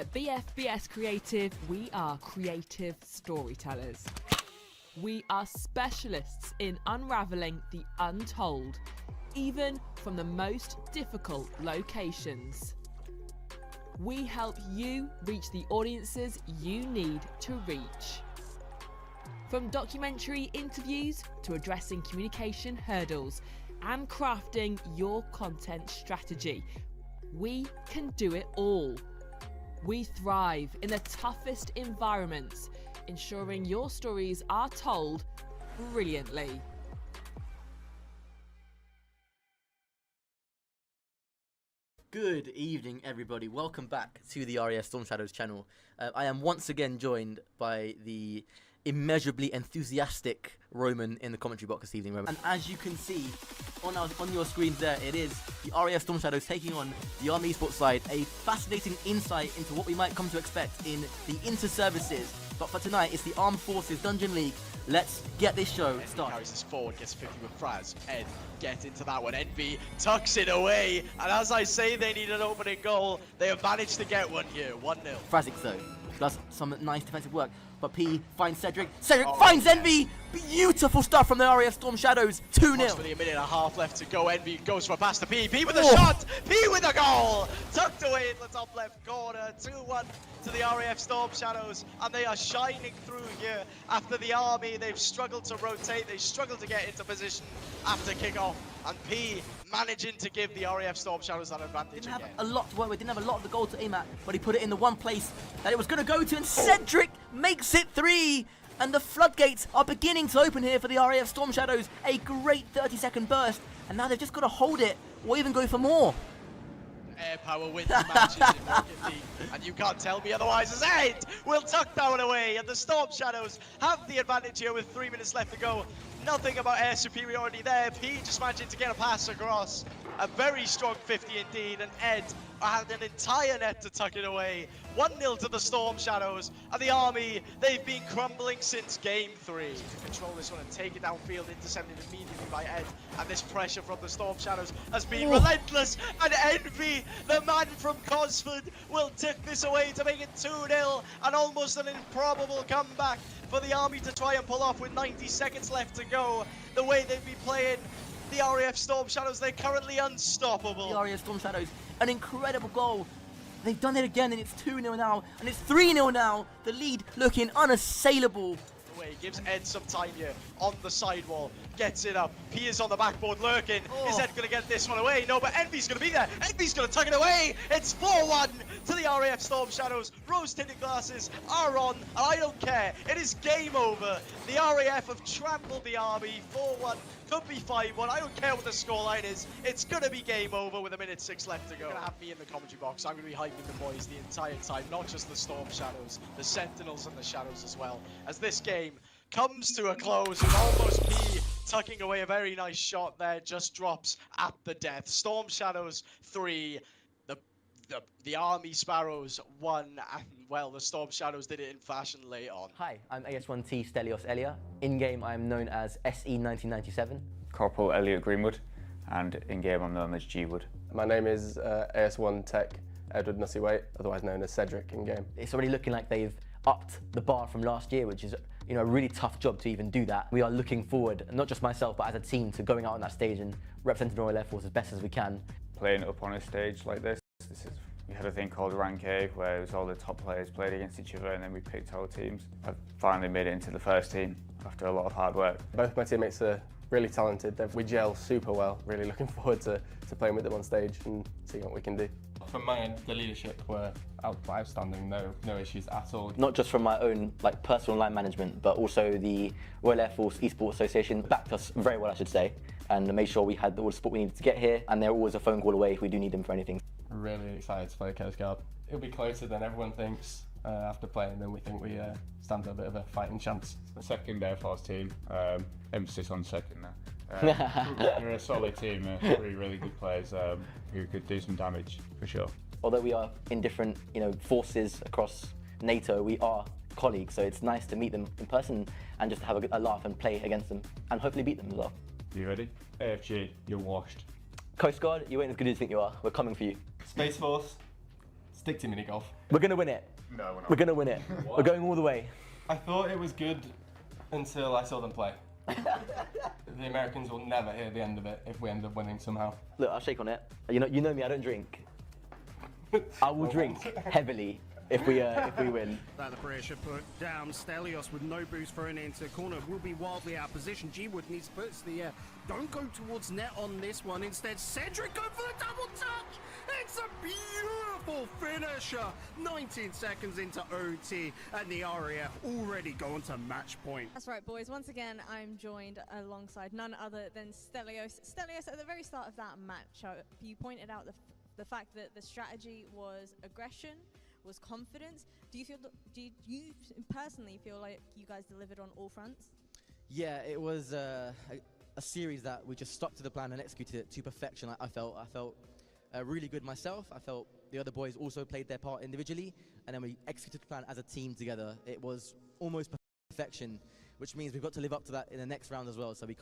At BFBS Creative, we are creative storytellers. We are specialists in unravelling the untold, even from the most difficult locations. We help you reach the audiences you need to reach. From documentary interviews to addressing communication hurdles and crafting your content strategy, we can do it all. We thrive in the toughest environments, ensuring your stories are told brilliantly. Good evening, everybody. Welcome back to the RAF Storm Shadows channel. I am once again joined by the immeasurably enthusiastic Roman in the commentary box this evening, Roman. And as you can see on your screens there, it is the RAF Storm Shadows taking on the Army Esports side. A fascinating insight into what we might come to expect in the Interservices. But for tonight, it's the Armed Forces Dungeon League. Let's get this show started. Carries us forward, gets 50 with Fraz. Ed, get into that one. Envy tucks it away. And as I say, they need an opening goal. They have managed to get one here, 1-0. Frazic, though, does some nice defensive work. But P finds Cedric. Cedric finds Envy. Beautiful stuff from the RAF Storm Shadows. 2-0. With a minute and a half left to go. Envy goes for a pass to P. P with a shot. P with a goal. Tucked away in the top left corner. 2-1 to the RAF Storm Shadows. And they are shining through here after the Army. They've struggled to rotate. They struggled to get into position after kickoff. And P managing to give the RAF Storm Shadows that advantage Didn't again. have a lot to work with, didn't have a lot of the goal to aim at, but he put it in the one place that it was going to go to, and Cedric makes it 3! And the floodgates are beginning to open here for the RAF Storm Shadows. A great 30-second burst, and now they've just got to hold it, or even go for more. Air power wins matches in Rocket League, and you can't tell me otherwise, as Ed will tuck that one away, and the Storm Shadows have the advantage here with 3 minutes left to go. Nothing about air superiority there. P just managing to get a pass across. A very strong 50 indeed, and Ed had an entire net to tuck it away. 1-0 to the Storm Shadows, and the Army, they've been crumbling since game 3. To control this one and take it downfield, intercepted immediately by Ed, and this pressure from the Storm Shadows has been relentless, and Envy, the man from Cosford, will tip this away to make it 2-0, and almost an improbable comeback for the Army to try and pull off with 90 seconds left to go. The way they've been playing, the RAF Storm Shadows, they're currently unstoppable. The RAF Storm Shadows, an incredible goal. They've done it again, and it's 2-0 now, and it's 3-0 now. The lead looking unassailable. Away, gives Ed some time here on the sidewall, gets it up. P is on the backboard lurking. Is Ed going to get this one away? No, but Envy's going to be there. Envy's going to tuck it away. It's 4-1 to the RAF Storm Shadows. Rose-tinted glasses are on, and I don't care. It is game over. The RAF have trampled the Army. 4-1, could be 5-1. I don't care what the scoreline is. It's going to be game over with 1:06 left to go. You're going to have me in the commentary box. I'm going to be hyping the boys the entire time, not just the Storm Shadows, the Sentinels and the Shadows as well. As this game comes to a close with almost P tucking away a very nice shot there, just drops at the death. Storm Shadows 3, the Army Sparrows 1, and well, the Storm Shadows did it in fashion late on. Hi, I'm AS1T Stelios Elia. In-game, I'm known as SE1997. Corporal Elliot Greenwood, and in-game I'm known as G Wood. My name is AS1 Tech Edward Nussey-Waite, otherwise known as Cedric in-game. It's already looking like they've upped the bar from last year, which is a really tough job to even do that. We are looking forward, not just myself, but as a team, to going out on that stage and representing the Royal Air Force as best as we can. Playing up on a stage like this we had a thing called Rank A, where it was all the top players played against each other, and then we picked our teams. I've finally made it into the first team after a lot of hard work. Both my teammates are really talented. We gel super well. Really looking forward to playing with them on stage and seeing what we can do. From my end, the leadership were outstanding, no issues at all. Not just from my own personal line management, but also the Royal Air Force Esports Association backed us very well, I should say, and made sure we had all the support we needed to get here, and they're always a phone call away if we do need them for anything. Really excited to play Coast Guard. It'll be closer than everyone thinks after playing them. We think we stand a bit of a fighting chance. The second Air Force team, emphasis on second now. They're a solid team, 3 really good players who could do some damage for sure. Although we are in different forces across NATO, we are colleagues, so it's nice to meet them in person and just have a laugh and play against them and hopefully beat them as well. You ready? AFG, you're washed. Coast Guard, you ain't as good as you think you are. We're coming for you. Space Force, stick to mini golf. We're going to win it. No, we're not. We're going to win it. We're going all the way. I thought it was good until I saw them play. The Americans will never hear the end of it if we end up winning somehow. Look, I'll shake on it. You know me, I don't drink. I will drink heavily if we win. That the pressure put down. Stelios with no boost thrown into the corner will be wildly out of position. G-Wood needs to put it to the air. Don't go towards net on this one. Instead, Cedric go for the double touch. It's a beautiful finisher. 19 seconds into OT, and the RAF already going to match point. That's right, boys. Once again, I'm joined alongside none other than Stelios. Stelios, at the very start of that match, you pointed out the fact that the strategy was aggression, was confidence. Do you personally feel like you guys delivered on all fronts? Yeah, it was a series that we just stuck to the plan and executed it to perfection. I felt really good myself. I felt the other boys also played their part individually, and then we executed the plan as a team together. It was almost perfection, which means we've got to live up to that in the next round as well, so we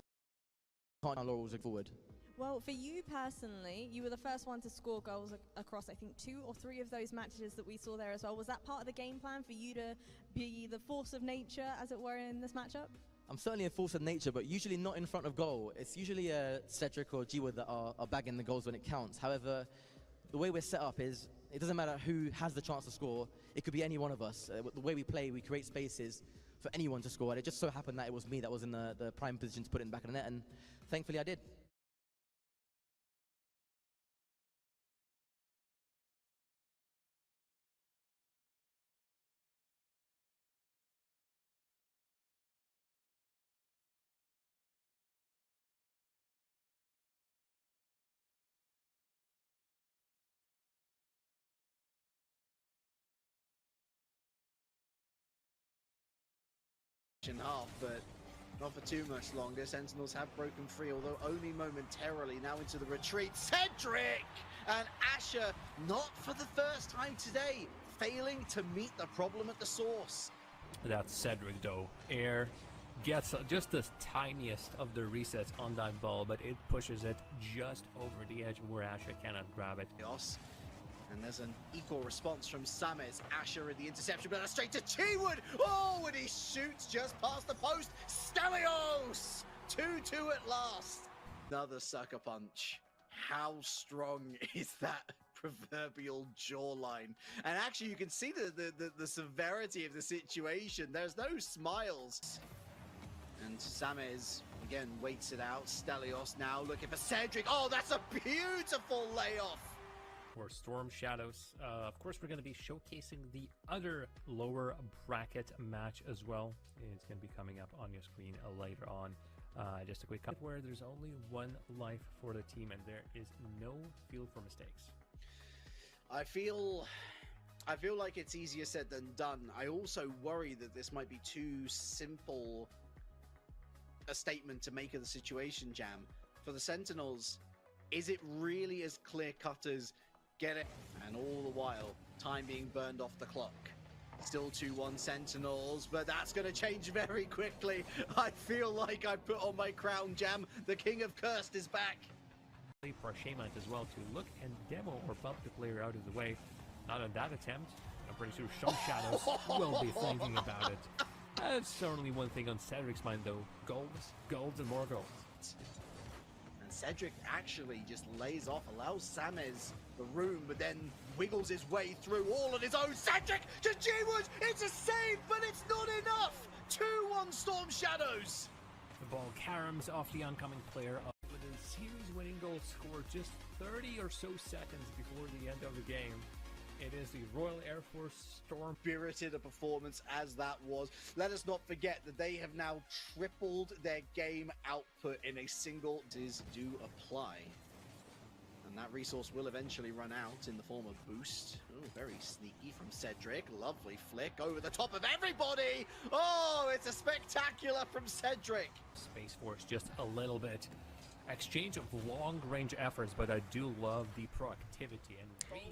can't our laurels look forward. Well, for you personally, you were the first one to score goals across, I think, 2 or 3 of those matches that we saw there as well. Was that part of the game plan for you to be the force of nature, as it were, in this matchup? I'm certainly a force of nature, but usually not in front of goal. It's usually Cedric or G-Wood that are bagging the goals when it counts. However, the way we're set up is, it doesn't matter who has the chance to score. It could be any one of us. The way we play, we create spaces for anyone to score. And it just so happened that it was me that was in the prime position to put it in the back of the net, and thankfully I did. Half, but not for too much longer. Sentinels have broken free, although only momentarily. Now into the retreat, Cedric and Asher, not for the first time today, failing to meet the problem at the source. That's Cedric though. Air gets just the tiniest of the resets on that ball, but it pushes it just over the edge where Asher cannot grab it. And there's an equal response from Sames. Asher in the interception, but straight to G-Wood. Oh, and he shoots just past the post. Stelios! 2-2 at last. Another sucker punch. How strong is that proverbial jawline? And actually, you can see the severity of the situation. There's no smiles. And Sames, again, waits it out. Stelios now looking for Cedric. Oh, that's a beautiful layoff. For Storm Shadows, of course, we're going to be showcasing the other lower bracket match as well. It's going to be coming up on your screen later on. Just a quick cut where there's only 1 life for the team and there is no field for mistakes. I feel like it's easier said than done. I also worry that this might be too simple a statement to make of the situation, Jam. For the Sentinels, is it really as clear-cut as get it? And all the while, time being burned off the clock. Still 2-1 Sentinels, but that's going to change very quickly. I feel like I put on my crown, Jam. The King of Cursed is back. For Shaman as well to look and demo or bump the player out of the way. Not on that attempt. I'm pretty sure Storm Shadows will be thinking about it. That's certainly one thing on Cedric's mind though. Golds, and more golds. Cedric actually just lays off, allows Sames the room, but then wiggles his way through all on his own. Cedric to G-Wood, it's a save, but it's not enough. 2-1 Storm Shadows. The ball caroms off the oncoming player with a series-winning goal scored just 30 or so seconds before the end of the game. It is the Royal Air Force Storm. Spirited a performance as that was. Let us not forget that they have now tripled their game output in a single. Do apply. And that resource will eventually run out in the form of boost. Oh, very sneaky from Cedric. Lovely flick over the top of everybody. Oh, it's a spectacular from Cedric. Space Force just a little bit. exchange of long-range efforts, but I do love the proactivity and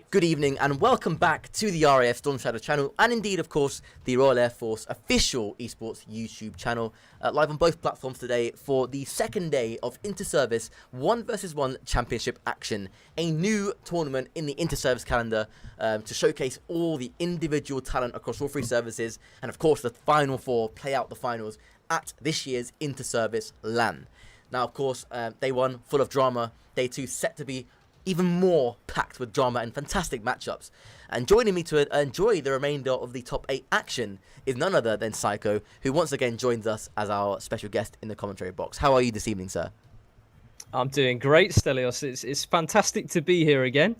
Good evening and welcome back to the RAF Storm Shadow channel, and indeed, of course, the Royal Air Force official esports YouTube channel, live on both platforms today for the second day of Interservice 1 vs 1 Championship action, a new tournament in the Interservice calendar to showcase all the individual talent across all three services, and of course, the final four play out the finals at this year's Interservice LAN. Now, of course, day one full of drama, day two set to be even more packed with drama and fantastic matchups. And joining me to enjoy the remainder of the top 8 action is none other than Psycho, who once again joins us as our special guest in the commentary box. How are you this evening, sir? I'm doing great, Stelios. It's fantastic to be here again.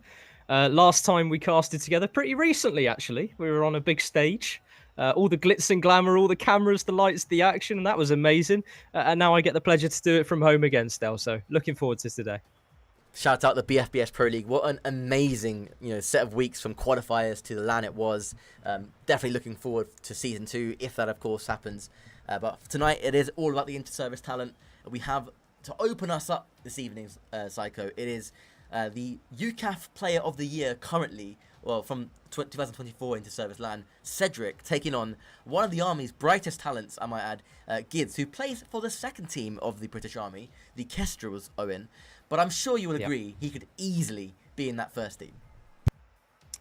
Last time we casted together, pretty recently actually, we were on a big stage. All the glitz and glamour, all the cameras, the lights, the action, and that was amazing. And now I get the pleasure to do it from home again, Stel. So looking forward to today. Shout out the BFBS Pro League. What an amazing, set of weeks from qualifiers to the LAN it was. Definitely looking forward to Season 2, if that, of course, happens. But tonight, it is all about the Interservice talent. We have, to open us up this evening, Psycho, it is the UCAF Player of the Year currently, well, from 2024 Interservice LAN, Cedric, taking on one of the Army's brightest talents, I might add, Gids, who plays for the second team of the British Army, the Kestrels, Owen. But I'm sure you will agree he could easily be in that first team.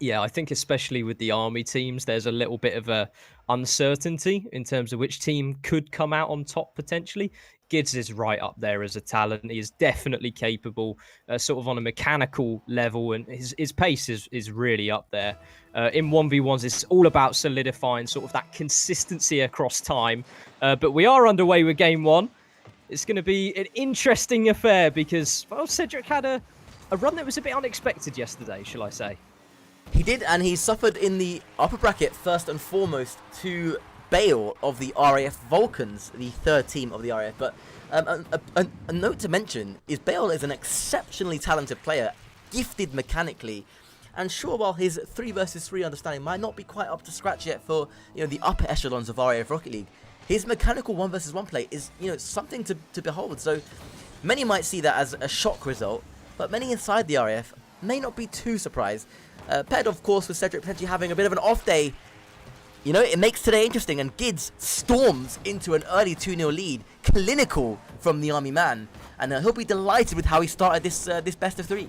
Yeah, I think especially with the Army teams, there's a little bit of a uncertainty in terms of which team could come out on top potentially. Gids is right up there as a talent. He is definitely capable, sort of on a mechanical level, and his pace is really up there. In 1v1s, it's all about solidifying sort of that consistency across time. But we are underway with game one. It's going to be an interesting affair because, well, Cedric had a run that was a bit unexpected yesterday, shall I say. He did, and he suffered in the upper bracket first and foremost to Bale of the RAF Vulcans, the third team of the RAF. But a note to mention is Bale is an exceptionally talented player, gifted mechanically, and sure, while his 3 vs 3 understanding might not be quite up to scratch yet for the upper echelons of RAF Rocket League, his mechanical 1 vs 1 play is something to behold. So many might see that as a shock result, but many inside the RAF may not be too surprised. Paired, of course, with Cedric potentially having a bit of an off day, it makes today interesting, and Gids storms into an early 2-0 lead, clinical from the Army man, and he'll be delighted with how he started this best of 3.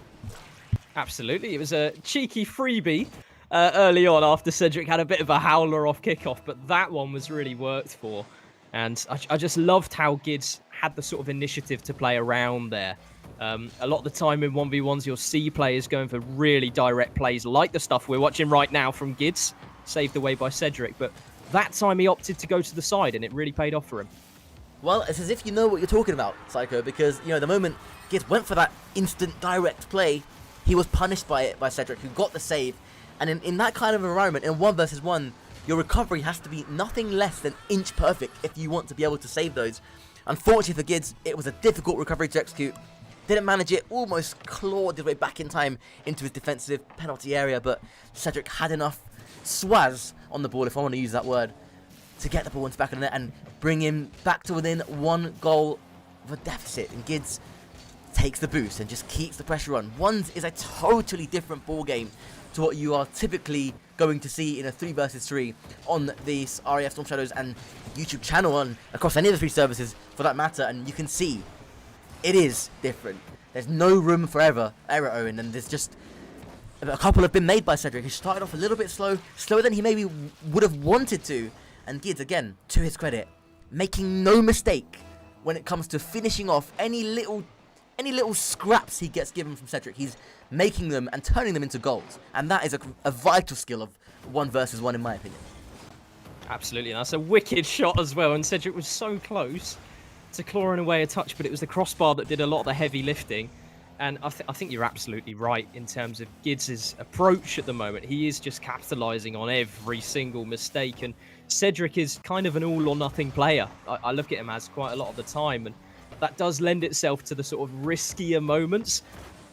Absolutely, it was a cheeky freebie early on after Cedric had a bit of a howler off kickoff, but that one was really worked for, and I just loved how Gids had the sort of initiative to play around there. A lot of the time in 1v1s, you'll see players going for really direct plays like the stuff we're watching right now from Gids, saved away by Cedric, but that time he opted to go to the side and it really paid off for him. Well, it's as if you know what you're talking about, Psycho, because, the moment Gids went for that instant direct play, he was punished by it by Cedric, who got the save. And in that kind of environment, in 1 vs 1, your recovery has to be nothing less than inch perfect if you want to be able to save those. Unfortunately for Gids, it was a difficult recovery to execute. Didn't manage it, almost clawed his way back in time into his defensive penalty area, but Cedric had enough swaz on the ball, if I want to use that word, to get the ball into back of the net and bring him back to within 1 goal of a deficit. And Gids takes the boost and just keeps the pressure on. Ones is a totally different ball game to what you are typically going to see in a 3 vs 3 on this RAF Storm Shadows and YouTube channel, on across any of the 3 services for that matter, and you can see it is different. There's no room for error, Owen, and there's just a couple have been made by Cedric. He started off a little bit slower than he maybe would have wanted to, and Gids, again, to his credit, making no mistake when it comes to finishing off any little scraps he gets given from Cedric. He's making them and turning them into goals, and that is a vital skill of 1 vs 1 in my opinion. Absolutely, and that's a wicked shot as well, and Cedric was so close to clawing away a touch, but it was the crossbar that did a lot of the heavy lifting. And I think you're absolutely right in terms of Gids' approach at the moment. He is just capitalising on every single mistake, and Cedric is kind of an all-or-nothing player. I look at him as quite a lot of the time, and that does lend itself to the sort of riskier moments.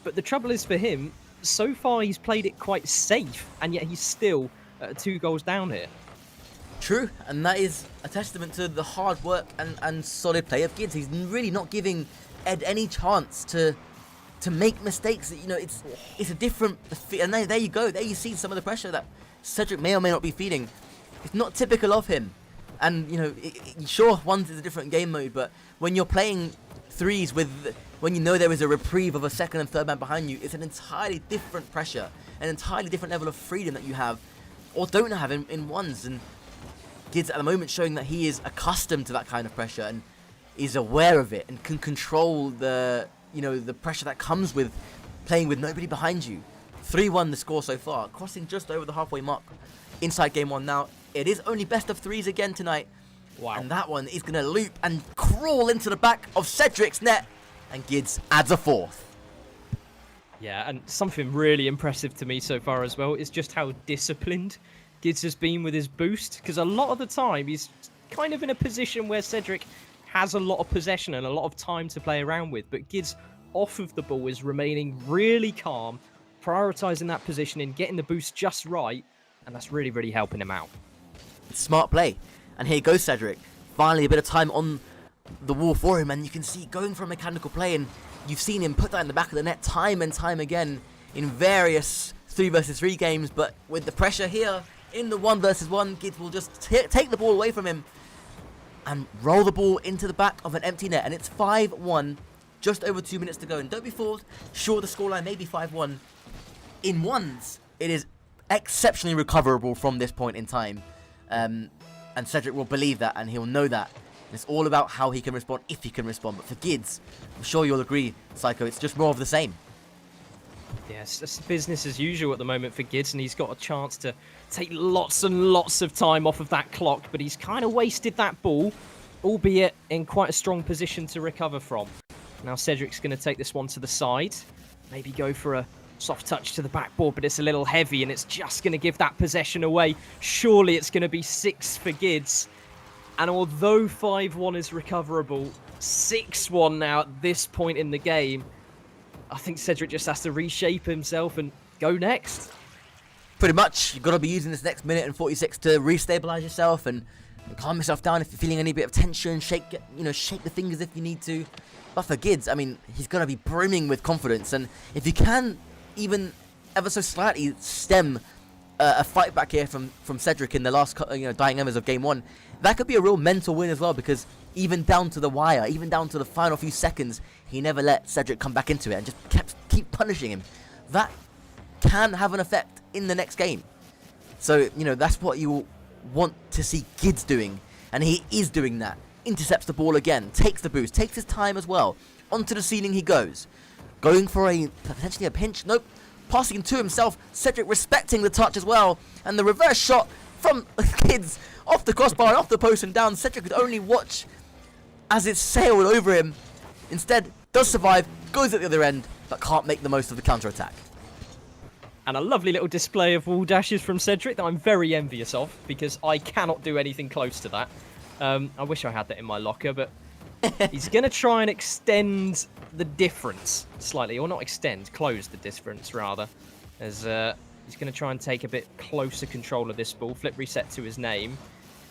But the trouble is for him, so far he's played it quite safe, and yet he's still 2 goals down here. True, and that is a testament to the hard work and solid play of Gids. He's really not giving Ed any chance to make mistakes. You know, it's a different, and there you go. There you see some of the pressure that Cedric may or may not be feeling. It's not typical of him. And, you know, sure, one's is a different game mode, but when you're playing threes when you know there is a reprieve of a second and third man behind you, it's an entirely different pressure, an entirely different level of freedom that you have, or don't have in ones. And Gids at the moment showing that he is accustomed to that kind of pressure and is aware of it and can control the pressure that comes with playing with nobody behind you. 3-1 the score so far, crossing just over the halfway mark inside game one now. It is only best of threes again tonight. Wow. And that one is going to loop and crawl into the back of Cedric's net. And Gids adds a fourth. Yeah, and something really impressive to me so far as well is just how disciplined Gids has been with his boost. Because a lot of the time, he's kind of in a position where Cedric has a lot of possession and a lot of time to play around with. But Gids, off of the ball, is remaining really calm, prioritising that positioning, getting the boost just right. And that's really, really helping him out. Smart play. And here goes Cedric. Finally a bit of time on the wall for him, and you can see going for a mechanical play, and you've seen him put that in the back of the net time and time again in various 3 versus 3 games. But with the pressure here in the 1 versus 1, Gids will just take the ball away from him and roll the ball into the back of an empty net. And it's 5-1, just over 2 minutes to go. And don't be fooled, sure, the scoreline may be 5-1. In ones, it is exceptionally recoverable from this point in time. And Cedric will believe that, and he'll know that. And it's all about how he can respond, if he can respond. But for Gids, I'm sure you'll agree, Psycho, it's just more of the same. Yes, it's business as usual at the moment for Gids, and he's got a chance to take lots and lots of time off of that clock, but he's kind of wasted that ball, albeit in quite a strong position to recover from. Now Cedric's going to take this one to the side, maybe go for a soft touch to the backboard, but it's a little heavy, and it's just going to give that possession away. Surely it's going to be 6 for Gids. And although 5-1 is recoverable, 6-1 now at this point in the game, I think Cedric just has to reshape himself and go next. Pretty much. You've got to be using this next minute and 46 to restabilize yourself and calm yourself down if you're feeling any bit of tension. Shake the fingers if you need to. But for Gids, I mean, he's going to be brimming with confidence. And if you can even ever so slightly stem a fight back here from Cedric in the last dying embers of game one, that could be a real mental win as well, because even down to the wire, even down to the final few seconds, he never let Cedric come back into it and just keep punishing him. That can have an effect in the next game. So, that's what you want to see Gids doing, and he is doing that. Intercepts the ball again, takes the boost, takes his time as well. Onto the ceiling he goes. Going for potentially a pinch. Nope. Passing to himself. Cedric respecting the touch as well. And the reverse shot from Gids off the crossbar and off the post and down. Cedric could only watch as it sailed over him. Instead, does survive, goes at the other end, but can't make the most of the counter-attack. And a lovely little display of wall dashes from Cedric that I'm very envious of, because I cannot do anything close to that. I wish I had that in my locker, but he's going to try and extend the difference slightly, or not extend, close the difference rather, as he's going to try and take a bit closer control of this ball, flip reset to his name.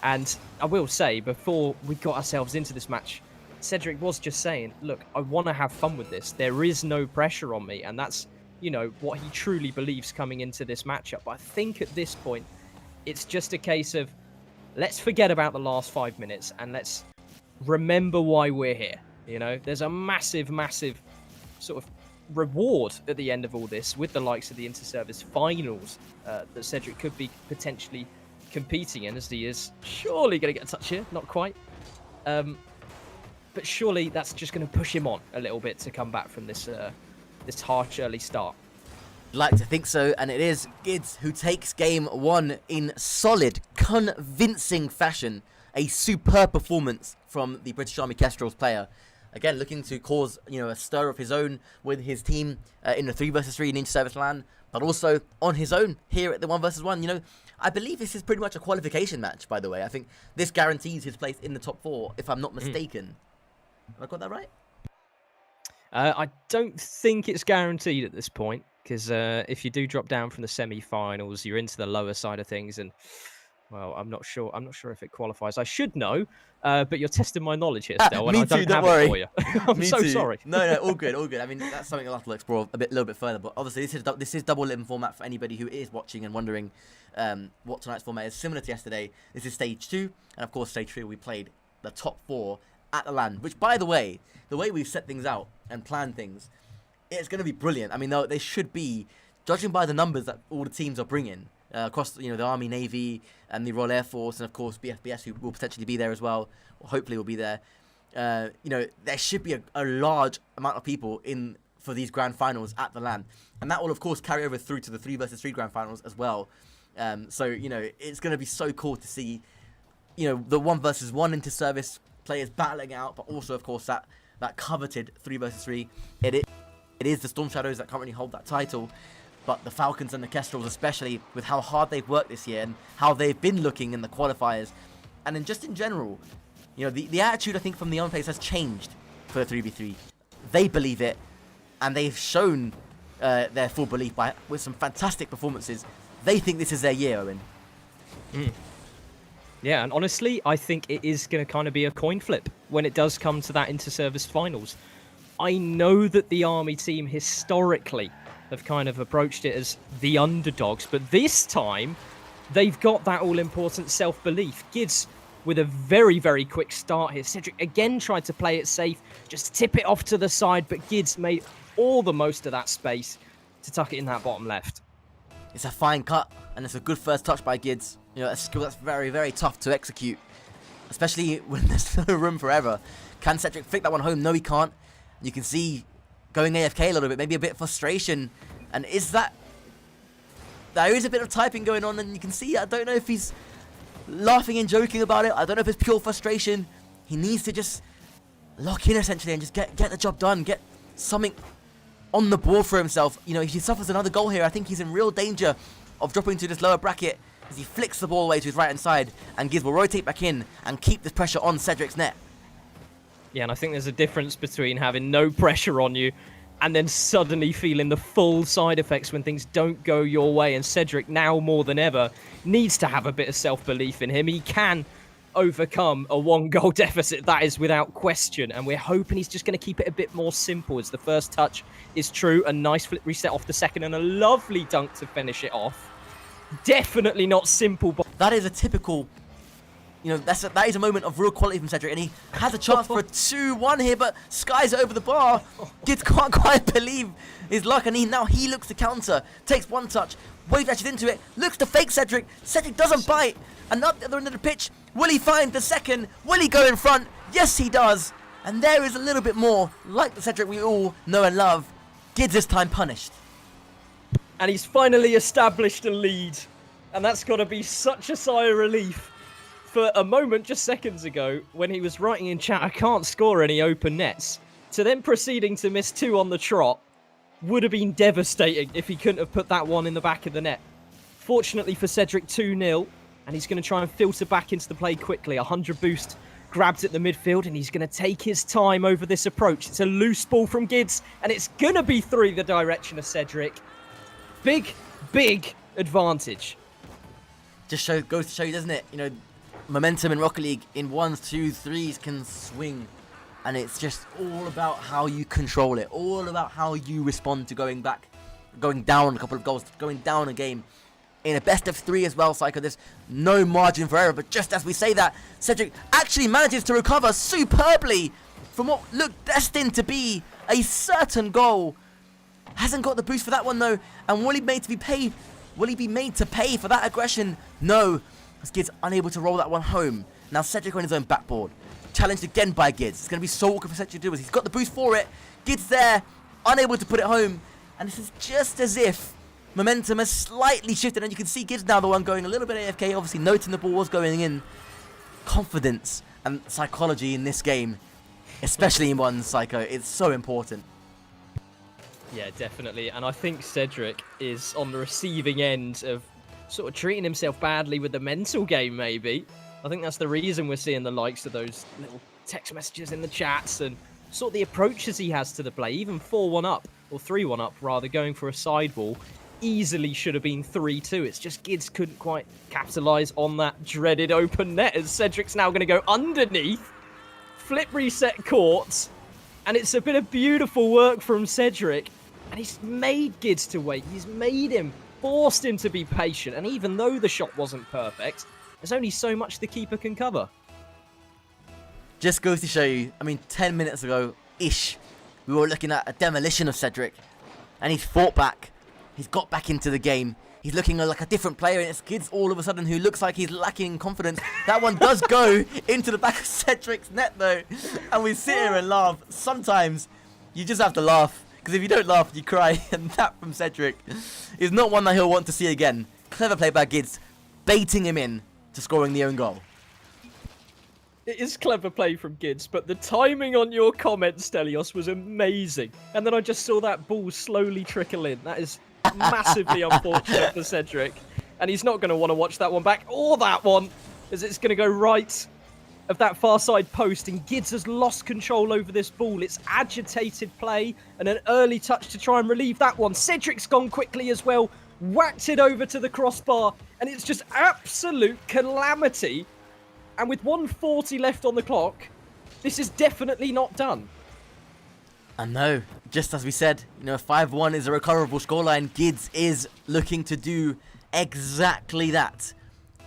And I will say, before we got ourselves into this match, Cedric was just saying, look, I want to have fun with this. There is no pressure on me, and that's, what he truly believes coming into this matchup. But I think at this point, it's just a case of, let's forget about the last 5 minutes and let's remember why we're here. There's a massive, massive sort of reward at the end of all this with the likes of the Interservice finals that Cedric could be potentially competing in, as he is surely going to get a touch here. Not quite. But surely that's just going to push him on a little bit to come back from this this harsh early start. Like to think so, and it is Gids who takes game one in solid, convincing fashion. A superb performance from the British Army Kestrel's player. Again, looking to cause a stir of his own with his team in the 3 versus 3 in Interservice LAN, but also on his own here at the 1 versus 1. I believe this is pretty much a qualification match, by the way. I think this guarantees his place in the top 4, if I'm not mistaken. Have I got that right? I don't think it's guaranteed at this point, because if you do drop down from the semi-finals, you're into the lower side of things, and Well, I'm not sure. I'm not sure if it qualifies. I should know, but you're testing my knowledge here, Stel, and Me I don't too, don't have worry. it for you. I'm Me so too. sorry. No, all good, all good. I mean, that's something I'll have to explore a little bit further. But obviously, this is double limb format for anybody who is watching and wondering what tonight's format is. Similar to yesterday, this is stage 2, and of course, stage 3 we played the top 4 at the LAN. Which, by the way we've set things out and planned things, it's going to be brilliant. I mean, they should be, judging by the numbers that all the teams are bringing. Across the Army, Navy, and the Royal Air Force, and of course BFBS, who will potentially be there as well, or hopefully will be there. There should be a large amount of people in for these grand finals at the LAN, and that will of course carry over through to the 3 versus 3 grand finals as well. So it's going to be so cool to see the 1 versus 1 Interservice players battling out, but also of course that coveted 3 versus 3. It is the Storm Shadows that currently hold that title. But the Falcons and the Kestrels, especially with how hard they've worked this year and how they've been looking in the qualifiers, and then just in general, the attitude I think from the Army players has changed for the 3v3. They believe it, and they've shown their full belief with some fantastic performances. They think this is their year, Owen. Yeah, and honestly, I think it is going to kind of be a coin flip when it does come to that Interservice finals. I know that the Army team historically have kind of approached it as the underdogs, but this time they've got that all-important self-belief. Gids with a very, very quick start here. Cedric again tried to play it safe, just tip it off to the side, but Gids made all the most of that space to tuck it in that bottom left. It's a fine cut, and it's a good first touch by Gids. A skill that's very, very tough to execute, especially when there's no room for error. Can Cedric flick that one home? No, he can't. You can see going AFK a little bit, maybe a bit of frustration. And there is a bit of typing going on, and you can see, I don't know if he's laughing and joking about it. I don't know if it's pure frustration. He needs to just lock in essentially and just get the job done, get something on the board for himself. If he suffers another goal here, I think he's in real danger of dropping to this lower bracket as he flicks the ball away to his right hand side, and Giz will rotate back in and keep this pressure on Cedric's net. Yeah, and I think there's a difference between having no pressure on you and then suddenly feeling the full side effects when things don't go your way. And Cedric, now more than ever, needs to have a bit of self-belief in him. He can overcome a 1-goal deficit, that is without question. And we're hoping he's just going to keep it a bit more simple, as the first touch is true. A nice flip reset off the second, and a lovely dunk to finish it off. Definitely not simple, but that is a typical... that is a moment of real quality from Cedric, and he has a chance for a 2-1 here, but skies over the bar. Gids can't quite believe his luck, and now he looks to counter, takes one touch, wave dashes into it, looks to fake Cedric. Cedric doesn't bite, and up the other end of the pitch, will he find the second? Will he go in front? Yes, he does. And there is a little bit more, like the Cedric we all know and love. Gids this time punished. And he's finally established a lead, and that's got to be such a sigh of relief. For a moment just seconds ago, when he was writing in chat, I can't score any open nets, to then proceeding to miss 2 on the trot, would have been devastating if he couldn't have put that one in the back of the net. Fortunately for Cedric, 2-0, and he's going to try and filter back into the play quickly. 100 boost, grabs at the midfield, and he's going to take his time over this approach. It's a loose ball from Gids, and it's going to be through the direction of Cedric. Big, big advantage. Just goes to show you, doesn't it? Momentum in Rocket League in 1s, 2s, 3s can swing, and it's just all about how you control it, all about how you respond to going down a couple of goals, going down a game. In a best of 3 as well, Psycho, there's no margin for error, but just as we say that, Cedric actually manages to recover superbly from what looked destined to be a certain goal. Hasn't got the boost for that one though, and will he be made to pay for that aggression? No. Gids unable to roll that one home. Now Cedric on his own backboard. Challenged again by Gids. It's going to be so awkward for Cedric to do it. He's got the boost for it. Gids there, unable to put it home. And this is just as if momentum has slightly shifted. And you can see Gids now the one going a little bit AFK. Obviously noting the ball was going in. Confidence and psychology in this game, especially in one Psycho, it's so important. Yeah, definitely. And I think Cedric is on the receiving end of sort of treating himself badly with the mental game, maybe. I think that's the reason we're seeing the likes of those little text messages in the chats and sort of the approaches he has to the play. Even 4-1 up, or 3-1 up rather, going for a sideball. easily should have been 3-2. It's just Gids couldn't quite capitalise on that dreaded open net, as Cedric's now going to go underneath, flip reset courts, and it's a bit of beautiful work from Cedric, and he's made Gids to wait. He's made him, forced him to be patient, and even though the shot wasn't perfect, there's only so much the keeper can cover. Just goes to show you, I mean, 10 minutes ago-ish, we were looking at a demolition of Cedric, and he's fought back. He's got back into the game. He's looking like a different player, and it's Gids all of a sudden who looks like he's lacking in confidence. That one does go into the back of Cedric's net, though, and we sit here and laugh. Sometimes you just have to laugh, because if you don't laugh, you cry, and that from Cedric is not one that he'll want to see again. Clever play by Gids, baiting him in to scoring the own goal. It is clever play from Gids, but the timing on your comment, Stelios, was amazing. And then I just saw that ball slowly trickle in. That is massively unfortunate for Cedric. And he's not going to want to watch that one back, or that one, as it's going to go right of that far side post. And Gids has lost control over this ball. It's agitated play and an early touch to try and relieve that one. Cedric's gone quickly as well, whacked it over to the crossbar, and it's just absolute calamity. And with 1:40 left on the clock, this is definitely not done. And no, just as we said, 5-1 is a recoverable scoreline. Gids is looking to do exactly that.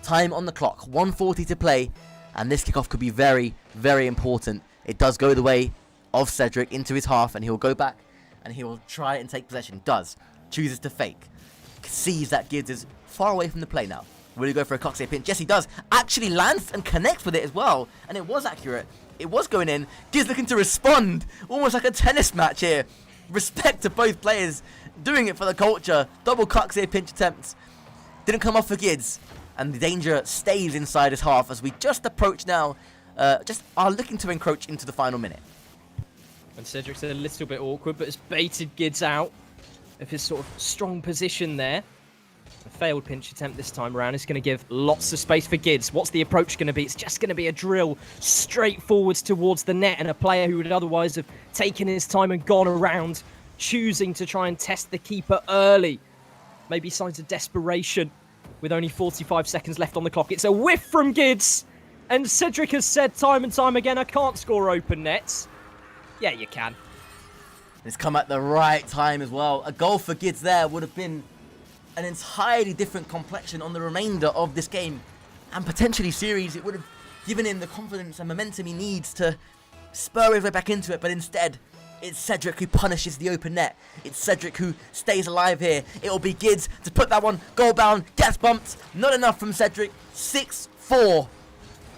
Time on the clock, 1:40 to play, and this kickoff could be very, very important. It does go the way of Cedric into his half, and he'll go back and he will try and take possession. Does. Chooses to fake. Sees that Gids is far away from the play now. Will he go for a Coxey pinch? Yes, he does. Actually lands and connects with it as well. And it was accurate. It was going in. Gids looking to respond. Almost like a tennis match here. Respect to both players. Doing it for the culture. Double Coxey pinch attempts. Didn't come off for Gids. And the danger stays inside his half as we just approach now. Just are looking to encroach into the final minute. And Cedric's a little bit awkward, but has baited Gids out of his sort of strong position there. A failed pinch attempt this time around is going to give lots of space for Gids. What's the approach going to be? It's just going to be a drill straight forwards towards the net, and a player who would otherwise have taken his time and gone around, choosing to try and test the keeper early. Maybe signs of desperation with only 45 seconds left on the clock. It's a whiff from Gids, and Cedric has said time and time again, I can't score open nets. Yeah, you can. It's come at the right time as well. A goal for Gids there would have been an entirely different complexion on the remainder of this game, and potentially series. It would have given him the confidence and momentum he needs to spur his way back into it, but instead it's Cedric who punishes the open net. It's Cedric who stays alive here. It'll be Gids to put that one goal bound, gets bumped, not enough from Cedric. 6-4,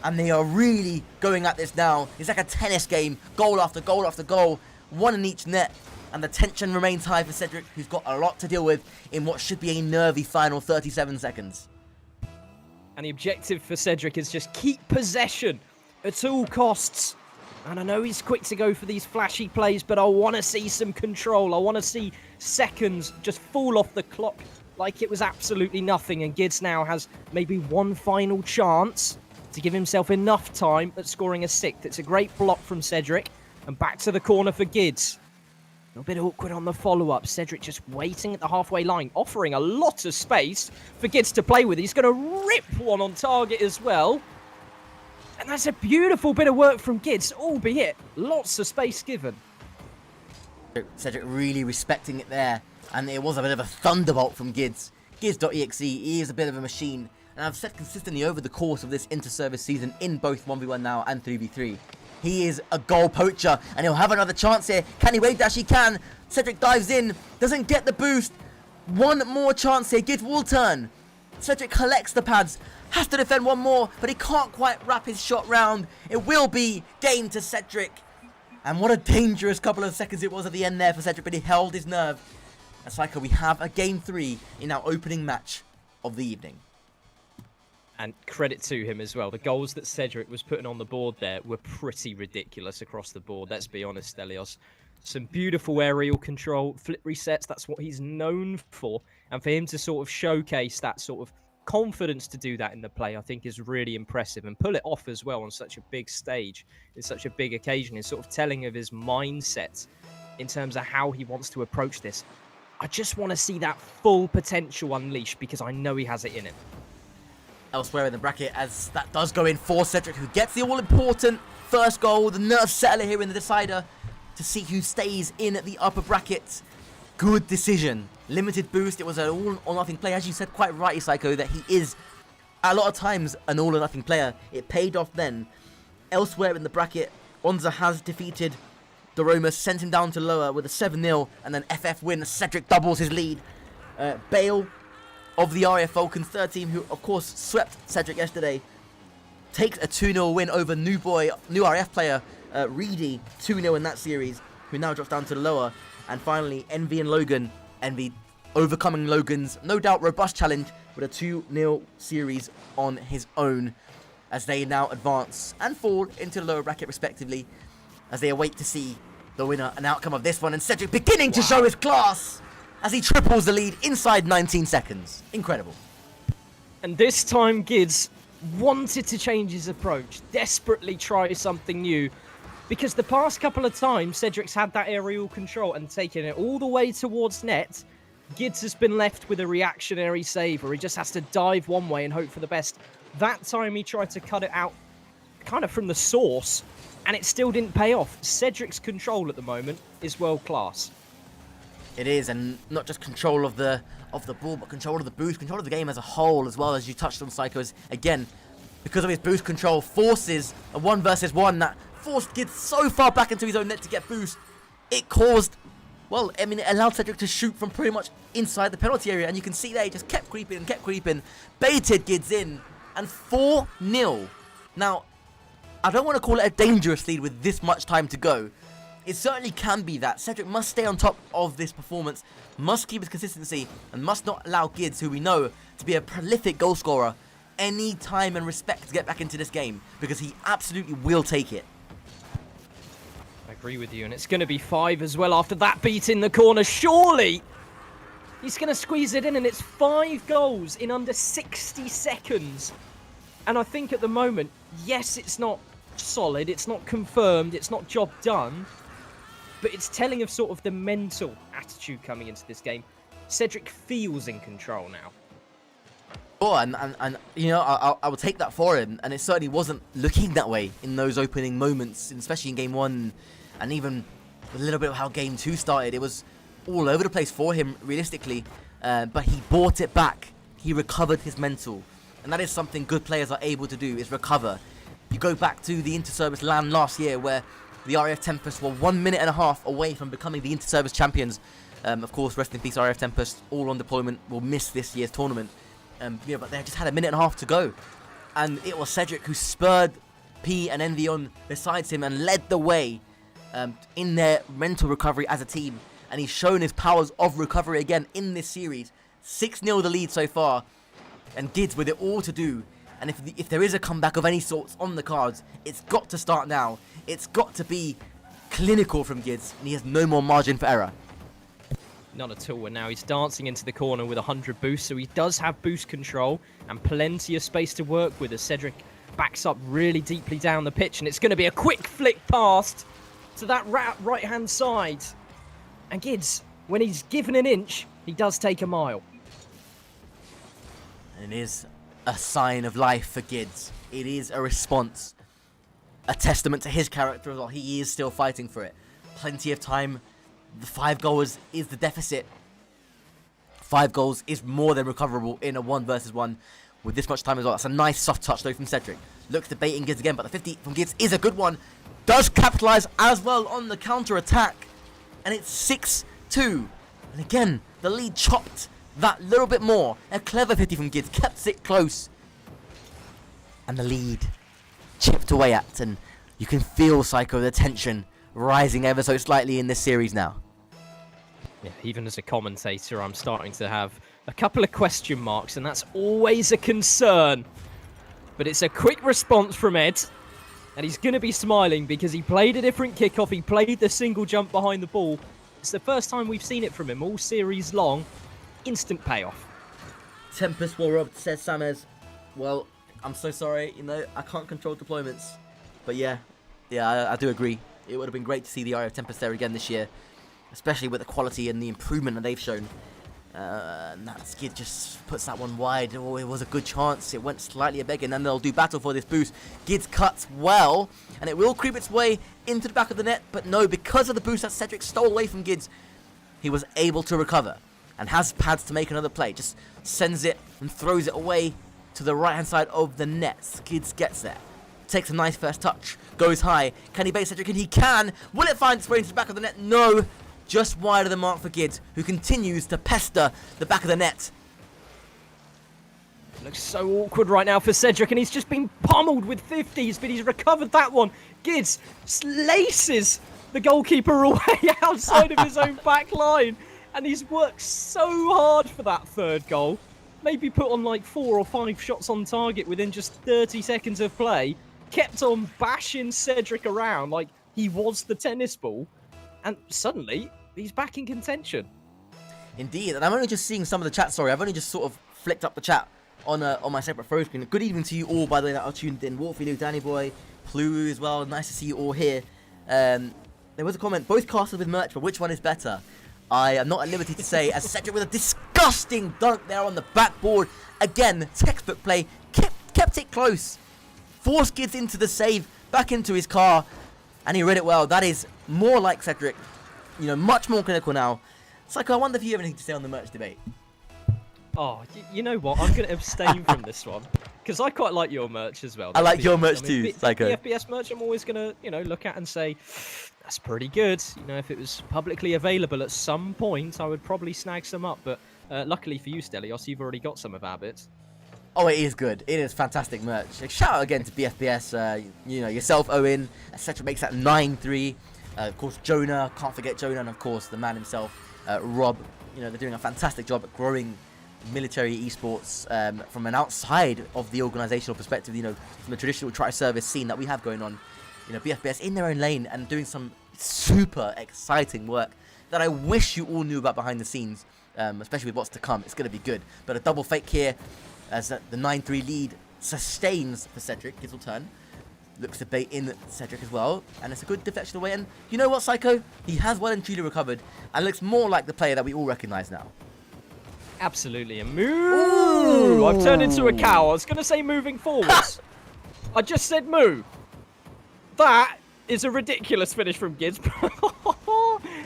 and they are really going at this now. It's like a tennis game, goal after goal after goal, one in each net. And the tension remains high for Cedric, who's got a lot to deal with in what should be a nervy final 37 seconds. And the objective for Cedric is just keep possession at all costs. And I know he's quick to go for these flashy plays, but I want to see some control. I want to see seconds just fall off the clock like it was absolutely nothing. And Gids now has maybe one final chance to give himself enough time at scoring a sixth. It's a great block from Cedric. And back to the corner for Gids. A little bit awkward on the follow-up. Cedric just waiting at the halfway line, offering a lot of space for Gids to play with. He's going to rip one on target as well. And that's a beautiful bit of work from Gids, albeit lots of space given. Cedric really respecting it there, and it was a bit of a thunderbolt from Gids. Gids.exe, he is a bit of a machine, and I've said consistently over the course of this Interservice season in both 1v1 now and 3v3. He is a goal poacher, and he'll have another chance here. Can he wave dash? He can. Cedric dives in, doesn't get the boost. One more chance here. Gids will turn. Cedric collects the pads, has to defend one more, but he can't quite wrap his shot round. It will be game to Cedric. And what a dangerous couple of seconds it was at the end there for Cedric, but he held his nerve. And Psycho, we have a game 3 in our opening match of the evening. And credit to him as well. The goals that Cedric was putting on the board there were pretty ridiculous across the board. Let's be honest, Stelios. Some beautiful aerial control, flip resets. That's what he's known for. And for him to sort of showcase that sort of confidence to do that in the play, I think is really impressive. And pull it off as well on such a big stage, in such a big occasion, is sort of telling of his mindset in terms of how he wants to approach this. I just want to see that full potential unleashed because I know he has it in him. Elsewhere in the bracket, as that does go in for Cedric, who gets the all-important first goal, the nerve settler here in the decider to see who stays in the upper bracket. Good decision. Limited boost. It was an all-or-nothing play. As you said quite rightly, Psycho, that he is, a lot of times, an all-or-nothing player. It paid off then. Elsewhere in the bracket, Onza has defeated Doroma, sent him down to lower with a 7-0, and then FF win. Cedric doubles his lead. Bale of the RAF Falcons, third team, who of course swept Cedric yesterday, takes a 2-0 win over new RAF player Reedy, 2-0 in that series, who now drops down to the lower. And finally, Envy and Logan. Envy overcoming Logan's no doubt robust challenge with a 2-0 series on his own, as they now advance and fall into the lower bracket respectively, as they await to see the winner and outcome of this one. And Cedric beginning to show his class as he triples the lead inside 19 seconds. Incredible. And this time Gids wanted to change his approach, desperately try something new, because the past couple of times Cedric's had that aerial control and taken it all the way towards net. Gids has been left with a reactionary save where he just has to dive one way and hope for the best. That time he tried to cut it out kind of from the source, and it still didn't pay off. Cedric's control at the moment is world class. It is, and not just control of the ball, but control of the boost, control of the game as a whole, as well, as you touched on, Psychos. Again, because of his boost control, forces a 1-versus-1 that forced Gids so far back into his own net to get boost. It caused, well, I mean, it allowed Cedric to shoot from pretty much inside the penalty area, and you can see there he just kept creeping and kept creeping, baited Gids in, and 4-0. Now, I don't want to call it a dangerous lead with this much time to go. It certainly can be that. Cedric must stay on top of this performance, must keep his consistency, and must not allow Gids, who we know to be a prolific goal scorer, any time and respect to get back into this game, because he absolutely will take it. I agree with you, and it's going to be 5 as well after that beat in the corner. Surely he's going to squeeze it in, and it's 5 goals in under 60 seconds. And I think at the moment, yes, it's not solid, it's not confirmed, it's not job done, but it's telling of sort of the mental attitude coming into this game. Cedric feels in control now. Oh, and you know, I will take that for him, and it certainly wasn't looking that way in those opening moments, especially in Game 1, and even a little bit of how Game 2 started. It was all over the place for him, realistically, but he brought it back. He recovered his mental, and that is something good players are able to do, is recover. You go back to the Interservice LAN last year, where the RAF Tempest were 1 minute and a half away from becoming the Interservice champions. Of course, rest in peace, RAF Tempest, all on deployment, will miss this year's tournament. Yeah, but they just had a minute and a half to go. And it was Cedric who spurred P and Envy on besides him and led the way in their mental recovery as a team. And he's shown his powers of recovery again in this series. 6-0 the lead so far. And Gids with it all to do. And if there is a comeback of any sorts on the cards, it's got to start now. It's got to be clinical from Gids, and he has no more margin for error. None at all, and now he's dancing into the corner with 100 boost, so he does have boost control and plenty of space to work with as Cedric backs up really deeply down the pitch, and it's going to be a quick flick past to that right-hand side. And Gids, when he's given an inch, he does take a mile. And it is a sign of life for Gids. It is a response. A testament to his character as well. He is still fighting for it. Plenty of time. The 5 goals is the deficit. 5 goals is more than recoverable in a 1-versus-1 with this much time as well. That's a nice soft touch though from Cedric. Looks to bait in Gids again, but the 50 from Gids is a good one. Does capitalise as well on the counter-attack. And it's 6-2. And again, the lead chopped that little bit more. A clever 50 from Gids. Kept it close. And the lead chipped away at. And you can feel, Psycho, the tension rising ever so slightly in this series now. Yeah, even as a commentator, I'm starting to have a couple of question marks, and that's always a concern. But it's a quick response from Ed, and he's going to be smiling because he played a different kickoff. He played the single jump behind the ball. It's the first time we've seen it from him all series long. Instant payoff. Tempest well robbed, says Samez. Well, I'm so sorry, you know, I can't control deployments. But yeah, I do agree. It would have been great to see the RF Tempest there again this year. especially with the quality and the improvement that they've shown. And that skid just puts that one wide. Oh, it was a good chance. It went slightly a begging, and they'll do battle for this boost. Gids cuts well, and it will creep its way into the back of the net, but no, because of the boost that Cedric stole away from Gids, he was able to recover and has pads to make another play. Just sends it and throws it away to the right-hand side of the net. Skids gets there. Takes a nice first touch. Goes high. Can he bait Cedric? And he can. Will it find its way into the back of the net? No. Just wide of the mark for Gids, who continues to pester the back of the net. Looks so awkward right now for Cedric, and he's just been pummeled with 50s, but he's recovered that one. Gids laces the goalkeeper away outside of his own back line, and he's worked so hard for that third goal. Maybe put on like 4 or 5 shots on target within just 30 seconds of play. Kept on bashing Cedric around like he was the tennis ball. And suddenly, he's back in contention. Indeed, and I'm only just seeing some of the chat, sorry. I've only just sort of flicked up the chat on my separate phone screen. Good evening to you all, by the way, that are tuned in. Wolfie, Danny Boy, Plu as well. Nice to see you all here. There was a comment, both casters with merch, but which one is better? I am not at liberty to say, as Cedric with a disgusting dunk there on the backboard. Again, textbook play, kept it close. Forced Gids into the save, back into his car, and he read it well. That is more like Cedric, you know, much more clinical now. Psycho, I wonder if you have anything to say on the merch debate. Oh, you know what? I'm going to abstain from this one, because I quite like your merch as well. I like your merch too, Psycho. The FBS merch I'm always going to, you know, look at and say, that's pretty good. You know, if it was publicly available at some point, I would probably snag some up. But luckily for you, Stelios, you've already got some of our bits. Oh, it is good. It is fantastic merch. Shout out again to BFBS, you know, yourself, Owen, etc. makes that 9-3. Of course, Jonah, can't forget Jonah, and of course, the man himself, Rob. You know, they're doing a fantastic job at growing military esports from an outside of the organizational perspective, you know, from the traditional tri-service scene that we have going on. You know, BFBS in their own lane and doing some super exciting work that I wish you all knew about behind the scenes, especially with what's to come. It's going to be good. But a double fake here as the 9-3 lead sustains for Cedric. His will turn. Looks to bait in Cedric as well. And it's a good deflection away. And you know what, Psycho? He has well and truly recovered and looks more like the player that we all recognise now. Absolutely. And moo! I've turned into a cow. I was going to say moving forwards. I just said moo. That is a ridiculous finish from Gids.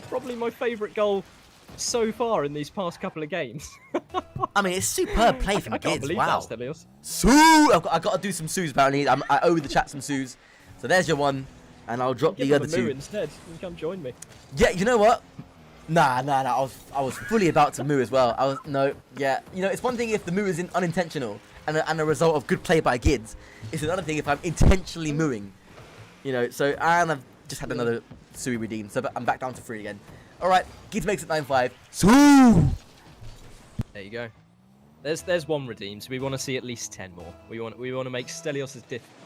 Probably my favourite goal so far in these past couple of games. I mean, it's superb play from I can't Gids. believe Wow. that, Stelios. Sue! I've got to do some Sues apparently. I owe the chat some Sues. So there's your one. And I'll drop Give the him other a moo two. instead. You can come join me. Yeah, you know what? Nah. I was fully about to moo as well. Yeah. You know, it's one thing if the moo is unintentional and a result of good play by Gids. It's another thing if I'm intentionally mooing. You know, so, and I've just had another Sui redeemed, so I'm back down to 3 again. Alright, Gids makes it 9-5. Sue! There you go. There's one redeemed, so we want to see at least 10 more. We want to make Stelios'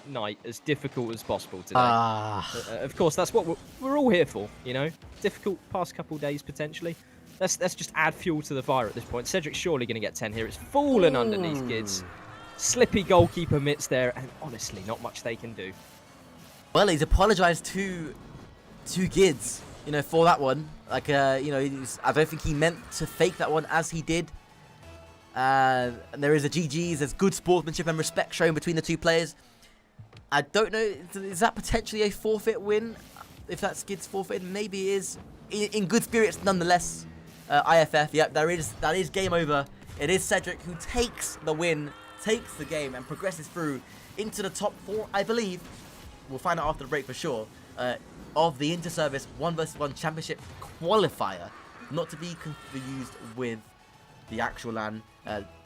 night as difficult as possible today. Of course, that's what we're all here for, you know? Difficult past couple of days, potentially. Let's just add fuel to the fire at this point. Cedric's surely going to get 10 here. It's fallen underneath Gids. Slippy goalkeeper mitts there, and honestly, not much they can do. Well, he's apologised to Gids, you know, for that one. Like, you know, I don't think he meant to fake that one as he did. And there is a GG's. There's good sportsmanship and respect shown between the two players. I don't know, is that potentially a forfeit win? If that's Gids forfeit, maybe it is. In good spirits, nonetheless. IFF, yep, that is game over. It is Cedric who takes the win, takes the game, and progresses through into the top 4, I believe. We'll find out after the break for sure. Of the Interservice 1v1 Championship Qualifier, not to be confused with the actual LAN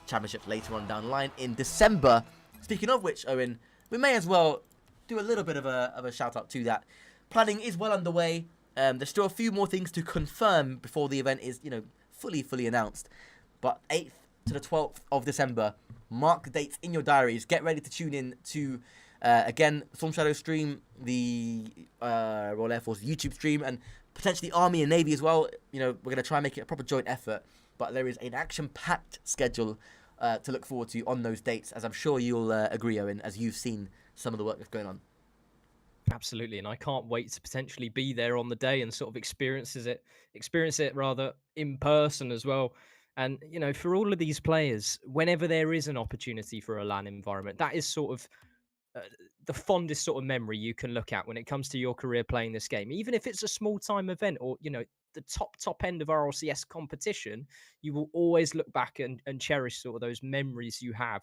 Championship later on down the line in December. Speaking of which, Owen, we may as well do a little bit of a shout out to that. Planning is well underway. There's still a few more things to confirm before the event is, you know, fully announced. But 8th to the 12th of December, mark the dates in your diaries. Get ready to tune in to again, Storm Shadow stream, the Royal Air Force YouTube stream, and potentially Army and Navy as well. You know, we're going to try and make it a proper joint effort. But there is an action-packed schedule to look forward to on those dates, as I'm sure you'll agree, Owen, as you've seen some of the work that's going on. Absolutely, and I can't wait to potentially be there on the day and sort of experience it rather in person as well. And you know, for all of these players, whenever there is an opportunity for a LAN environment, that is sort of uh, the fondest sort of memory you can look at when it comes to your career playing this game. Even if it's a small time event or, you know, the top end of RLCS competition, you will always look back and cherish sort of those memories you have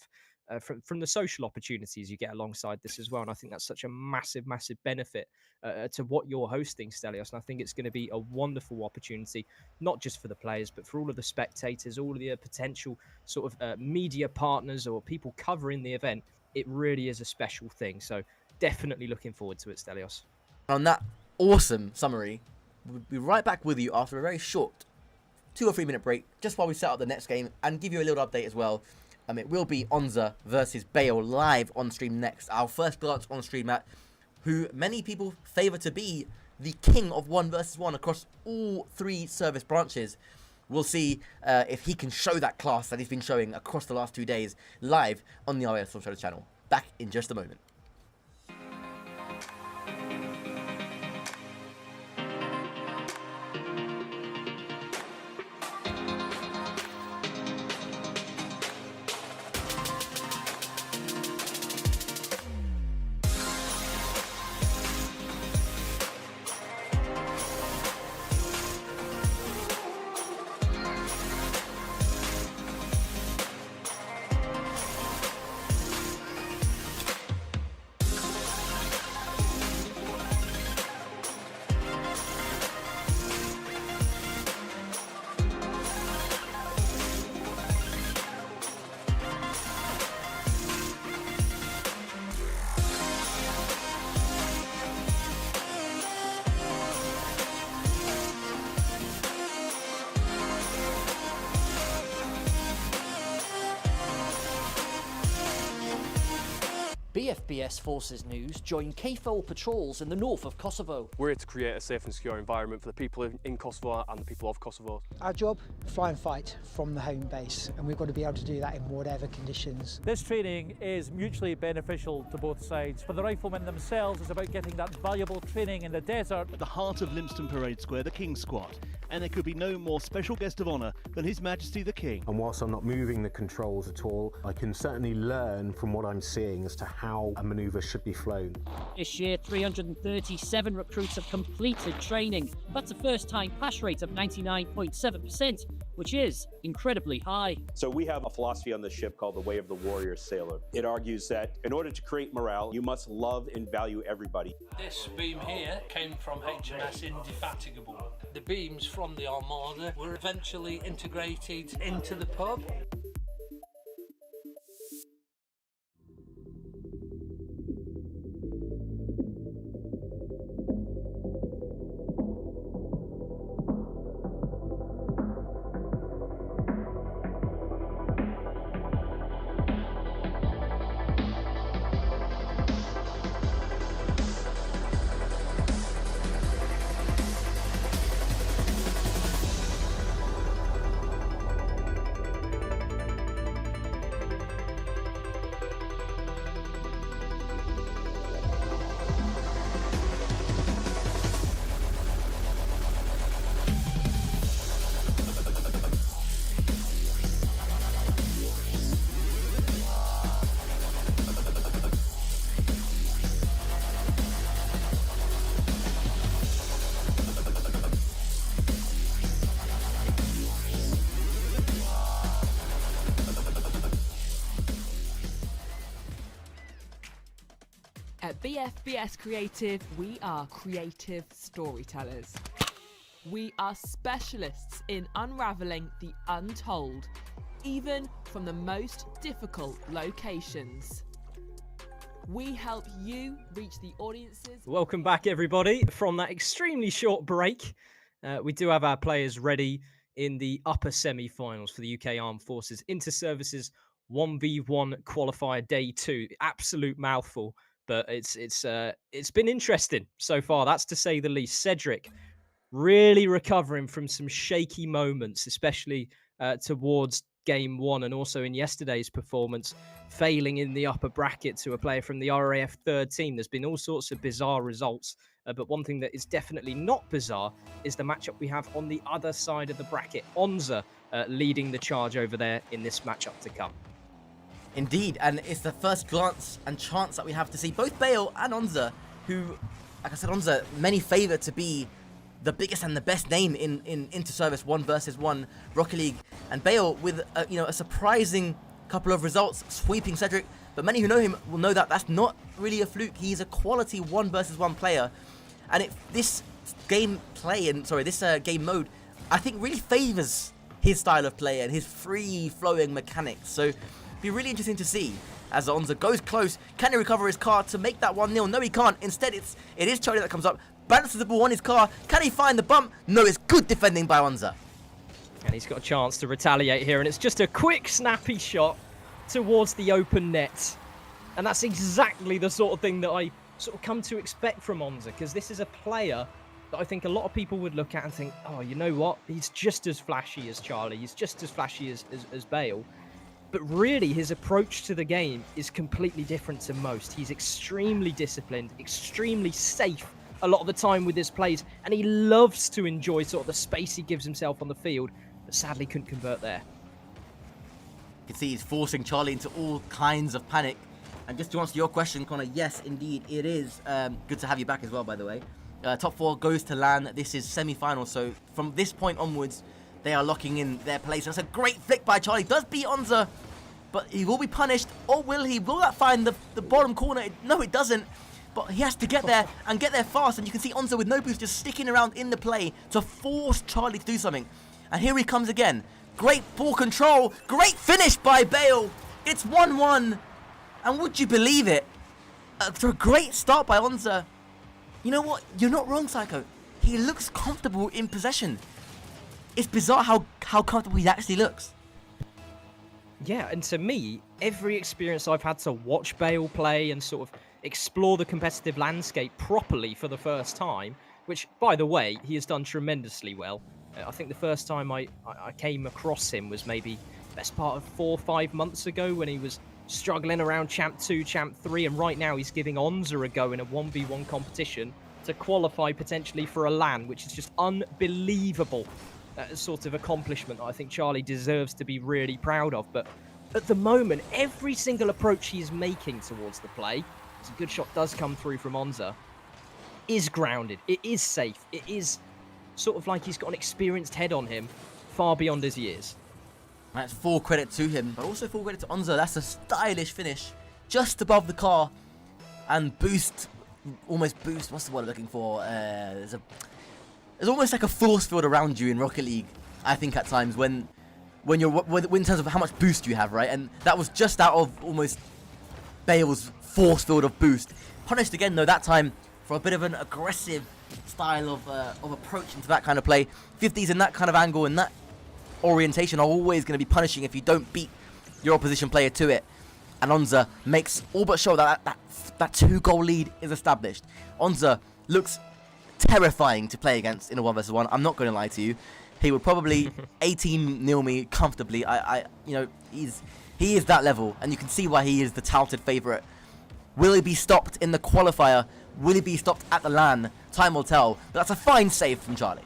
from the social opportunities you get alongside this as well. And I think that's such a massive benefit to what you're hosting, Stelios. And I think it's going to be a wonderful opportunity, not just for the players, but for all of the spectators, all of the potential sort of media partners or people covering the event. It really is a special thing. So definitely looking forward to it, Stelios. On that awesome summary, we'll be right back with you after a very short 2 or 3 minute break, just while we set up the next game and give you a little update as well. It will be Onza versus Bale live on stream next. Our first glance on stream at who many people favour to be the king of 1 versus 1 across all 3 service branches. We'll see if he can show that class that he's been showing across the last 2 days live on the RS Storm Shadows channel. Back in just a moment. BFBS Forces News join KFOL patrols in the north of Kosovo. We're here to create a safe and secure environment for the people in Kosovo and the people of Kosovo. Our job, fly and fight from the home base, and we've got to be able to do that in whatever conditions. This training is mutually beneficial to both sides. For the riflemen themselves, it's about getting that valuable training in the desert. At the heart of Lympstone Parade Square, the King's Squad, and there could be no more special guest of honour than His Majesty the King. And whilst I'm not moving the controls at all, I can certainly learn from what I'm seeing as to how a manoeuvre should be flown. This year, 337 recruits have completed training. That's a first-time pass rate of 99.7%, which is incredibly high. So we have a philosophy on this ship called the Way of the Warrior Sailor. It argues that in order to create morale, you must love and value everybody. This beam here came from HMS Indefatigable. The beams from the Armada were eventually integrated into the pub. At BFBS Creative, we are creative storytellers. We are specialists in unraveling the untold, even from the most difficult locations. We help you reach the audiences. Welcome back, everybody, from that extremely short break. We do have our players ready in the upper semi-finals for the UK Armed Forces Interservices 1v1 Qualifier Day 2. Absolute mouthful, but it's been interesting so far, that's to say the least. Cedric really recovering from some shaky moments, especially towards Game 1 and also in yesterday's performance, failing in the upper bracket to a player from the RAF third team. There's been all sorts of bizarre results, but one thing that is definitely not bizarre is the matchup we have on the other side of the bracket. Onza leading the charge over there in this matchup to come. Indeed, and it's the first glance and chance that we have to see both Bale and Onza, who, like I said, Onza, many favour to be the biggest and the best name in Interservice 1 versus 1 Rocket League, and Bale with a surprising couple of results, sweeping Cedric. But many who know him will know that that's not really a fluke. He's a quality 1 versus 1 player, and this game mode, I think, really favours his style of play and his free-flowing mechanics. So, be really interesting to see as Onza goes close. Can he recover his car to make that 1-0? No, he can't. Instead, it is Charlie that comes up, balances the ball on his car. Can he find the bump? No, it's good defending by Onza. And he's got a chance to retaliate here, and it's just a quick, snappy shot towards the open net. And that's exactly the sort of thing that I sort of come to expect from Onza, because this is a player that I think a lot of people would look at and think, oh, you know what? He's just as flashy as Charlie. He's just as flashy as Bale. But really, his approach to the game is completely different to most. He's extremely disciplined, extremely safe a lot of the time with his plays, and he loves to enjoy sort of the space he gives himself on the field, but sadly couldn't convert there. You can see he's forcing Charlie into all kinds of panic. And just to answer your question, Connor, yes, indeed, it is. Good to have you back as well, by the way. Top 4 goes to LAN. This is semi-final, so from this point onwards, they are locking in their place. That's a great flick by Charlie. Does beat Onza, but he will be punished, or will he? Will that find the bottom corner? No, it doesn't. But he has to get there, and get there fast. And you can see Onza with no boost just sticking around in the play to force Charlie to do something. And here he comes again. Great ball control. Great finish by Bale. It's 1-1. And would you believe it? After a great start by Onza. You know what? You're not wrong, Psycho. He looks comfortable in possession. It's bizarre how comfortable he actually looks. Yeah, and to me, every experience I've had to watch Bale play and sort of explore the competitive landscape properly for the first time, which, by the way, he has done tremendously well. I think the first time I came across him was maybe best part of 4 or 5 months ago when he was struggling around Champ 2, Champ 3, and right now he's giving Onza a go in a 1v1 competition to qualify potentially for a LAN, which is just unbelievable. Sort of accomplishment that I think Charlie deserves to be really proud of. But at the moment, every single approach he's making towards the play, as a good shot does come through from Onza, is grounded. It is safe. It is sort of like he's got an experienced head on him, far beyond his years. That's full credit to him, but also full credit to Onza. That's a stylish finish, just above the car, and almost boost. What's the word I'm looking for? There's almost like a force field around you in Rocket League, I think, at times, when you're in terms of how much boost you have, right? And that was just out of almost Bale's force field of boost. Punished again, though, that time for a bit of an aggressive style of approach into that kind of play. 50s in that kind of angle and that orientation are always going to be punishing if you don't beat your opposition player to it. And Onza makes all but sure that 2-goal lead is established. Onza looks terrifying to play against in a 1 versus 1. I'm not going to lie to you. He would probably 18-0 me comfortably. He is that level, and you can see why he is the touted favourite. Will he be stopped in the qualifier? Will he be stopped at the LAN? Time will tell. But that's a fine save from Charlie.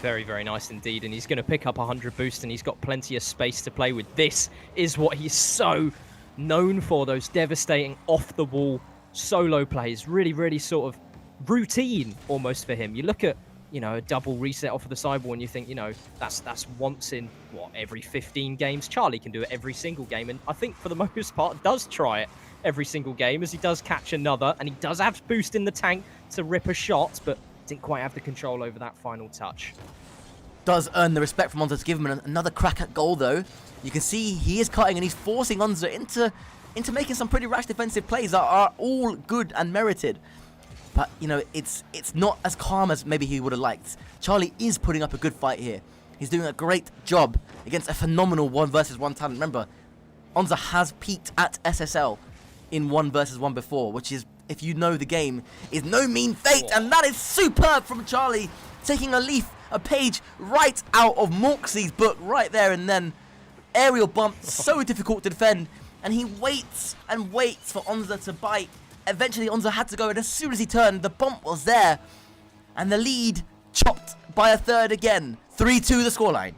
Very, very nice indeed, and he's going to pick up 100 boost, and he's got plenty of space to play with. This is what he's so known for, those devastating off-the-wall solo plays. Really, really sort of routine almost for him. You look at, a double reset off of the sidewall and you think, that's once in, every 15 games. Charlie can do it every single game, and I think for the most part does try it every single game, as he does catch another, and he does have boost in the tank to rip a shot, but didn't quite have the control over that final touch. Does earn the respect from Onza to give him another crack at goal, though. You can see he is cutting and he's forcing Onza into making some pretty rash defensive plays that are all good and merited. But, it's not as calm as maybe he would have liked. Charlie is putting up a good fight here. He's doing a great job against a phenomenal 1 versus 1 talent. Remember, Onza has peaked at SSL in 1 versus 1 before, which is, if you know the game, is no mean feat. And that is superb from Charlie, taking a page right out of Morksy's book right there and then. aerial bump, so difficult to defend, and he waits and waits for Onza to bite. Eventually, Onza had to go, and as soon as he turned, the bump was there, and the lead chopped by a third again. 3-2 the scoreline.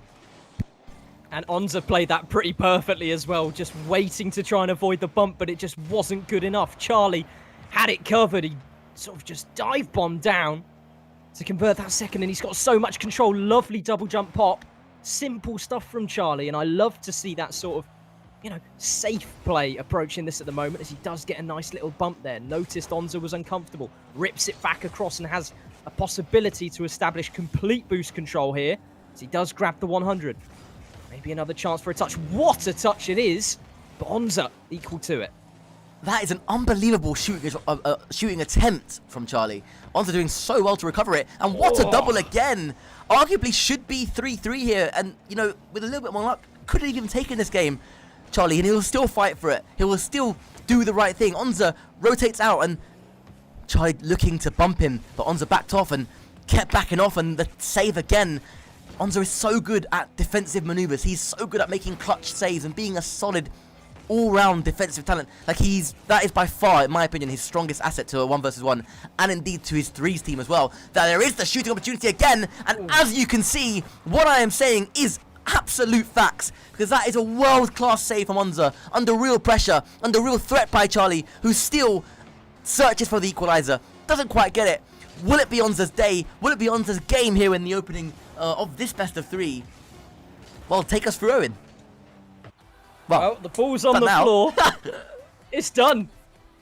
And Onza played that pretty perfectly as well, just waiting to try and avoid the bump, but it just wasn't good enough. Charlie had it covered. He sort of just dive bombed down to convert that second, and he's got so much control. Lovely double jump pop. Simple stuff from Charlie, and I love to see that sort of, you know, safe play approaching this at the moment, as he does get a nice little bump there. Noticed Onza was uncomfortable, rips it back across and has a possibility to establish complete boost control here, as he does grab the 100. Maybe another chance for a touch. What a touch it is, but Onza equal to it. That is an unbelievable shooting attempt from Charlie. Onza doing so well to recover it, and what a double again. Arguably should be 3-3 here, and, you know, with a little bit more luck, could have even taken this game, Charlie, and he'll still fight for it. He will still do the right thing. Onza rotates out, and Charlie looking to bump him, but Onza backed off and kept backing off, and the save again. Onza is so good at defensive maneuvers. He's so good at making clutch saves and being a solid all-round defensive talent. Like, that is by far, in my opinion, his strongest asset to a 1v1, and indeed to his threes team as well. That there is the shooting opportunity again, and as you can see, what I am saying is absolute facts, because that is a world-class save from Onza, under real pressure, under real threat by Charlie, who still searches for the equalizer. Doesn't quite get it. Will it be Onza's day? Will it be Onza's game here in the opening of this best of 3? Well, take us through, Owen. Well, the ball's on the floor. It's done.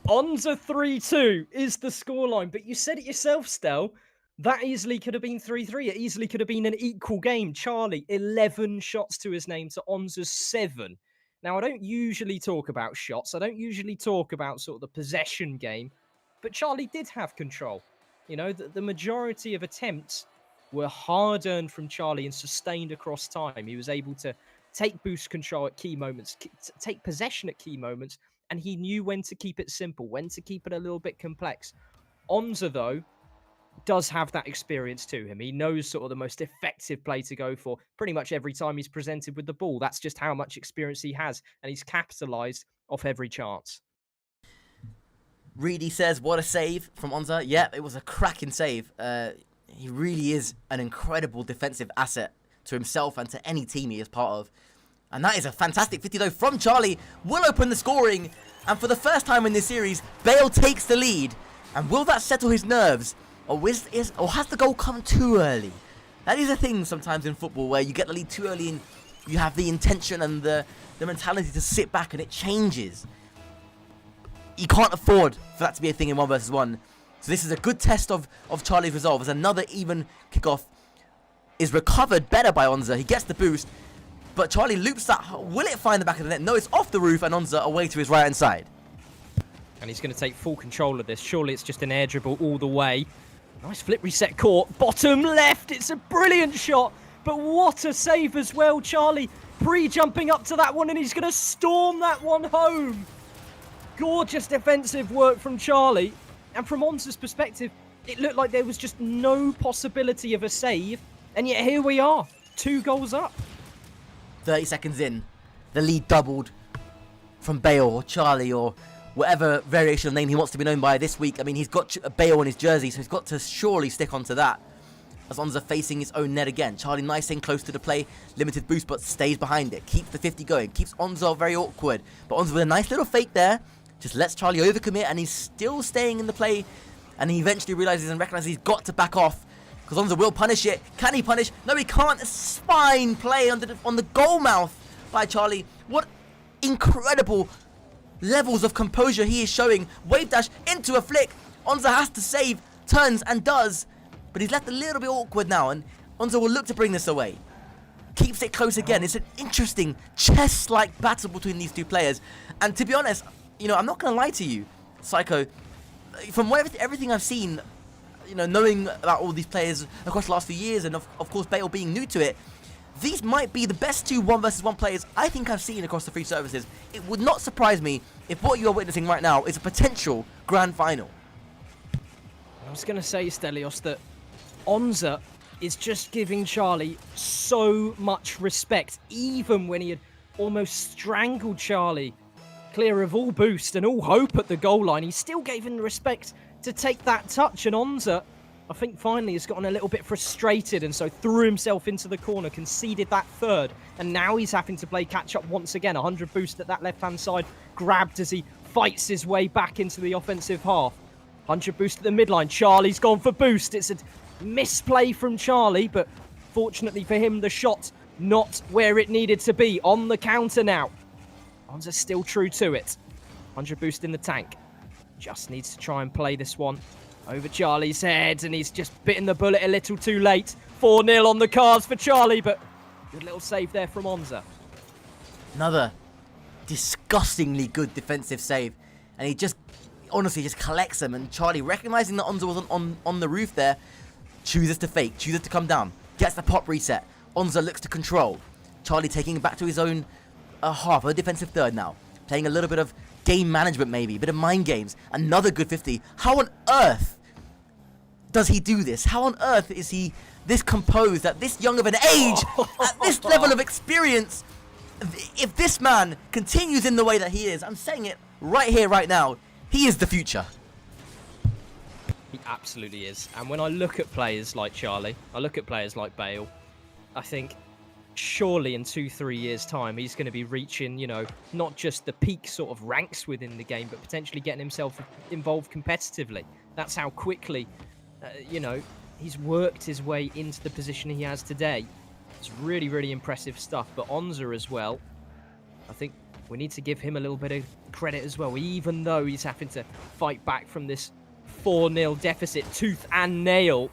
Onza 3-2 is the scoreline. But you said it yourself, Stel. That easily could have been 3-3. It easily could have been an equal game. Charlie, 11 shots to his name to Onza's 7. Now, I don't usually talk about shots. I don't usually talk about sort of the possession game. But Charlie did have control. You know, the majority of attempts were hard-earned from Charlie and sustained across time. He was able to take boost control at key moments, take possession at key moments, and he knew when to keep it simple, when to keep it a little bit complex. Onza, though, does have that experience to him. He knows sort of the most effective play to go for pretty much every time he's presented with the ball. That's just how much experience he has, and he's capitalized off every chance. Reedy says, what a save from Onza. Yeah, it was a cracking save. He really is an incredible defensive asset to himself and to any team he is part of. And that is a fantastic 50 though from Charlie. Will open the scoring. And for the first time in this series, Bale takes the lead. And will that settle his nerves? Or has the goal come too early? That is a thing sometimes in football, where you get the lead too early and you have the intention and the mentality to sit back, and it changes. You can't afford for that to be a thing in 1v1. So this is a good test of Charlie's resolve, as another even kickoff is recovered better by Onza. He gets the boost, but Charlie loops that. Will it find the back of the net? No, it's off the roof, and Onza away to his right-hand side. And he's going to take full control of this. Surely it's just an air dribble all the way. Nice flip reset court. Bottom left. It's a brilliant shot, but what a save as well. Charlie pre-jumping up to that one, and he's going to storm that one home. Gorgeous defensive work from Charlie. And from Onza's perspective, it looked like there was just no possibility of a save. And yet here we are, 2 goals up. 30 seconds in, the lead doubled from Bale or Charlie or whatever variation of name he wants to be known by this week. I mean, he's got Bale on his jersey, so he's got to surely stick onto that. As Onza facing his own net again. Charlie nice and close to the play, limited boost, but stays behind it. Keeps the 50 going, keeps Onza very awkward. But Onza with a nice little fake there, just lets Charlie overcommit, and he's still staying in the play. And he eventually realizes and recognizes he's got to back off, because Onza will punish it. Can he punish? No, he can't. A spine play on the goal mouth by Charlie. What incredible levels of composure he is showing. Wave dash into a flick. Onza has to save, turns and does, but he's left a little bit awkward now, and Onza will look to bring this away. Keeps it close again. It's an interesting chess-like battle between these two players. And to be honest, you know, I'm not going to lie to you, Psycho. From everything I've seen, you know, knowing about all these players across the last few years, and of course Bale being new to it, these might be the best 2 1v1 players I think I've seen across the 3 services. It would not surprise me if what you are witnessing right now is a potential grand final. I was going to say, Stelios, that Onza is just giving Charlie so much respect, even when he had almost strangled Charlie clear of all boost and all hope at the goal line. He still gave him the respect to take that touch, and Onza, I think, finally has gotten a little bit frustrated and so threw himself into the corner, conceded that third, and now he's having to play catch-up once again. 100 boost at that left-hand side, grabbed as he fights his way back into the offensive half. 100 boost at the midline. Charlie's gone for boost. It's a misplay from Charlie, but fortunately for him, the shot not where it needed to be. On the counter now. Onza's still true to it. 100 boost in the tank. Just needs to try and play this one over Charlie's head, and he's just bitten the bullet a little too late. 4-0 on the cards for Charlie, but good little save there from Onza. Another disgustingly good defensive save, and he just honestly just collects them, and Charlie, recognizing that Onza was on the roof there, chooses to fake, chooses to come down, gets the pop reset. Onza looks to control. Charlie taking it back to his own half, a defensive third now, playing a little bit of game management, maybe a bit of mind games. Another good 50. How on earth does he do this? How on earth is he this composed at this young of an age, at this level of experience? If this man continues in the way that he is, I'm saying it right here, right now, he is the future. He absolutely is. And when I look at players like Charlie, I look at players like Bale, I think surely in 2-3 years' time, he's going to be reaching, you know, not just the peak sort of ranks within the game, but potentially getting himself involved competitively. That's how quickly, you know, he's worked his way into the position he has today. It's really, really impressive stuff. But Onza as well, I think we need to give him a little bit of credit as well, even though he's having to fight back from this 4-0 deficit, tooth and nail.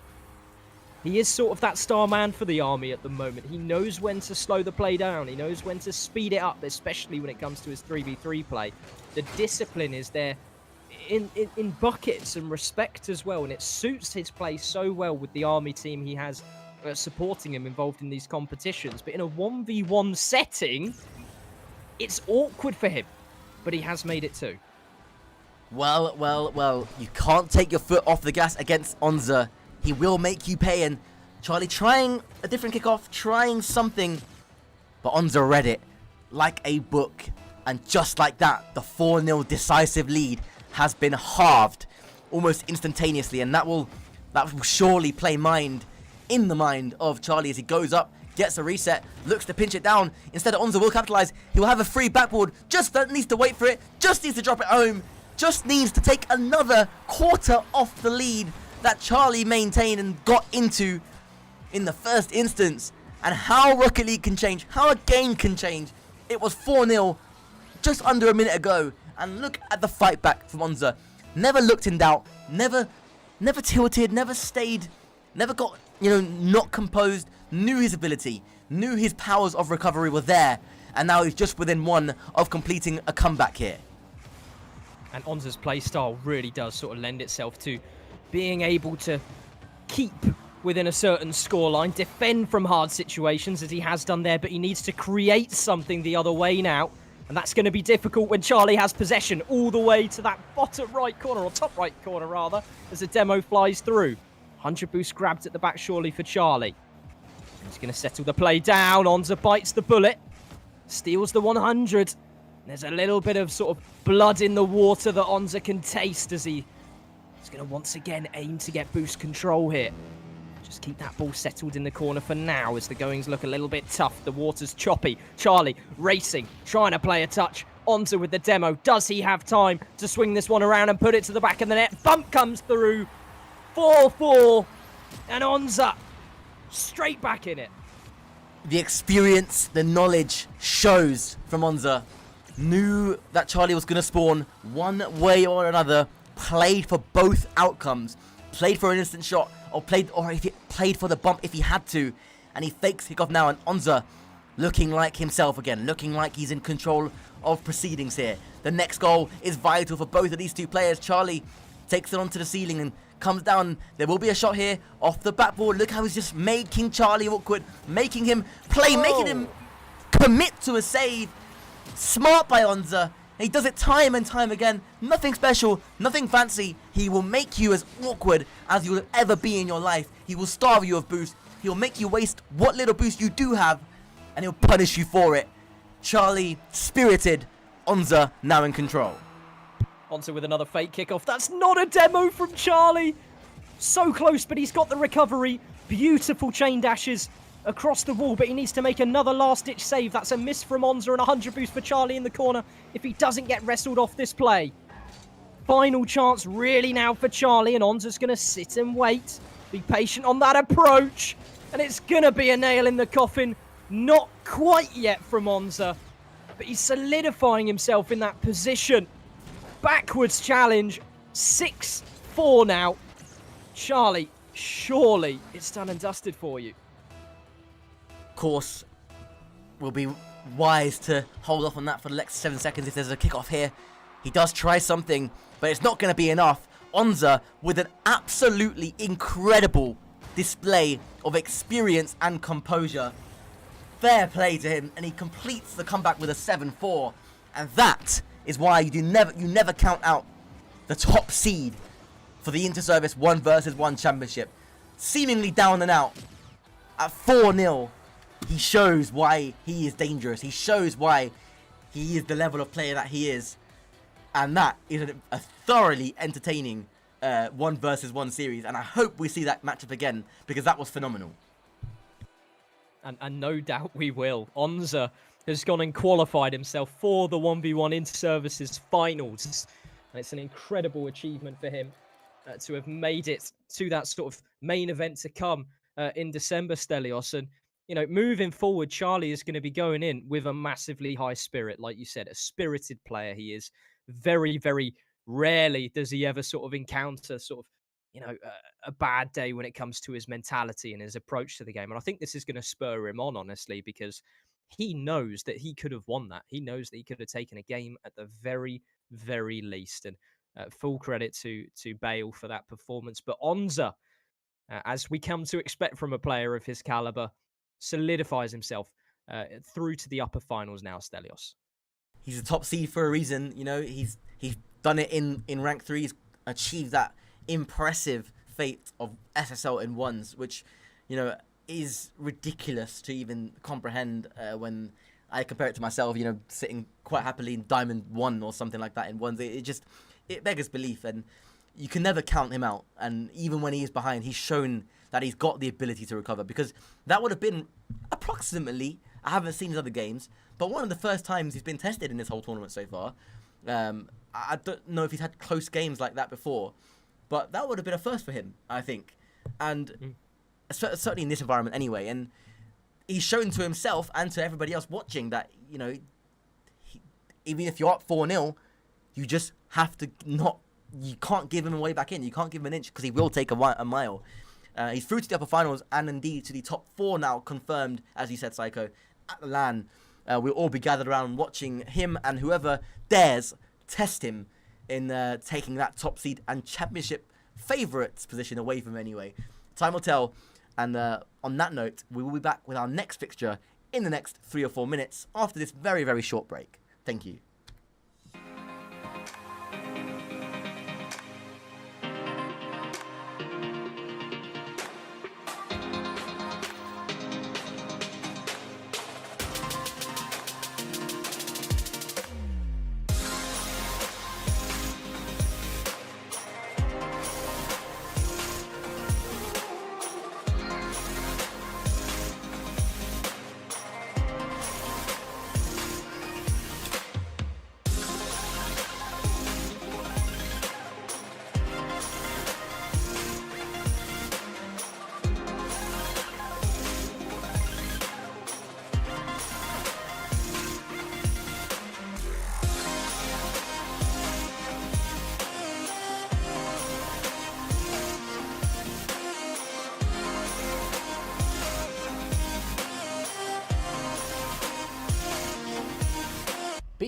He is sort of that star man for the Army at the moment. He knows when to slow the play down. He knows when to speed it up, especially when it comes to his 3v3 play. The discipline is there in buckets and respect as well, and it suits his play so well with the Army team he has supporting him involved in these competitions. But in a 1v1 setting, it's awkward for him, but he has made it too. Well, you can't take your foot off the gas against Onza. He will make you pay, and Charlie trying a different kickoff, trying something, but Onza read it like a book, and just like that, the 4-0 decisive lead has been halved almost instantaneously, and that will surely play in the mind of Charlie as he goes up, gets a reset, looks to pinch it down. Instead, Onza will capitalize. He will have a free backboard, just needs to wait for it, just needs to drop it home, just needs to take another quarter off the lead that Charlie maintained and got into in the first instance. And how Rocket League can change, how a game can change. It was 4-0 just under a minute ago, and look at the fight back from Onza. Never looked in doubt, never tilted, never stayed, never got, not composed, knew his ability, knew his powers of recovery were there, and now he's just within one of completing a comeback here. And Onza's playstyle really does sort of lend itself to being able to keep within a certain scoreline, defend from hard situations as he has done there, but he needs to create something the other way now. And that's going to be difficult when Charlie has possession all the way to that bottom right corner, or top right corner rather, as the demo flies through. 100 boost grabbed at the back surely for Charlie. He's going to settle the play down. Onza bites the bullet, steals the 100. There's a little bit of sort of blood in the water that Onza can taste as he's going to once again aim to get boost control here. Just keep that ball settled in the corner for now as the goings look a little bit tough. The water's choppy. Charlie racing, trying to play a touch. Onza with the demo. Does he have time to swing this one around and put it to the back of the net? Bump comes through. 4-4. And Onza straight back in it. The experience, the knowledge shows from Onza. Knew that Charlie was going to spawn one way or another. Played for both outcomes. Played for an instant shot, or played for the bump if he had to, and he fakes kickoff now, and Onza looking like himself again, looking like he's in control of proceedings here. The next goal is vital for both of these two players. Charlie takes it onto the ceiling and comes down. There will be a shot here off the backboard. Look how he's just making Charlie awkward, making him play, making him commit to a save. Smart by Onza. He does it time and time again. Nothing special, nothing fancy. He will make you as awkward as you will ever be in your life. He will starve you of boost. He'll make you waste what little boost you do have, and he'll punish you for it. Charlie spirited, Onza now in control. Onza with another fake kickoff. That's not a demo from Charlie. So close, but he's got the recovery. Beautiful chain dashes across the wall, but he needs to make another last-ditch save. That's a miss from Onza and 100 boost for Charlie in the corner if he doesn't get wrestled off this play. Final chance really now for Charlie, and Onza's going to sit and wait. Be patient on that approach, and it's going to be a nail in the coffin. Not quite yet from Onza, but he's solidifying himself in that position. Backwards challenge, 6-4 now. Charlie, surely it's done and dusted for you. Of course, we'll be wise to hold off on that for the next 7 seconds if there's a kickoff here. He does try something, but it's not going to be enough. Onza with an absolutely incredible display of experience and composure. Fair play to him, and he completes the comeback with a 7-4. And that is why you never count out the top seed for the Interservice 1 vs 1 championship. Seemingly down and out at 4-0, he shows why he is dangerous. He shows why he is the level of player that he is. And that is a thoroughly entertaining 1 vs 1 series. And I hope we see that matchup again, because that was phenomenal. And no doubt we will. Onza has gone and qualified himself for the 1v1 Interservices finals. And it's an incredible achievement for him to have made it to that sort of main event to come in December, Stelios. And, you know, moving forward, Charlie is going to be going in with a massively high spirit. Like you said, a spirited player he is. Very, very rarely does he ever sort of encounter sort of, you know, a bad day when it comes to his mentality and his approach to the game. And I think this is going to spur him on, honestly, because he knows that he could have won that. He knows that he could have taken a game at the very, very least. And full credit to Bale for that performance. But Onza, as we come to expect from a player of his caliber, solidifies himself through to the upper finals now, Stelios. He's a top seed for a reason. You know, he's done it in rank 3. He's achieved that impressive fate of SSL in 1s, which, you know, is ridiculous to even comprehend when I compare it to myself, you know, sitting quite happily in Diamond 1 or something like that in 1s. It beggars belief, and you can never count him out. And even when he is behind, he's shown that he's got the ability to recover, because that would have been approximately, I haven't seen his other games, but one of the first times he's been tested in this whole tournament so far. I don't know if he's had close games like that before, but that would have been a first for him, I think. And certainly in this environment anyway. And he's shown to himself and to everybody else watching that, you know, even if you're up 4-0, you just have to you can't give him a way back in. You can't give him an inch, because he will take a mile. He's through to the upper finals and indeed to the top 4 now, confirmed, as you said, Psycho, at the LAN. We'll all be gathered around watching him and whoever dares test him in taking that top seed and championship favourites position away from him anyway. Time will tell. And on that note, we will be back with our next fixture in the next 3 or 4 minutes after this very, very short break. Thank you.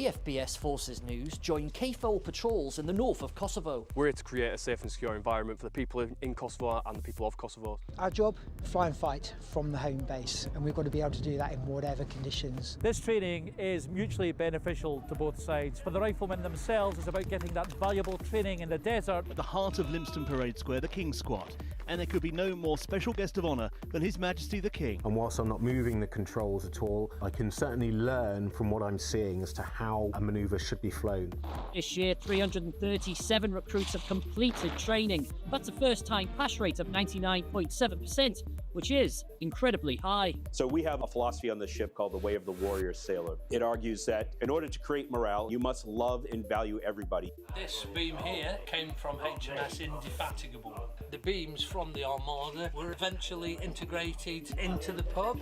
BFBS Forces News join KFOL patrols in the north of Kosovo. We're here to create a safe and secure environment for the people in Kosovo and the people of Kosovo. Our job, fly and fight from the home base, and we've got to be able to do that in whatever conditions. This training is mutually beneficial to both sides. For the riflemen themselves, it's about getting that valuable training in the desert. At the heart of Lympstone Parade Square, the King's Squad, and there could be no more special guest of honour than His Majesty the King. And whilst I'm not moving the controls at all, I can certainly learn from what I'm seeing as to how a manoeuvre should be flown. This year, 337 recruits have completed training. That's a first-time pass rate of 99.7%, which is incredibly high. So we have a philosophy on the ship called the Way of the Warrior Sailor. It argues that in order to create morale, you must love and value everybody. This beam here came from HMS Indefatigable. The beams from the Armada were eventually integrated into the pub.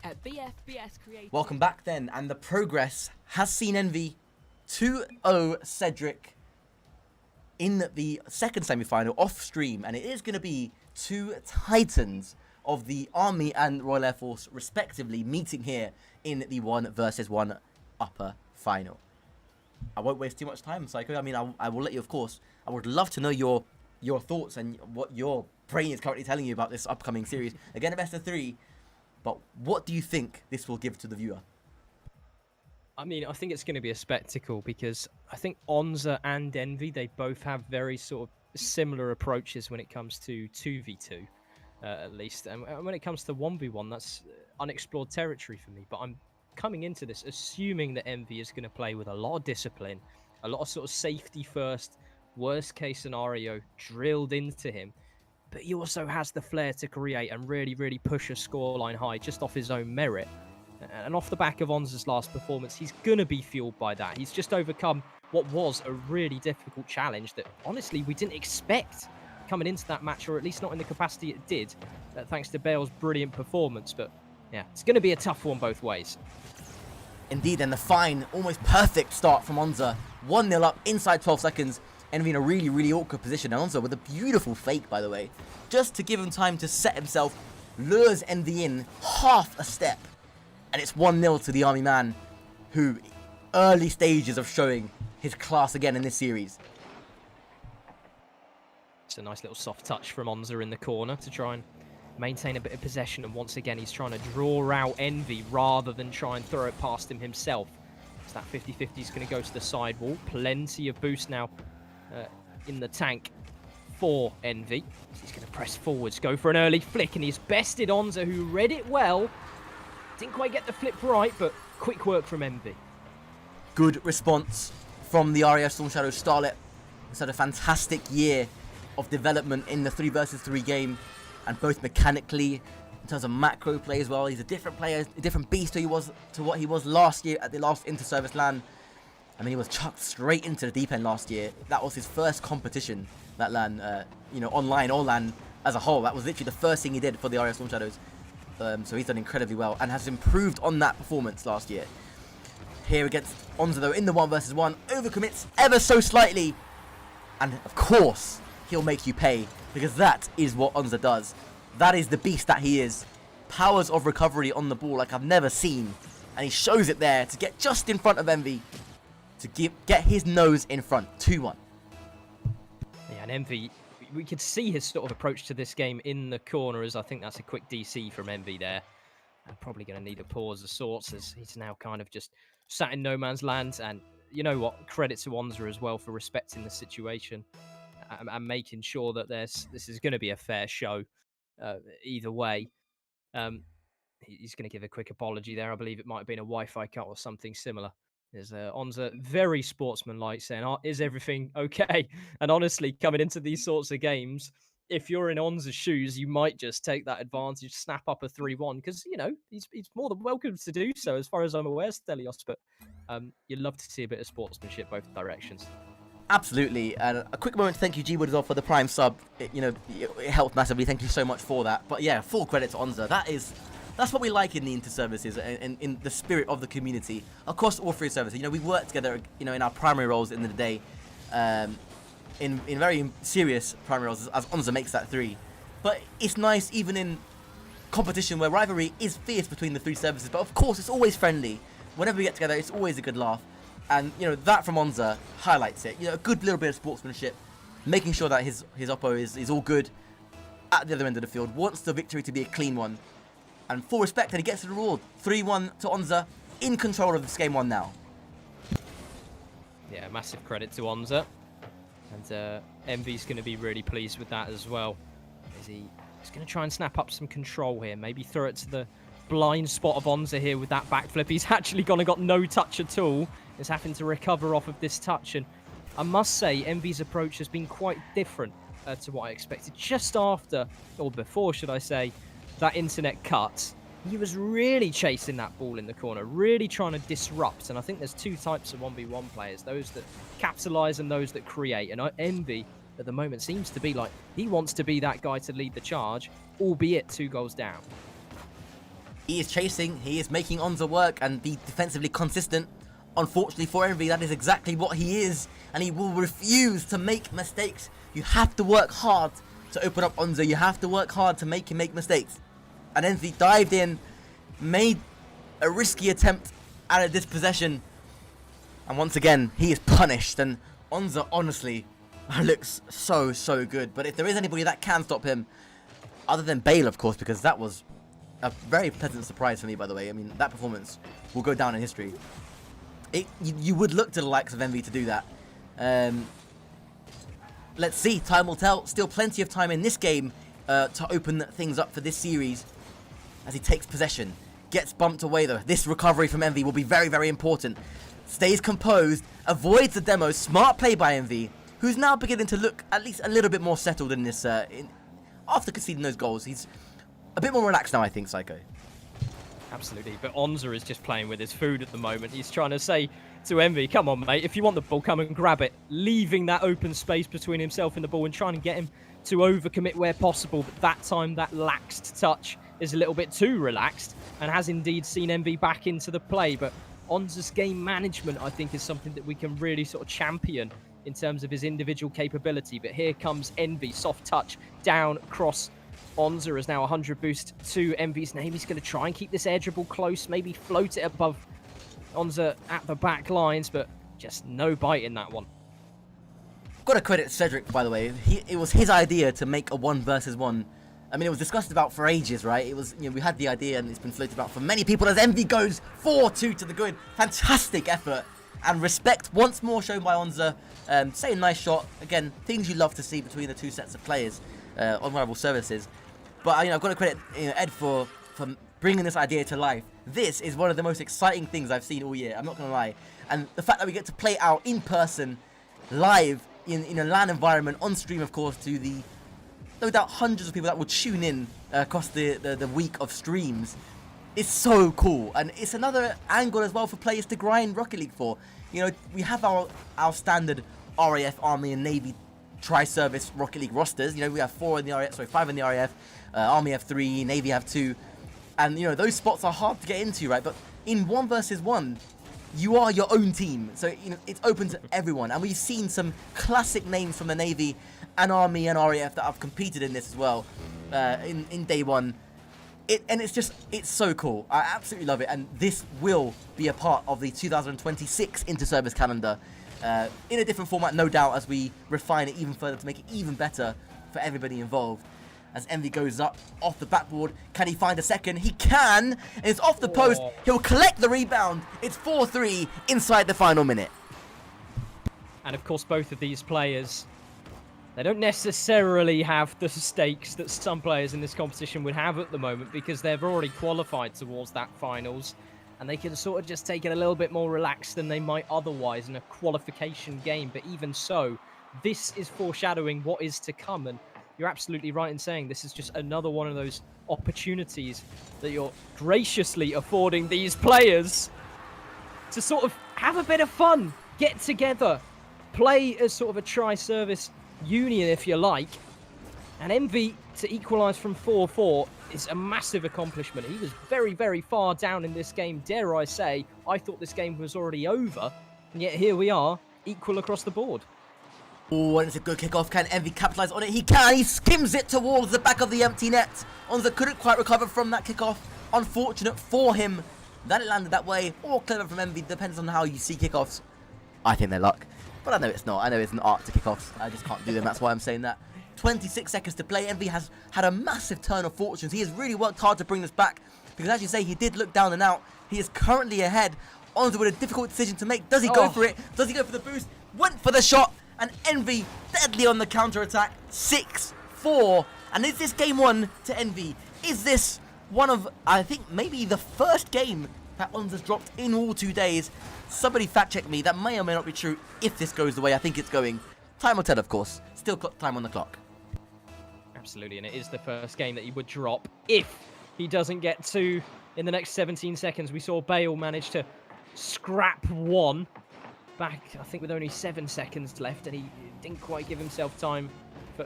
At BFBS Creative. Welcome back then, and the progress has seen Envy 2-0 Cedric in the second semi-final off stream, and it is going to be two titans of the Army and Royal Air Force respectively meeting here in the 1 versus 1 upper final. I won't waste too much time, Psycho. I mean, I will let you, of course. I would love to know your thoughts and what your brain is currently telling you about this upcoming series. Again, a best of 3. But what do you think this will give to the viewer? I mean, I think it's going to be a spectacle because I think Onza and Envy, they both have very sort of similar approaches when it comes to 2v2, at least. And when it comes to 1v1, that's unexplored territory for me. But I'm coming into this assuming that Envy is going to play with a lot of discipline, a lot of sort of safety first, worst case scenario drilled into him. But he also has the flair to create and really, really push a scoreline high just off his own merit. And off the back of Onza's last performance, he's going to be fueled by that. He's just overcome what was a really difficult challenge that, honestly, we didn't expect coming into that match, or at least not in the capacity it did, thanks to Bale's brilliant performance. But, yeah, it's going to be a tough one both ways. Indeed, and the fine, almost perfect start from Onza. 1-0 up inside 12 seconds. Envy in a really, really awkward position. And Onza with a beautiful fake, by the way. Just to give him time to set himself, lures Envy in half a step. And it's 1-0 to the Army man, who early stages of showing his class again in this series. It's a nice little soft touch from Onza in the corner to try and maintain a bit of possession. And once again, he's trying to draw out Envy rather than try and throw it past him himself. So that 50-50 is going to go to the sidewall. Plenty of boost now in the tank for Envy. He's going to press forwards, go for an early flick, and he's bested Onza, who read it well. Didn't quite get the flip right, but quick work from Envy. Good response from the RAF Storm Shadow Starlet. He's had a fantastic year of development in the 3 versus 3 game, and both mechanically, in terms of macro play as well. He's a different player, a different beast to what he was last year at the last Interservice LAN. I mean, he was chucked straight into the deep end last year. That was his first competition, that LAN, online or LAN as a whole. That was literally the first thing he did for the RAF Storm Shadows. So he's done incredibly well and has improved on that performance last year. Here against Onza, though, in the 1 versus 1, overcommits ever so slightly. And of course, he'll make you pay, because that is what Onza does. That is the beast that he is. Powers of recovery on the ball like I've never seen. And he shows it there to get just in front of Envy, to get his nose in front. 2-1. Yeah, and Envy, we could see his sort of approach to this game in the corner, as I think that's a quick DC from Envy there. Probably going to need a pause of sorts, as he's now kind of just sat in no man's land. And you know what? Credit to Onza as well for respecting the situation and making sure that this is going to be a fair show either way. He's going to give a quick apology there. I believe it might have been a Wi-Fi cut or something similar. There's Onza very sportsmanlike, saying, is everything okay? And honestly, coming into these sorts of games, if you're in Onza's shoes, you might just take that advantage, snap up a 3-1, because, you know, he's more than welcome to do so, as far as I'm aware, Stelios. But you'd love to see a bit of sportsmanship both directions. Absolutely. And a quick moment to thank you, G-Wood, as well, for the Prime sub. It helped massively. Thank you so much for that. But yeah, full credit to Onza. That's what we like in the Interservices and in the spirit of the community across all three services. We work together, in our primary roles in the day, in very serious primary roles as Onza makes that 3. But it's nice even in competition where rivalry is fierce between the 3 services. But of course, it's always friendly. Whenever we get together, it's always a good laugh. And, that from Onza highlights it. A good little bit of sportsmanship, making sure that his oppo is all good at the other end of the field, wants the victory to be a clean one. And full respect, and he gets the reward. 3-1 to Onza, in control of this game 1 now. Yeah, massive credit to Onza. And Envy's going to be really pleased with that as well. He's going to try and snap up some control here. Maybe throw it to the blind spot of Onza here with that backflip. He's actually got no touch at all. He's having to recover off of this touch. And I must say, Envy's approach has been quite different to what I expected. Just after, or before, should I say, that internet cut, he was really chasing that ball in the corner, really trying to disrupt. And I think there's 2 types of 1v1 players, those that capitalize and those that create. And Envy, at the moment, seems to be like he wants to be that guy to lead the charge, albeit 2 goals down. He is chasing, he is making Onza work and be defensively consistent. Unfortunately for Envy, that is exactly what he is, and he will refuse to make mistakes. You have to work hard to open up Onza. You have to work hard to make him make mistakes. And Envy dived in, made a risky attempt at a dispossession, and once again, he is punished. And Onza, honestly, looks so good. But if there is anybody that can stop him, other than Bale, of course, because that was a very pleasant surprise for me, by the way. I mean, that performance will go down in history. You would look to the likes of Envy to do that. Let's see, time will tell. Still plenty of time in this game to open things up for this series as he takes possession. Gets bumped away though. This recovery from Envy will be very important. Stays composed, avoids the demo. Smart play by Envy, who's now beginning to look at least a little bit more settled in this. After conceding those goals, he's a bit more relaxed now, I think, Psycho. Absolutely, but Onza is just playing with his food at the moment. He's trying to say to Envy, come on, mate, if you want the ball, come and grab it. Leaving that open space between himself and the ball and trying to get him to overcommit where possible. But that time, that laxed touch is a little bit too relaxed and has indeed seen Envy back into the play. But Onza's game management, I think, is something that we can really sort of champion in terms of his individual capability. But here comes Envy, soft touch, down, cross. Onza is now 100 boost to Envy's name. He's going to try and keep this air dribble close, maybe float it above Onza at the back lines, but just no bite in that one. Got to credit Cedric, by the way. It was his idea to make a 1 versus 1. I mean, it was discussed about for ages, right? It was, we had the idea and it's been floated about for many people as Envy goes 4-2 to the good. Fantastic effort and respect once more shown by Onza. Say a nice shot. Again, things you love to see between the 2 sets of players on rival services. But I've got to credit Ed for bringing this idea to life. This is one of the most exciting things I've seen all year. I'm not going to lie. And the fact that we get to play out in person, live, in a LAN environment, on stream, of course, to the no doubt hundreds of people that will tune in across the week of streams, is so cool. And it's another angle as well for players to grind Rocket League for. We have our standard RAF, Army, and Navy tri-service Rocket League rosters. We have 5 in the RAF, Army have 3, Navy have 2, and those spots are hard to get into, right? But in 1 versus 1, you are your own team, so it's open to everyone. And we've seen some classic names from the Navy and Army and RAF that have competed in this as well in day 1. It's so cool. I absolutely love it, and this will be a part of the 2026 Interservice calendar. In a different format, no doubt, as we refine it even further to make it even better for everybody involved. as Envy goes up off the backboard. Can he find a second? He can, and it's off the post. He'll collect the rebound. It's 4-3 inside the final minute. And of course, both of these players, they don't necessarily have the stakes that some players in this competition would have at the moment, because they've already qualified towards that finals, and they can sort of just take it a little bit more relaxed than they might otherwise in a qualification game. But even so, this is foreshadowing what is to come, and you're absolutely right in saying this is just another one of those opportunities that you're graciously affording these players to sort of have a bit of fun, get together, play as sort of a tri-service union, if you like. And Envy to equalise from 4-4 is a massive accomplishment. He was very, very far down in this game, dare I say. I thought this game was already over, and yet here we are, equal across the board. Oh, and it's a good kickoff. Can Envy capitalise on it? He can. He skims it towards the back of the empty net. Onza couldn't quite recover from that kickoff. Unfortunate for him that it landed that way. Or clever from Envy. Depends on how you see kickoffs. I think they're luck. But I know it's not. I know it's an art to kickoffs. I just can't do them. That's why I'm saying that. 26 seconds to play. Envy has had a massive turn of fortunes. He has really worked hard to bring this back. Because as you say, he did look down and out. He is currently ahead. Onza with a difficult decision to make. Does he go for it? Does he go for the boost? Went for the shot. And Envy deadly on the counter-attack. 6-4. And is this game one to Envy? Is this one of, I think, maybe the first game that Onza's dropped in all 2 days? Somebody fact-check me. That may or may not be true if this goes the way I think it's going. Time will tell, of course. Still time on the clock. Absolutely, and it is the first game that he would drop if he doesn't get two in the next 17 seconds. We saw Bale manage to scrap one back, I think, with only 7 seconds left, and he didn't quite give himself time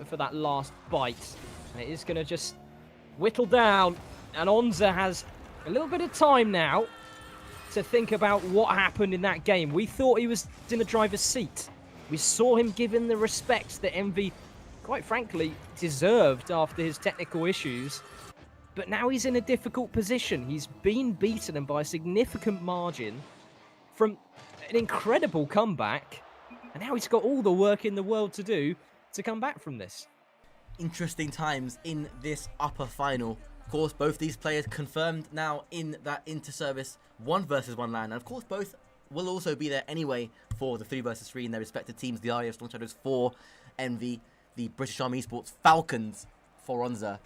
for that last bite. And it is going to just whittle down, and Onza has a little bit of time now to think about what happened in that game. We thought he was in the driver's seat. We saw him given the respect that Envy, quite frankly, deserved after his technical issues. But now he's in a difficult position. He's been beaten, and by a significant margin, from an incredible comeback, and now he's got all the work in the world to do to come back from this. Interesting times in this upper final. Of course, both these players confirmed now in that Interservice 1 versus 1 LAN, and of course both will also be there anyway for the 3 versus 3 in their respective teams. The RAF Storm Shadows for Envy, the British Army Esports Falcons for Onza.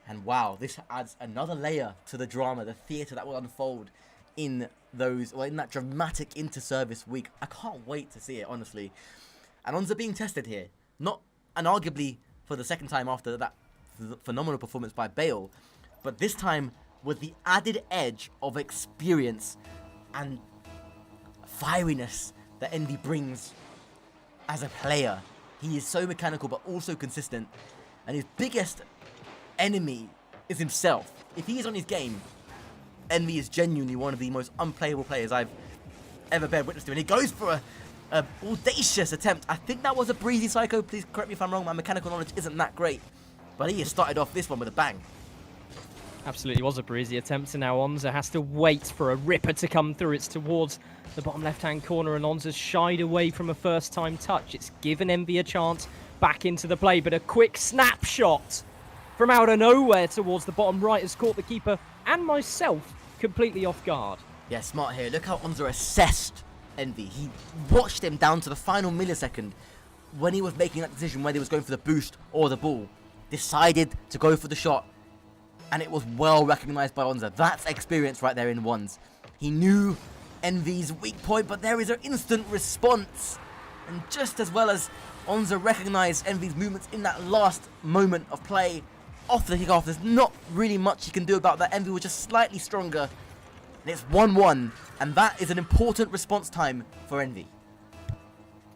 And wow, this adds another layer to the drama, the theatre that will unfold in that dramatic Interservice week. I can't wait to see it, honestly. And Onza being tested here, and arguably for the second time after that phenomenal performance by Bale, but this time with the added edge of experience and fieriness that Envy brings as a player. He is so mechanical but also consistent, and his biggest enemy is himself. If he is on his game, Envy is genuinely one of the most unplayable players I've ever been witness to, and he goes for a audacious attempt. I think that was a breezy psycho. Please correct me if I'm wrong. My mechanical knowledge isn't that great, but he has started off this one with a bang. Absolutely was a breezy attempt, and now Onza has to wait for a ripper to come through. It's towards the bottom left-hand corner, and Onza's shied away from a first-time touch. It's given Envy a chance back into the play, but a quick snapshot from out of nowhere towards the bottom right has caught the keeper and myself completely off guard. Yeah, smart here. Look how Onza assessed Envy. He watched him down to the final millisecond when he was making that decision whether he was going for the boost or the ball. Decided to go for the shot, and it was well recognised by Onza. That's experience right there in ones. He knew Envy's weak point, but there is an instant response. And just as well as Onza recognised Envy's movements in that last moment of play off the kickoff, there's not really much he can do about that. Envy was just slightly stronger. And it's 1-1, and that is an important response time for Envy.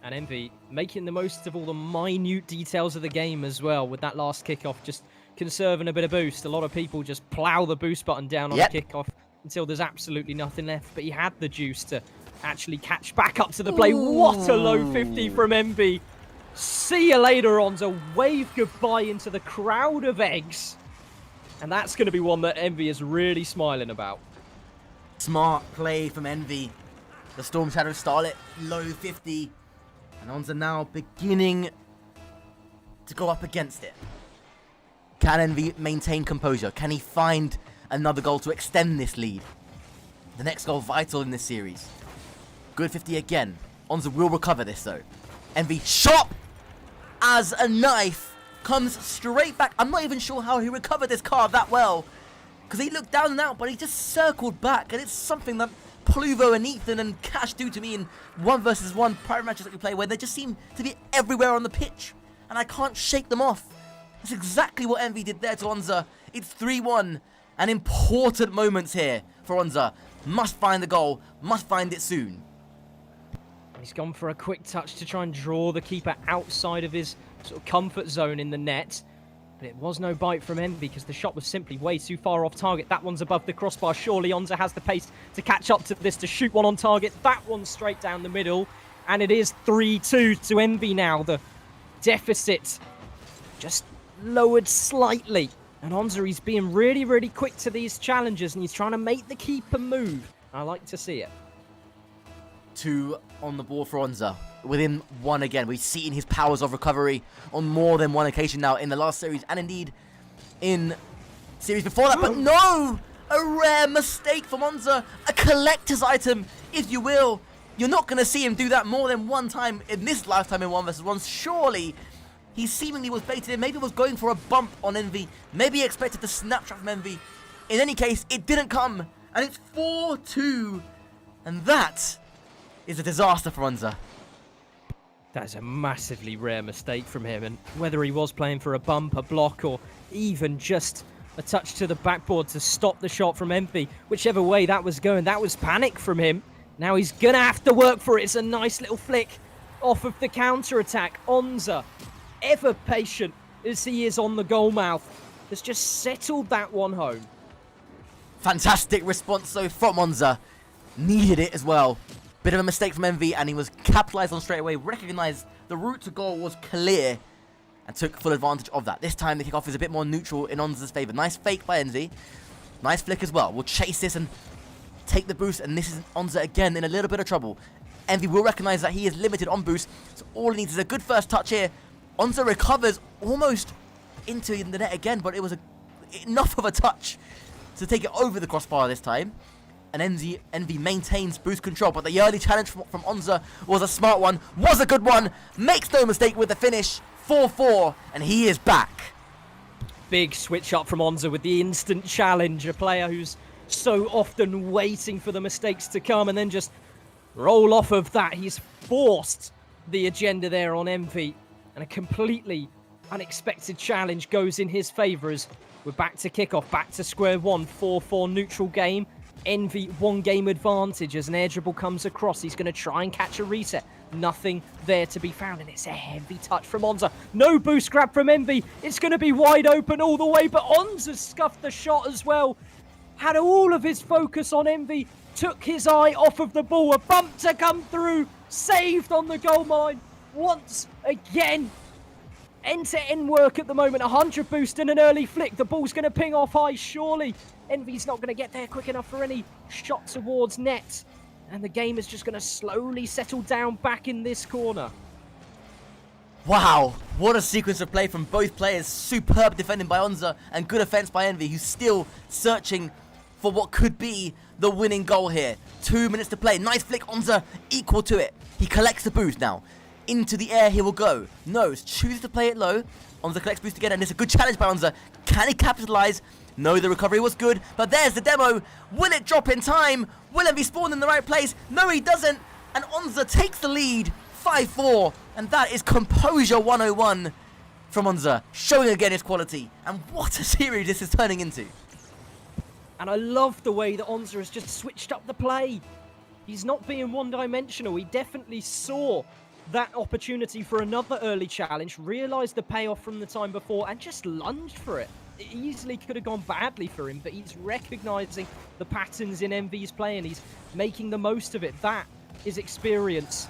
And Envy making the most of all the minute details of the game as well, with that last kickoff, just conserving a bit of boost. A lot of people just plough the boost button down on the kickoff until there's absolutely nothing left, but he had the juice to actually catch back up to the play. Ooh. What a low 50 from Envy. See you later, Onza. Wave goodbye into the crowd of eggs. And that's going to be one that Envy is really smiling about. Smart play from Envy. The Storm Shadow Starlet, low 50. And Onza now beginning to go up against it. Can Envy maintain composure? Can he find another goal to extend this lead? The next goal vital in this series. Good 50 again. Onza will recover this though. Envy shot as a knife comes straight back. I'm not even sure how he recovered this card that well, because he looked down and out, but he just circled back, and it's something that Pluvo and Ethan and Cash do to me in 1v1 private matches that we play, where they just seem to be everywhere on the pitch, and I can't shake them off. That's exactly what Envy did there to Onza. It's 3-1, and important moments here for Onza. Must find the goal, must find it soon. He's gone for a quick touch to try and draw the keeper outside of his sort of comfort zone in the net. But it was no bite from Envy because the shot was simply way too far off target. That one's above the crossbar. Surely Onza has the pace to catch up to this, to shoot one on target. That one's straight down the middle. And it is 3-2 to Envy now. The deficit just lowered slightly. And Onza, he's being really, really quick to these challenges, and he's trying to make the keeper move. I like to see it. 2 on the board for Onza. Within 1 again. We've seen his powers of recovery on more than one occasion now in the last series, and indeed in series before that. But no! A rare mistake from Onza. A collector's item, if you will. You're not going to see him do that more than 1 time in this lifetime in 1v1. Surely he seemingly was baited in. Maybe was going for a bump on Envy. Maybe he expected the snapshot from Envy. In any case, it didn't come. And it's 4-2. And that is a disaster for Onza. That is a massively rare mistake from him, and whether he was playing for a bump, a block, or even just a touch to the backboard to stop the shot from Envy, whichever way that was going, that was panic from him. Now he's gonna have to work for it. It's a nice little flick off of the counter-attack. Onza, ever patient as he is on the goal mouth, has just settled that one home. Fantastic response though from Onza. Needed it as well. Bit of a mistake from Envy, and he was capitalised on straight away. Recognised the route to goal was clear and took full advantage of that. This time the kickoff is a bit more neutral in Onza's favour. Nice fake by Envy. Nice flick as well. We'll chase this and take the boost, and this is Onza again in a little bit of trouble. Envy will recognise that he is limited on boost, so all he needs is a good first touch here. Onza recovers almost into the net again, but it was enough of a touch to take it over the crossbar this time. And Envy maintains boost control, but the early challenge from Onza was a smart one, was a good one, makes no mistake with the finish, 4-4, and he is back. Big switch up from Onza with the instant challenge, a player who's so often waiting for the mistakes to come and then just roll off of that. He's forced the agenda there on Envy, and a completely unexpected challenge goes in his favour as we're back to kickoff, back to square one, 4-4 neutral game. Envy 1 game advantage as an air dribble comes across. He's going to try and catch a reset. Nothing there to be found, and it's a heavy touch from Onza. No boost grab from Envy. It's going to be wide open all the way, but Onza scuffed the shot as well. Had all of his focus on Envy. Took his eye off of the ball. A bump to come through. Saved on the goal line once again. End-to-end work at the moment. 100 boost and an early flick. The ball's going to ping off high, surely. Envy's not going to get there quick enough for any shot towards net. And the game is just going to slowly settle down back in this corner. Wow, what a sequence of play from both players. Superb defending by Onza and good offense by Envy, who's still searching for what could be the winning goal here. 2 minutes to play. Nice flick, Onza equal to it. He collects the boost now. Into the air he will go. Knows, chooses to play it low. Onza collects boost again, and it's a good challenge by Onza. Can he capitalize? No, the recovery was good, but there's the demo. Will it drop in time? Will Envy spawn in the right place? No, he doesn't. And Onza takes the lead, 5-4. And that is Composure 101 from Onza, showing again his quality. And what a series this is turning into. And I love the way that Onza has just switched up the play. He's not being one-dimensional. He definitely saw that opportunity for another early challenge, realised the payoff from the time before, and just lunged for it. It easily could have gone badly for him, but he's recognising the patterns in Envy's play, and he's making the most of it. That is experience.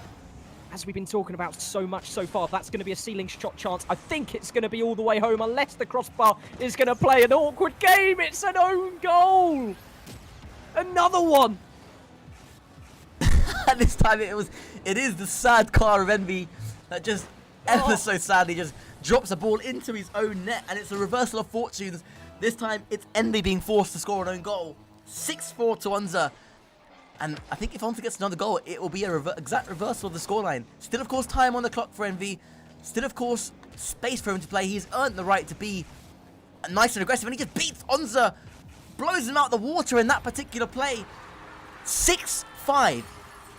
As we've been talking about so much so far, that's going to be a ceiling shot chance. I think it's going to be all the way home, unless the crossbar is going to play an awkward game. It's an own goal! Another one! And this time it is the sad card of Envy that just ever so sadly just drops a ball into his own net, and it's a reversal of fortunes. This time, it's Envy being forced to score an own goal. 6-4 to Onza. And I think if Onza gets another goal, it will be an exact reversal of the scoreline. Still, of course, time on the clock for Envy. Still, of course, space for him to play. He's earned the right to be nice and aggressive, and he just beats Onza. Blows him out the water in that particular play. 6-5.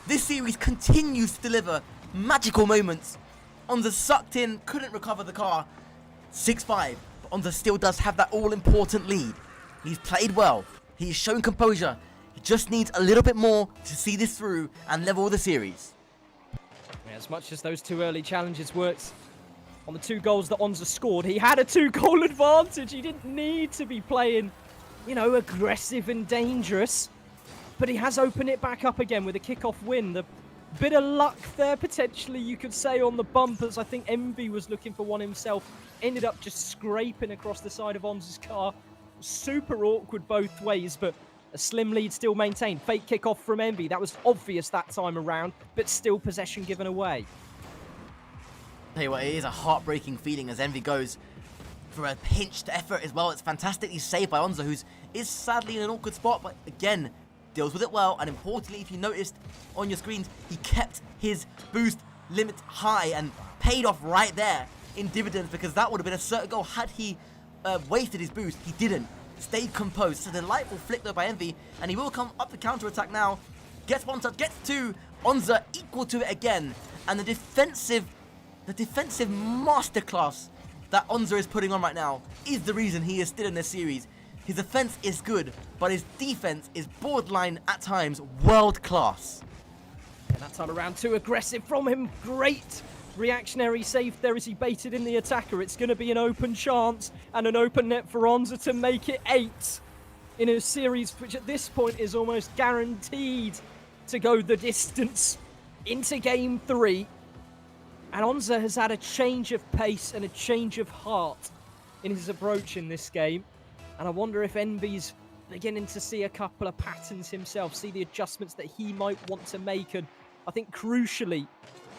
This series continues to deliver magical moments. Onza sucked in, couldn't recover the car. 6-5. But Onza still does have that all-important lead. He's played well. He's shown composure. He just needs a little bit more to see this through and level the series. Yeah, as much as those 2 early challenges worked on the 2 goals that Onza scored, he had a 2-goal advantage. He didn't need to be playing, you know, aggressive and dangerous. But he has opened it back up again with a kick-off win. The bit of luck there, potentially, you could say, on the bumpers. I think Envy was looking for one himself. Ended up just scraping across the side of Onza's car. Super awkward both ways, but a slim lead still maintained. Fake kick-off from Envy. That was obvious that time around, but still possession given away. Tell you what, it is a heartbreaking feeling as Envy goes for a pinched effort as well. It's fantastically saved by Onza, who is sadly in an awkward spot, but again, deals with it well. And importantly, if you noticed on your screens, he kept his boost limit high and paid off right there in dividends, because that would have been a certain goal had he wasted his boost. He didn't. Stayed composed. It's a delightful flick though by Envy, and he will come up the counter-attack now. Gets one touch, gets 2. Onza equal to it again. And the defensive masterclass that Onza is putting on right now is the reason he is still in this series. His offense is good, but his defense is borderline at times world class. And that time around, too aggressive from him. Great reactionary save there as he baited in the attacker. It's going to be an open chance and an open net for Onza to make it 8 in a series which at this point is almost guaranteed to go the distance into game 3. And Onza has had a change of pace and a change of heart in his approach in this game. And I wonder if Envy's beginning to see a couple of patterns himself, see the adjustments that he might want to make. And I think crucially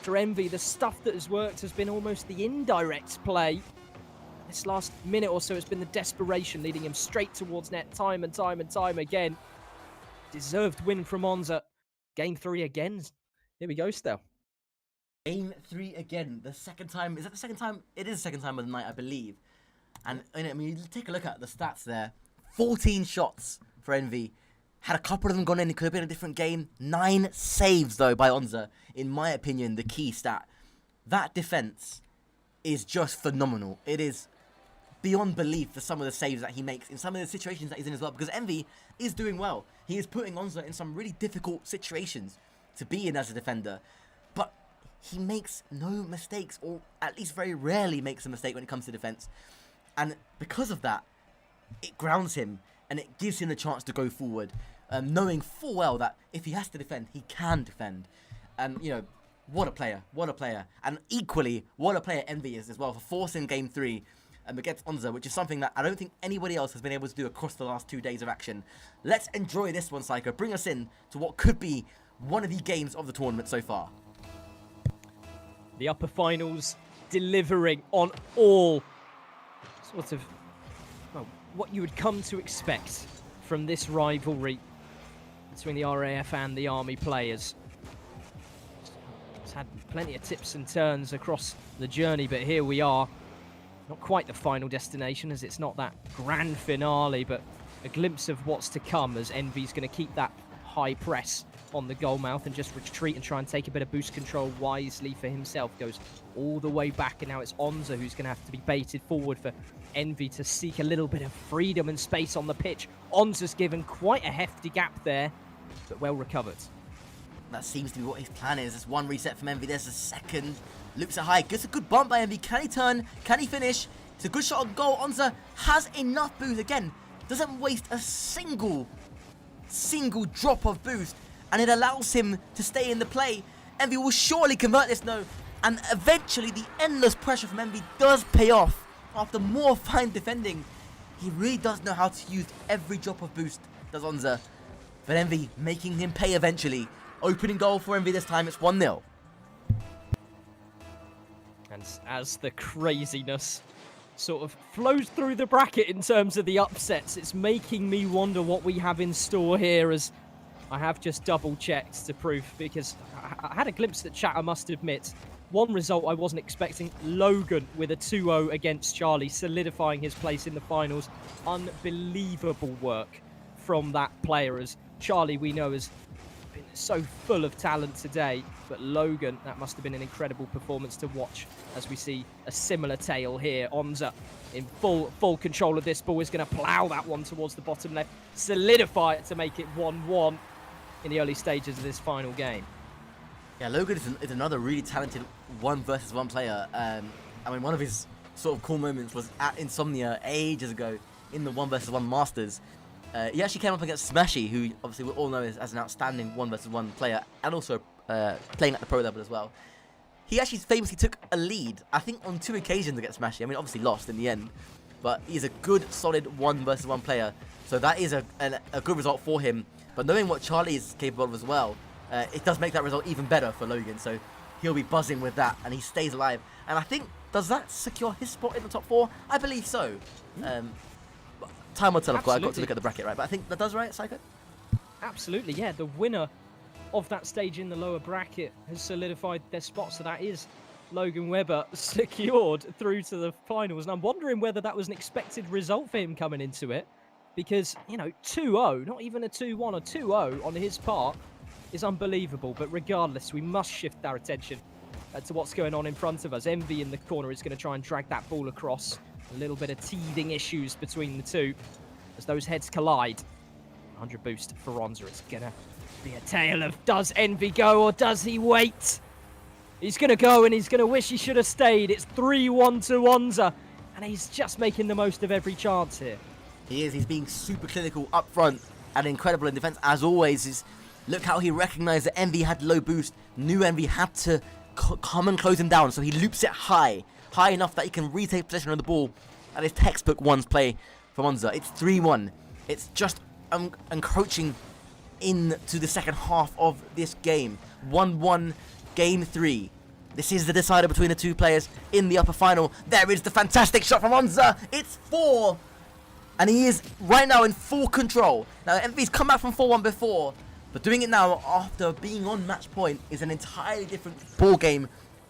for Envy, the stuff that has worked has been almost the indirect play. This last minute or so has been the desperation, leading him straight towards net time and time and time again. Deserved win from Onza. Game 3 again. Here we go, Stel. Game 3 again. The second time. Is that the second time? It is the second time of the night, I believe. And I mean, take a look at the stats there. 14 shots for Envy. Had a couple of them gone in. It could have been a different game. 9 saves, though, by Onza. In my opinion, the key stat. That defense is just phenomenal. It is beyond belief for some of the saves that he makes in some of the situations that he's in as well. Because Envy is doing well. He is putting Onza in some really difficult situations to be in as a defender. But he makes no mistakes, or at least very rarely makes a mistake when it comes to defense. And because of that, it grounds him and it gives him the chance to go forward, knowing full well that if he has to defend, he can defend. And, you know, what a player, what a player. And equally, what a player Envy is as well for forcing game 3 against Onza, which is something that I don't think anybody else has been able to do across the last 2 days of action. Let's enjoy this one, Psycho. Bring us in to what could be one of the games of the tournament so far. The upper finals delivering on all sort of, well, what you would come to expect from this rivalry between the RAF and the Army players. It's had plenty of tips and turns across the journey, but here we are. Not quite the final destination, as it's not that grand finale, but a glimpse of what's to come as Envy's going to keep that high press on the goal mouth and just retreat and try and take a bit of boost control wisely for himself. Goes all the way back, and now it's Onza who's going to have to be baited forward for Envy to seek a little bit of freedom and space on the pitch. Onza's given quite a hefty gap there, but well recovered. That seems to be what his plan is. There's one reset from Envy. There's a second. Loops it high. Gets a good bump by Envy. Can he turn? Can he finish? It's a good shot on goal. Onza has enough boost. Again, doesn't waste a single drop of boost. And it allows him to stay in the play. Envy will surely convert this now. And eventually the endless pressure from Envy does pay off. After more fine defending, he really does know how to use every drop of boost, does Onza. But Envy making him pay eventually. Opening goal for Envy this time, it's 1-0. And as the craziness sort of flows through the bracket in terms of the upsets, it's making me wonder what we have in store here, as I have just double-checked to prove, because I had a glimpse at chat, I must admit. One result I wasn't expecting, Logan with a 2-0 against Charlie, solidifying his place in the finals. Unbelievable work from that player, as Charlie, we know, has been so full of talent today. But Logan, that must have been an incredible performance to watch, as we see a similar tale here. Onza in full control of this ball, is going to plough that one towards the bottom left, solidify it to make it 1-1 in the early stages of this final game. Yeah, Logan is another really talented 1-versus-1 player. I mean, one of his sort of cool moments was at Insomnia ages ago in the 1-versus-1 Masters. He actually came up against Smashy, who obviously we all know as an outstanding 1-versus-1 player, and also playing at the pro level as well. He actually famously took a lead, I think, on 2 occasions against Smashy. I mean, obviously lost in the end, but he's a good, solid 1-versus-1 player. So that is a good result for him. But knowing what Charlie is capable of as well, it does make that result even better for Logan. So he'll be buzzing with that, and he stays alive. And I think, does that secure his spot in the top 4? I believe so. Time will tell, of course. I've got to look at the bracket, right? But I think that does, right, Psycho? Absolutely, yeah. The winner of that stage in the lower bracket has solidified their spot. So that is Logan Webber secured through to the finals. And I'm wondering whether that was an expected result for him coming into it. Because, you know, 2-0, not even a 2-1, a 2-0 on his part is unbelievable. But regardless, we must shift our attention to what's going on in front of us. Envy in the corner is going to try and drag that ball across. A little bit of teething issues between the two as those heads collide. 100 boost for Ronza. It's going to be a tale of, does Envy go or does he wait? He's going to go, and he's going to wish he should have stayed. It's 3-1 to Ronza, and he's just making the most of every chance here. He is. He's being super clinical up front and incredible in defense as always. Look how he recognized that Envy had low boost, knew Envy had to come and close him down, so he loops it high enough that he can retake possession of the ball. And his textbook ones play for Monza. It's 3-1. It's just encroaching into the second half of this game. 1-1, game 3. This is the decider between the two players in the upper final. There is the fantastic shot from Monza. It's 4. And he is right now in full control. Now, Envy's come back from 4-1 before, but doing it now after being on match point is an entirely different ball game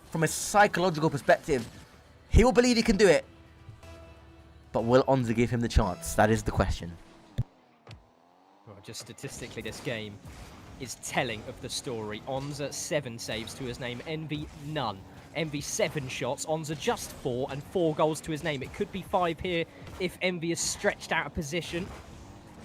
from a psychological perspective. He will believe he can do it, but will Onza give him the chance? That is the question. Well, just statistically, this game is telling of the story. Onza 7 saves to his name, Envy none. Envy 7 shots, Onza just 4, and 4 goals to his name. It could be 5 here if Envy is stretched out of position.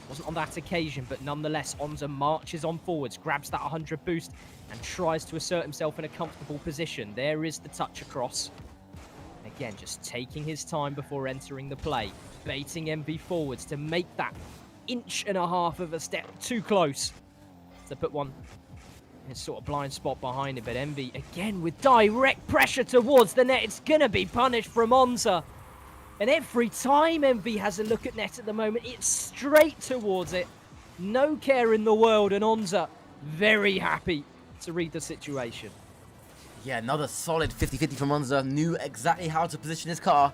Wasn't on that occasion, but nonetheless, Onza marches on forwards, grabs that 100 boost, and tries to assert himself in a comfortable position. There is the touch across. Again, just taking his time before entering the play, baiting Envy forwards to make that 1.5 inches of a step too close to put one in a sort of blind spot behind him. But Envy, again, with direct pressure towards the net. It's going to be punished from Onza. And every time Envy has a look at net at the moment, it's straight towards it. No care in the world, and Onza very happy to read the situation. Yeah, another solid 50-50 from Monza. Knew exactly how to position his car.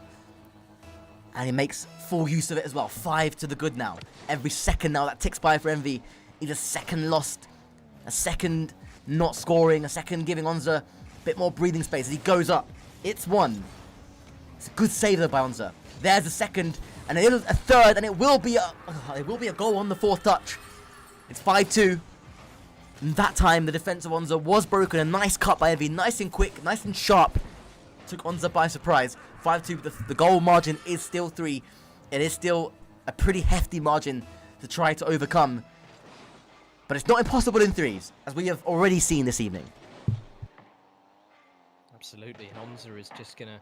And he makes full use of it as well. 5 to the good now. Every second now that ticks by for Envy is a second lost. A second not scoring. A second giving Onza a bit more breathing space as he goes up. It's 1. It's a good save though by Onza. There's a second. And a third. And it will be a goal on the 4th touch. It's 5-2. And that time, the defense of Onza was broken. A nice cut by Envy. Nice and quick, nice and sharp. Took Onza by surprise. 5-2, the goal margin is still 3. It is still a pretty hefty margin to try to overcome. But it's not impossible in 3s, as we have already seen this evening. Absolutely, and Onza is just going to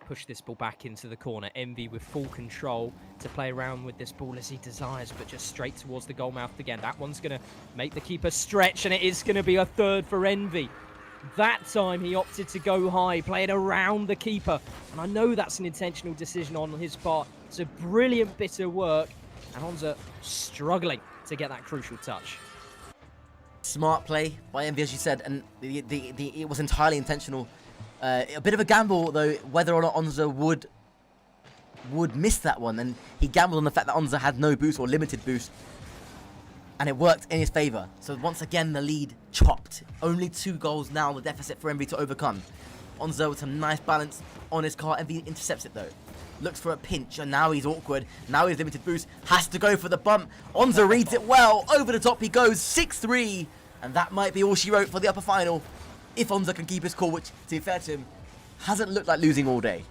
push this ball back into the corner. Envy with full control to play around with this ball as he desires, but just straight towards the goal mouth again. That one's going to make the keeper stretch, and it is going to be a 3rd for Envy. That time he opted to go high, play it around the keeper, and I know that's an intentional decision on his part. It's a brilliant bit of work, and Onza struggling to get that crucial touch. Smart play by Envy, as you said, and it was entirely intentional A bit of a gamble, though, whether or not Onza would miss that one. And he gambled on the fact that Onza had no boost or limited boost. And it worked in his favour. So once again, the lead chopped. Only 2 goals now, the deficit for Envy to overcome. Onza with some nice balance on his car. Envy intercepts it, though. Looks for a pinch, and now he's awkward. Now he's limited boost. Has to go for the bump. Onza reads it well. Over the top he goes. 6-3. And that might be all she wrote for the upper final. If Onza can keep his cool, which, to be fair to him, hasn't looked like losing all day.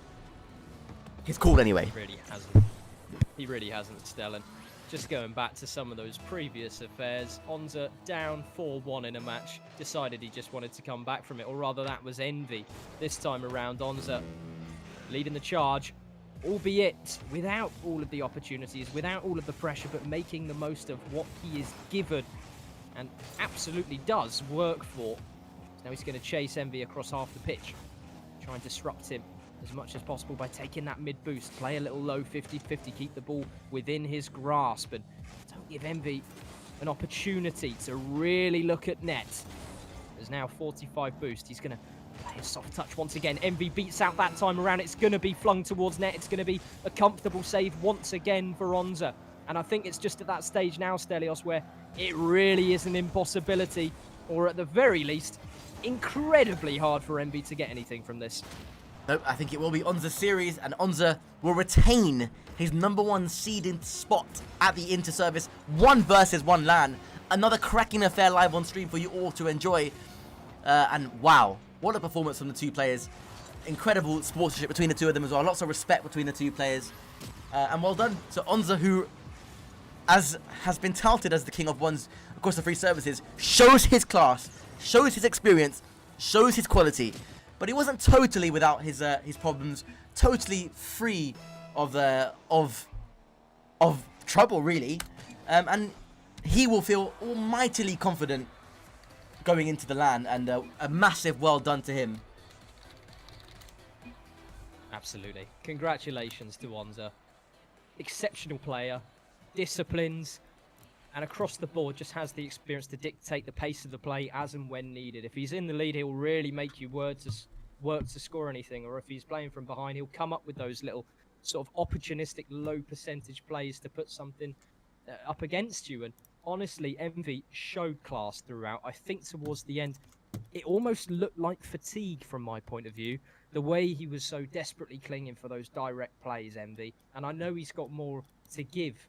His cool anyway. He really hasn't. He really hasn't, Stellan. Just going back to some of those previous affairs, Onza down 4-1 in a match, decided he just wanted to come back from it, or rather that was Envy. This time around, Onza leading the charge, albeit without all of the opportunities, without all of the pressure, but making the most of what he is given, and absolutely does work for. Now he's going to chase Envy across half the pitch, try and disrupt him as much as possible by taking that mid boost, play a little low 50-50, keep the ball within his grasp, and don't give Envy an opportunity to really look at net. There's now 45 boost. He's going to play a soft touch once again. Envy beats out that time around. It's going to be flung towards net. It's going to be a comfortable save once again for Onza. And I think it's just at that stage now, Stelios, where it really is an impossibility, or at the very least, incredibly hard for Envy to get anything from this. Nope, I think it will be Onza's series, and Onza will retain his #1 seeded spot at the Interservice. 1 versus 1 LAN. Another cracking affair live on stream for you all to enjoy. And wow, what a performance from the 2 players. Incredible sportsmanship between the 2 of them as well. Lots of respect between the 2 players. And well done. So Onza, who as has been touted as the king of ones across the 3 services, shows his class, shows his experience, shows his quality. But he wasn't totally without his problems, totally free of trouble, really. And he will feel almightily confident going into the LAN, and a massive well done to him. Absolutely. Congratulations to Onza. Exceptional player, disciplines, and across the board just has the experience to dictate the pace of the play as and when needed. If he's in the lead, he'll really make you work to score anything, or if he's playing from behind, he'll come up with those little sort of opportunistic low percentage plays to put something up against you. And honestly, Envy showed class throughout. I think towards the end, it almost looked like fatigue from my point of view, the way he was so desperately clinging for those direct plays, Envy. And I know he's got more to give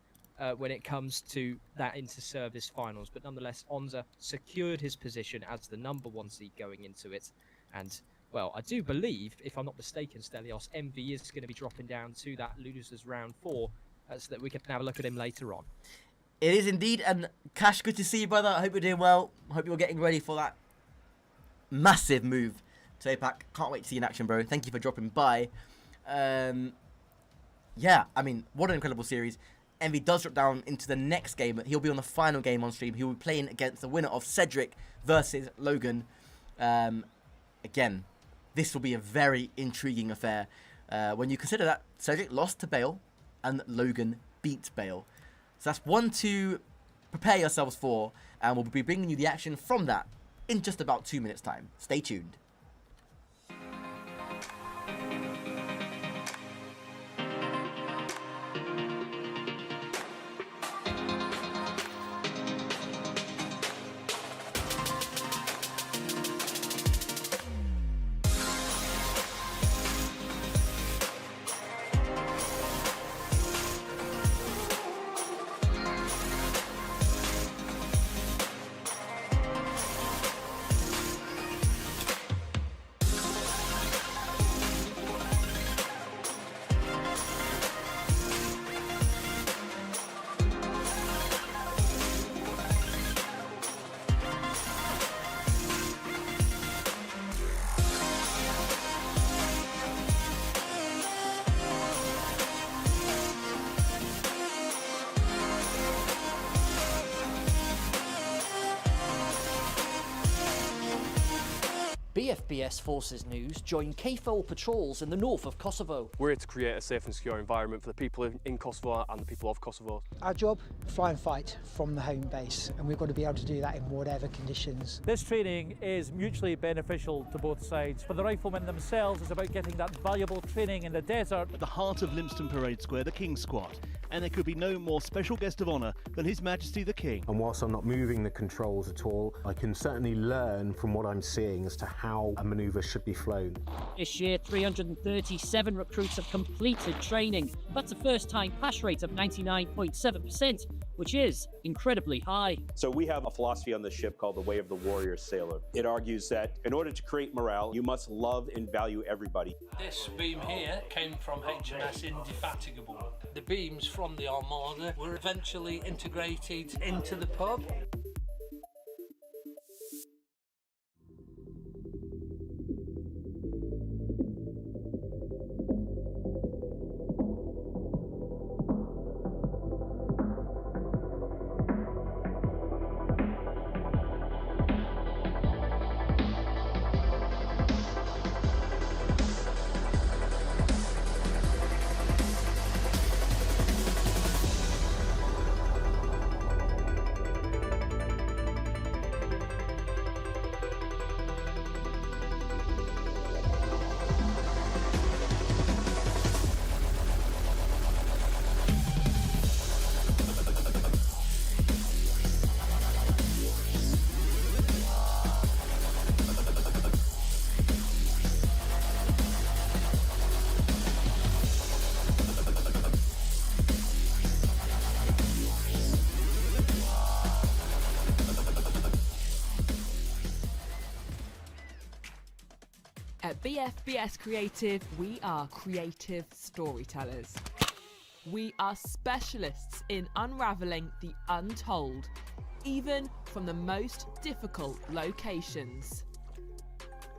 when it comes to that Interservice finals, but nonetheless, Onza secured his position as the #1 seed going into it. And well, I do believe, if I'm not mistaken, Stelios, Envy is going to be dropping down to that losers round 4, so that we can have a look at him later on. It is indeed. And Cash, good to see you, brother. I hope you're doing well. I hope you're getting ready for that massive move to APAC. Can't wait to see you in action, bro. Thank you for dropping by. Yeah, I mean, what an incredible series. Envy does drop down into the next game. He'll be on the final game on stream. He will be playing against the winner of Cedric versus Logan. Again, this will be a very intriguing affair when you consider that Cedric lost to Bale and Logan beat Bale. So that's one to prepare yourselves for, and we'll be bringing you the action from that in just about 2 minutes' time. Stay tuned. BFBS Forces News join KFOL patrols in the north of Kosovo. We're here to create a safe and secure environment for the people in Kosovo and the people of Kosovo. Our job, fly and fight from the home base, and we've got to be able to do that in whatever conditions. This training is mutually beneficial to both sides. For the riflemen themselves, it's about getting that valuable training in the desert. At the heart of Lympstone Parade Square, the King's Squad, and there could be no more special guest of honour than His Majesty the King. And whilst I'm not moving the controls at all, I can certainly learn from what I'm seeing as to how a manoeuvre should be flown. This year, 337 recruits have completed training. That's a first-time pass rate of 99.7%, which is incredibly high. So we have a philosophy on the ship called the Way of the Warrior Sailor. It argues that in order to create morale, you must love and value everybody. This beam here came from HMS Indefatigable. The beams from the Armada were eventually integrated into the pub. At BFBS Creative, we are creative storytellers. We are specialists in unraveling the untold, even from the most difficult locations.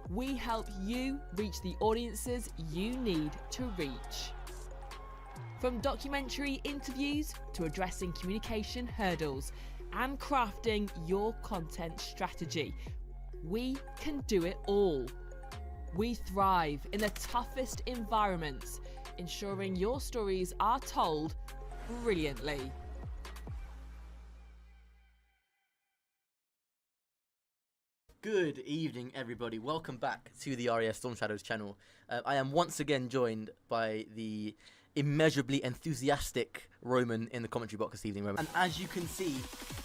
We help you reach the audiences you need to reach. From documentary interviews to addressing communication hurdles and crafting your content strategy, we can do it all. We thrive in the toughest environments, ensuring your stories are told brilliantly. Good evening, everybody. Welcome back to the RAF Storm Shadows channel. I am once again joined by the immeasurably enthusiastic Roman in the commentary box this evening, Roman. And as you can see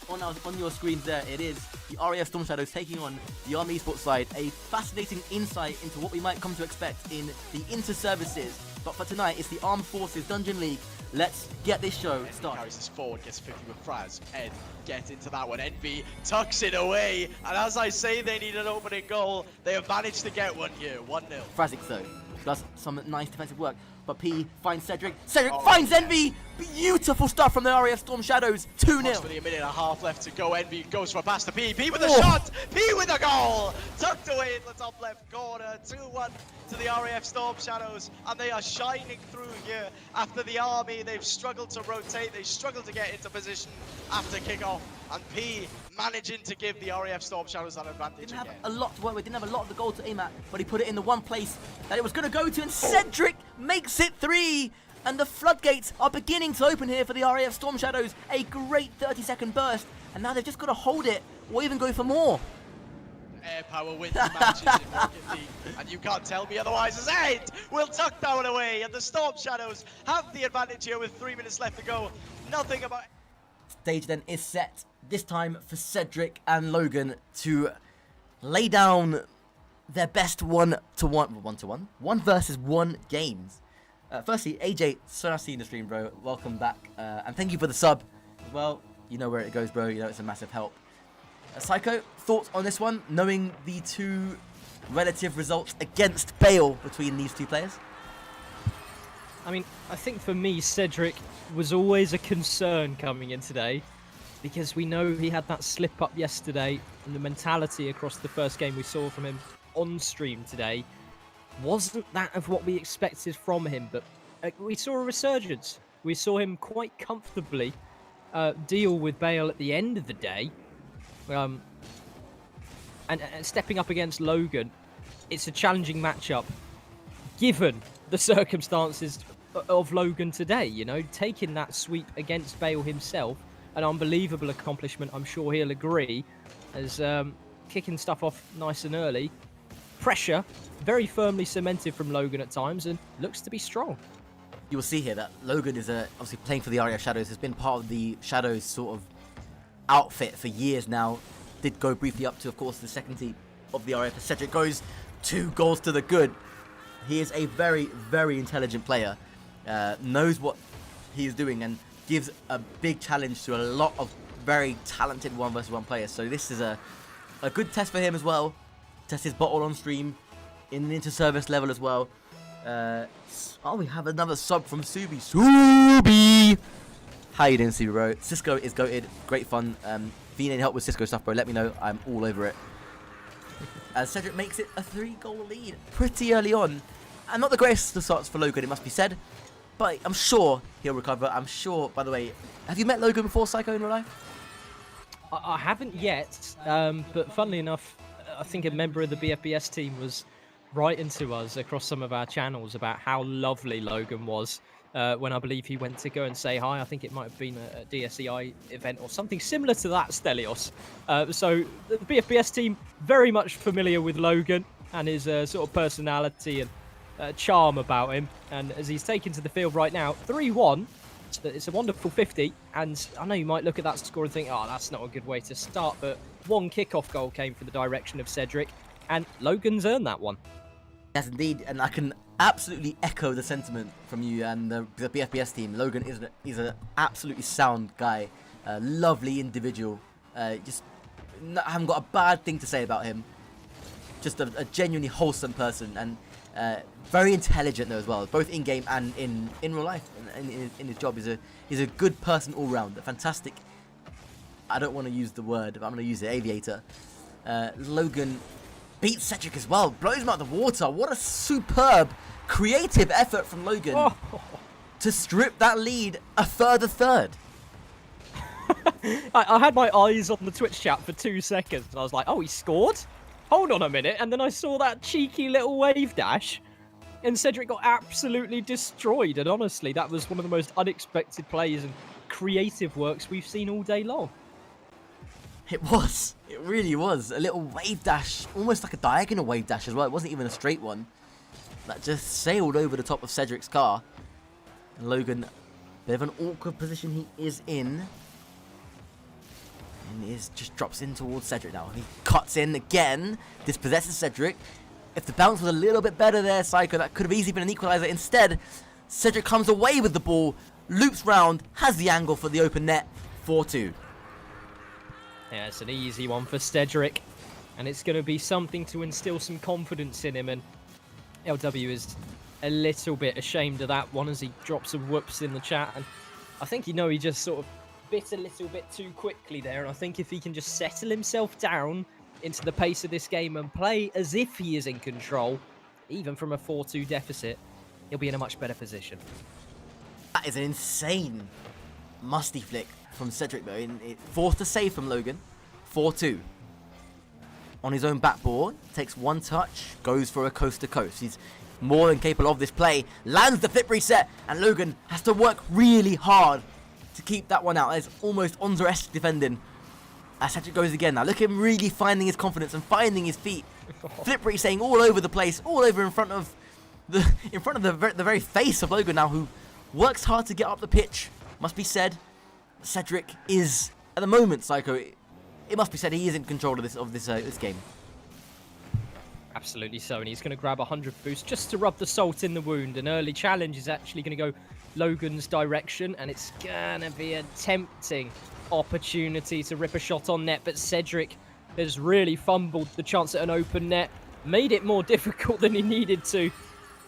on your screens there, it is the RAF Storm Shadows taking on the Army Esports side. A fascinating insight into what we might come to expect in the Interservices. But for tonight, it's the Armed Forces Dungeon League. Let's get this show started. Carries this forward, gets 50 with Fraz. Ed, get into that one. NB tucks it away. And as I say, they need an opening goal. They have managed to get one here, 1-0. Frazic, though, does some nice defensive work. But P finds Cedric. Cedric finds Envy. Beautiful stuff from the RAF Storm Shadows. 2-0. Approximately a minute and a half left to go. Envy goes for a pass to P. P with a shot. P with a goal. Tucked away in the top left corner. 2-1 to the RAF Storm Shadows. And they are shining through here after the Army. They've struggled to rotate. They struggled to get into position after kickoff. And P managing to give the RAF Storm Shadows that advantage Didn't again. have a lot to work with, didn't have a lot of the goal to aim at, but he put it in the one place that it was going to go to, and Cedric makes it 3! And the floodgates are beginning to open here for the RAF Storm Shadows. A great 30-second burst, and now they've just got to hold it, or even go for more. Air power wins the matches in Rocket League, and you can't tell me otherwise as Ed will tuck that one away, and the Storm Shadows have the advantage here with 3 minutes left to go. Nothing about... Stage then is set, this time for Cedric and Logan to lay down their best one versus one games. Firstly, AJ, so nice to see you in the stream, bro. Welcome back, and thank you for the sub as well. You know where it goes, bro. You know it's a massive help. Psycho, thoughts on this one, knowing the two relative results against Bale between these two players? I mean, I think for me, Cedric was always a concern coming in today, because we know he had that slip up yesterday, and the mentality across the first game we saw from him on stream today wasn't that of what we expected from him, but we saw a resurgence. We saw him quite comfortably deal with Bale at the end of the day, and stepping up against Logan. it's a challenging matchup, given the circumstances of Logan today. You know, taking that sweep against Bale himself, an unbelievable accomplishment. I'm sure he'll agree, as kicking stuff off nice and early. Pressure very firmly cemented from Logan at times, and looks to be strong. You will see here that Logan is obviously playing for the RAF Shadows, has been part of the Shadows sort of outfit for years now. Did go briefly up to, of course, the second team of the RAF. Cedric goes 2 goals to the good. He is a very, very intelligent player, knows what he is doing, and gives a big challenge to a lot of very talented 1v1 players. So this is a good test for him as well. Test his bottle on stream in the Interservice level as well. Oh, we have another sub from Subi. Subi! How you doing, Subi, bro? Cisco is goated. Great fun. If you need any help with Cisco stuff, bro, let me know. I'm all over it. As Cedric makes it a 3-goal lead pretty early on. And not the greatest of starts for Logan, it must be said. But I'm sure he'll recover. I'm sure, by the way, have you met Logan before, Psycho, in real life? I haven't yet, but funnily enough, I think a member of the BFBS team was writing to us across some of our channels about how lovely Logan was when I believe he went to go and say hi. I think it might have been a DSEI event or something similar to that, Stelios. So the BFBS team very much familiar with Logan and his sort of personality and charm about him. And as he's taken to the field right now, 3-1. It's a wonderful 50, and I know you might look at that score and think, oh, that's not a good way to start, but one kickoff goal came from the direction of Cedric, and Logan's earned that one. Yes, indeed, and I can absolutely echo the sentiment from you and the BFBS team. Logan is an absolutely sound guy, a lovely individual. I haven't got a bad thing to say about him. Just a genuinely wholesome person, and very intelligent though as well, both in game and in real life. In his job, he's a good person all round. A fantastic. I don't want to use the word, but I'm going to use it. Aviator. Logan beats Cedric as well, blows him out of the water. What a superb, creative effort from Logan to strip that lead a further third. I had my eyes on the Twitch chat for 2 seconds, and I was like, oh, he scored? Hold on a minute, and then I saw that cheeky little wave dash, and Cedric got absolutely destroyed, and honestly, that was one of the most unexpected plays and creative works we've seen all day long. It was. It really was. A little wave dash, almost like a diagonal wave dash as well. It wasn't even a straight one. That just sailed over the top of Cedric's car. And Logan, bit of an awkward position he is in. And just drops in towards Cedric now. He cuts in again. Dispossesses Cedric. If the bounce was a little bit better there, Psycho, that could have easily been an equaliser. Instead, Cedric comes away with the ball, loops round, has the angle for the open net. 4-2. Yeah, it's an easy one for Cedric, and it's going to be something to instill some confidence in him, and LW is a little bit ashamed of that one as he drops some whoops in the chat, and I think he just sort of bit a little bit too quickly there, and I think if he can just settle himself down into the pace of this game and play as if he is in control, even from a 4-2 deficit, he'll be in a much better position. That is an insane musty flick from Cedric though. Forced a save from Logan. 4-2. On his own backboard, takes one touch, goes for a coast to coast. He's more than capable of this play, lands the flip reset, and Logan has to work really hard to keep that one out. It's almost Onzer-esque defending. As Cedric goes again now. Look at him really finding his confidence and finding his feet. Flip resetting all over the place, all over in front of the very face of Logan now, who works hard to get up the pitch. Must be said, Cedric is at the moment, Psycho. It must be said he is in control of this game. Absolutely so, and he's going to grab 100 boost just to rub the salt in the wound. An early challenge is actually going to go Logan's direction, and it's going to be a tempting opportunity to rip a shot on net, but Cedric has really fumbled the chance at an open net, made it more difficult than he needed to,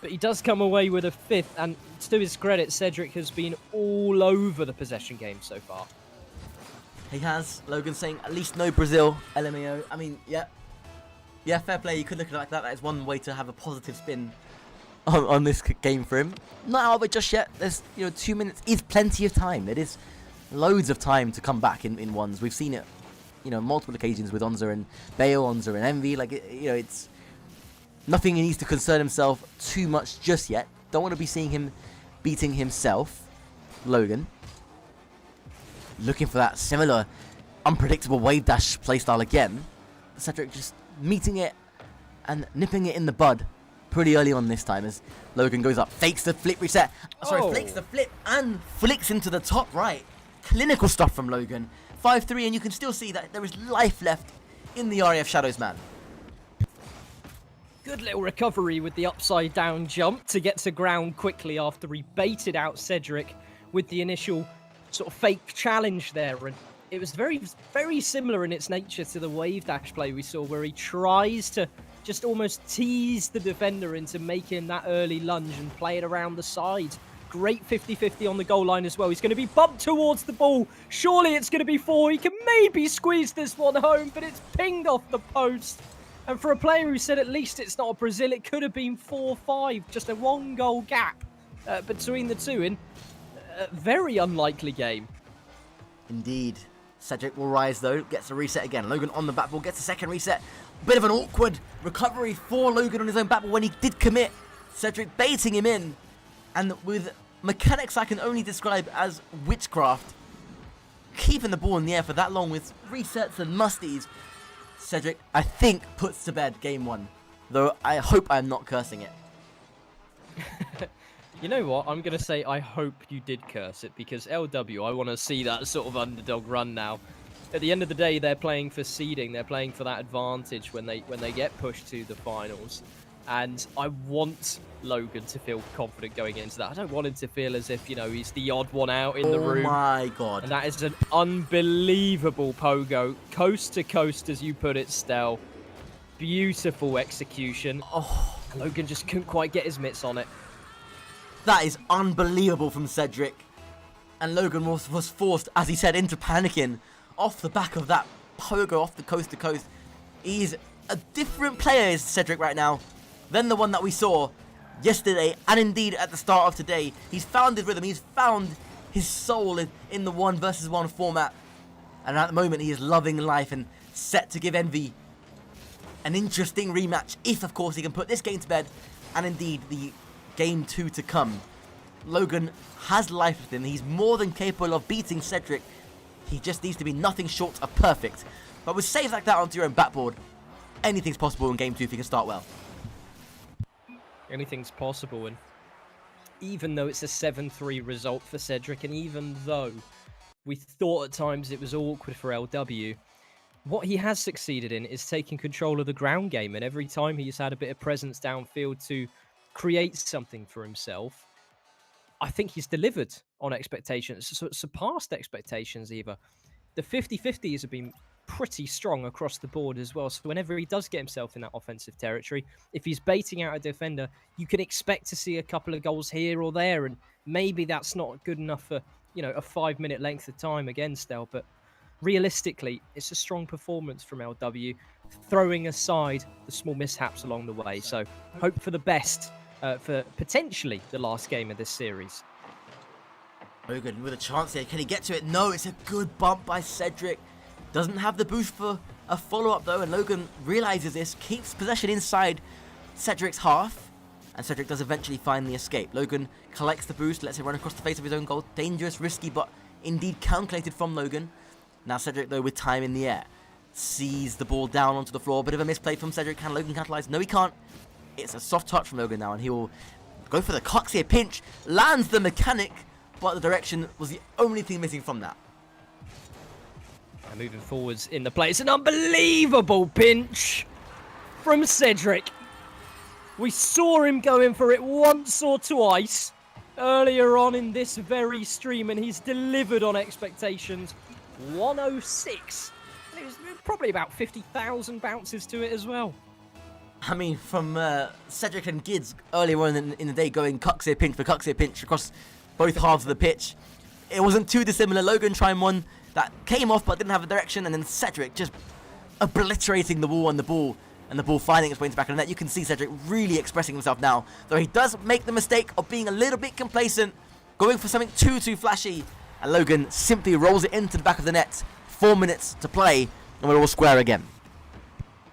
but he does come away with a fifth, and to his credit, Cedric has been all over the possession game so far. He has. Logan saying at least no Brazil, LMAO. I mean, yeah, fair play. You could look at it like that. That is one way to have a positive spin on this game for him. Not out of it just yet. There's 2 minutes is plenty of time. It is loads of time to come back in ones. We've seen it, multiple occasions with Onzer and Bale, Onzer and Envy. Like it's Nothing he needs to concern himself too much just yet. Don't want to be seeing him beating himself. Logan. Looking for that similar unpredictable wave dash playstyle again. Cedric just meeting it and nipping it in the bud pretty early on this time as Logan goes up, fakes the flip reset. Fakes the flip and flicks into the top right. Clinical stuff from Logan. 5-3, and you can still see that there is life left in the RAF Shadows man. Good little recovery with the upside down jump to get to ground quickly after he baited out Cedric with the initial sort of fake challenge there. And it was very, very similar in its nature to the wave dash play we saw, where he tries to just almost tease the defender into making that early lunge and play it around the side. Great 50-50 on the goal line as well. He's going to be bumped towards the ball. Surely it's going to be 4. He can maybe squeeze this one home, but it's pinged off the post. And for a player who said at least it's not a Brazil, it could have been 4-5. Just a 1-goal gap between the two in a very unlikely game. Indeed. Cedric will rise though, gets a reset again. Logan on the back ball, gets a second reset. Bit of an awkward recovery for Logan on his own back ball when he did commit. Cedric baiting him in. And with mechanics I can only describe as witchcraft, keeping the ball in the air for that long with resets and musties, Cedric, I think, puts to bed game 1. Though I hope I'm not cursing it. You know what? I'm going to say I hope you did curse it, because LW, I want to see that sort of underdog run now. At the end of the day, they're playing for seeding. They're playing for that advantage when they get pushed to the finals. And I want Logan to feel confident going into that. I don't want him to feel as if, you know, he's the odd one out in the room. Oh my god. And that is an unbelievable pogo. Coast to coast, as you put it, Stel. Beautiful execution. Oh. Logan just couldn't quite get his mitts on it. That is unbelievable from Cedric. And Logan was forced, as he said, into panicking off the back of that pogo off the coast to coast. He's a different player, is Cedric, right now, than the one that we saw yesterday and indeed at the start of today. He's found his rhythm. He's found his soul in the 1 versus 1 format. And at the moment, he is loving life and set to give Envy an interesting rematch if, of course, he can put this game to bed and indeed the game 2 to come. Logan has life with him. He's more than capable of beating Cedric. He just needs to be nothing short of perfect. But with saves like that onto your own backboard, anything's possible in game 2 if you can start well. Anything's possible, and even though it's a 7-3 result for Cedric, and even though we thought at times it was awkward for LW, what he has succeeded in is taking control of the ground game, and every time he's had a bit of presence downfield to create something for himself, I think he's delivered on expectations, surpassed expectations even. The 50-50s have been pretty strong across the board as well. So whenever he does get himself in that offensive territory, if he's baiting out a defender, you can expect to see a couple of goals here or there, and maybe that's not good enough for, you know, a 5-minute length of time against Stel, but realistically, it's a strong performance from LW, throwing aside the small mishaps along the way. So hope for the best for potentially the last game of this series. Logan with a chance here. Can he get to it? No, it's a good bump by Cedric. Doesn't have the boost for a follow-up though, and Logan realizes this, keeps possession inside Cedric's half, and Cedric does eventually find the escape. Logan collects the boost, lets him run across the face of his own goal. Dangerous, risky, but indeed calculated from Logan. Now Cedric though with time in the air, sees the ball down onto the floor. Bit of a misplay from Cedric. Can Logan capitalize? No, he can't. It's a soft touch from Logan now, and he will go for the Cox here. Pinch, lands the mechanic, but the direction was the only thing missing from that. And moving forwards in the play, it's an unbelievable pinch from Cedric. We saw him going for it once or twice earlier on in this very stream, and he's delivered on expectations. 106. It was probably about 50,000 bounces to it as well. I mean, from Cedric and Gids earlier on in the day going Cuxia pinch for Cuxia pinch across both halves of the pitch. It wasn't too dissimilar. Logan trying one that came off but didn't have a direction, and then Cedric just obliterating the wall and the ball finding its way into the back of the net. You can see Cedric really expressing himself now, though he does make the mistake of being a little bit complacent, going for something too flashy, and Logan simply rolls it into the back of the net. 4 minutes to play, and we're all square again.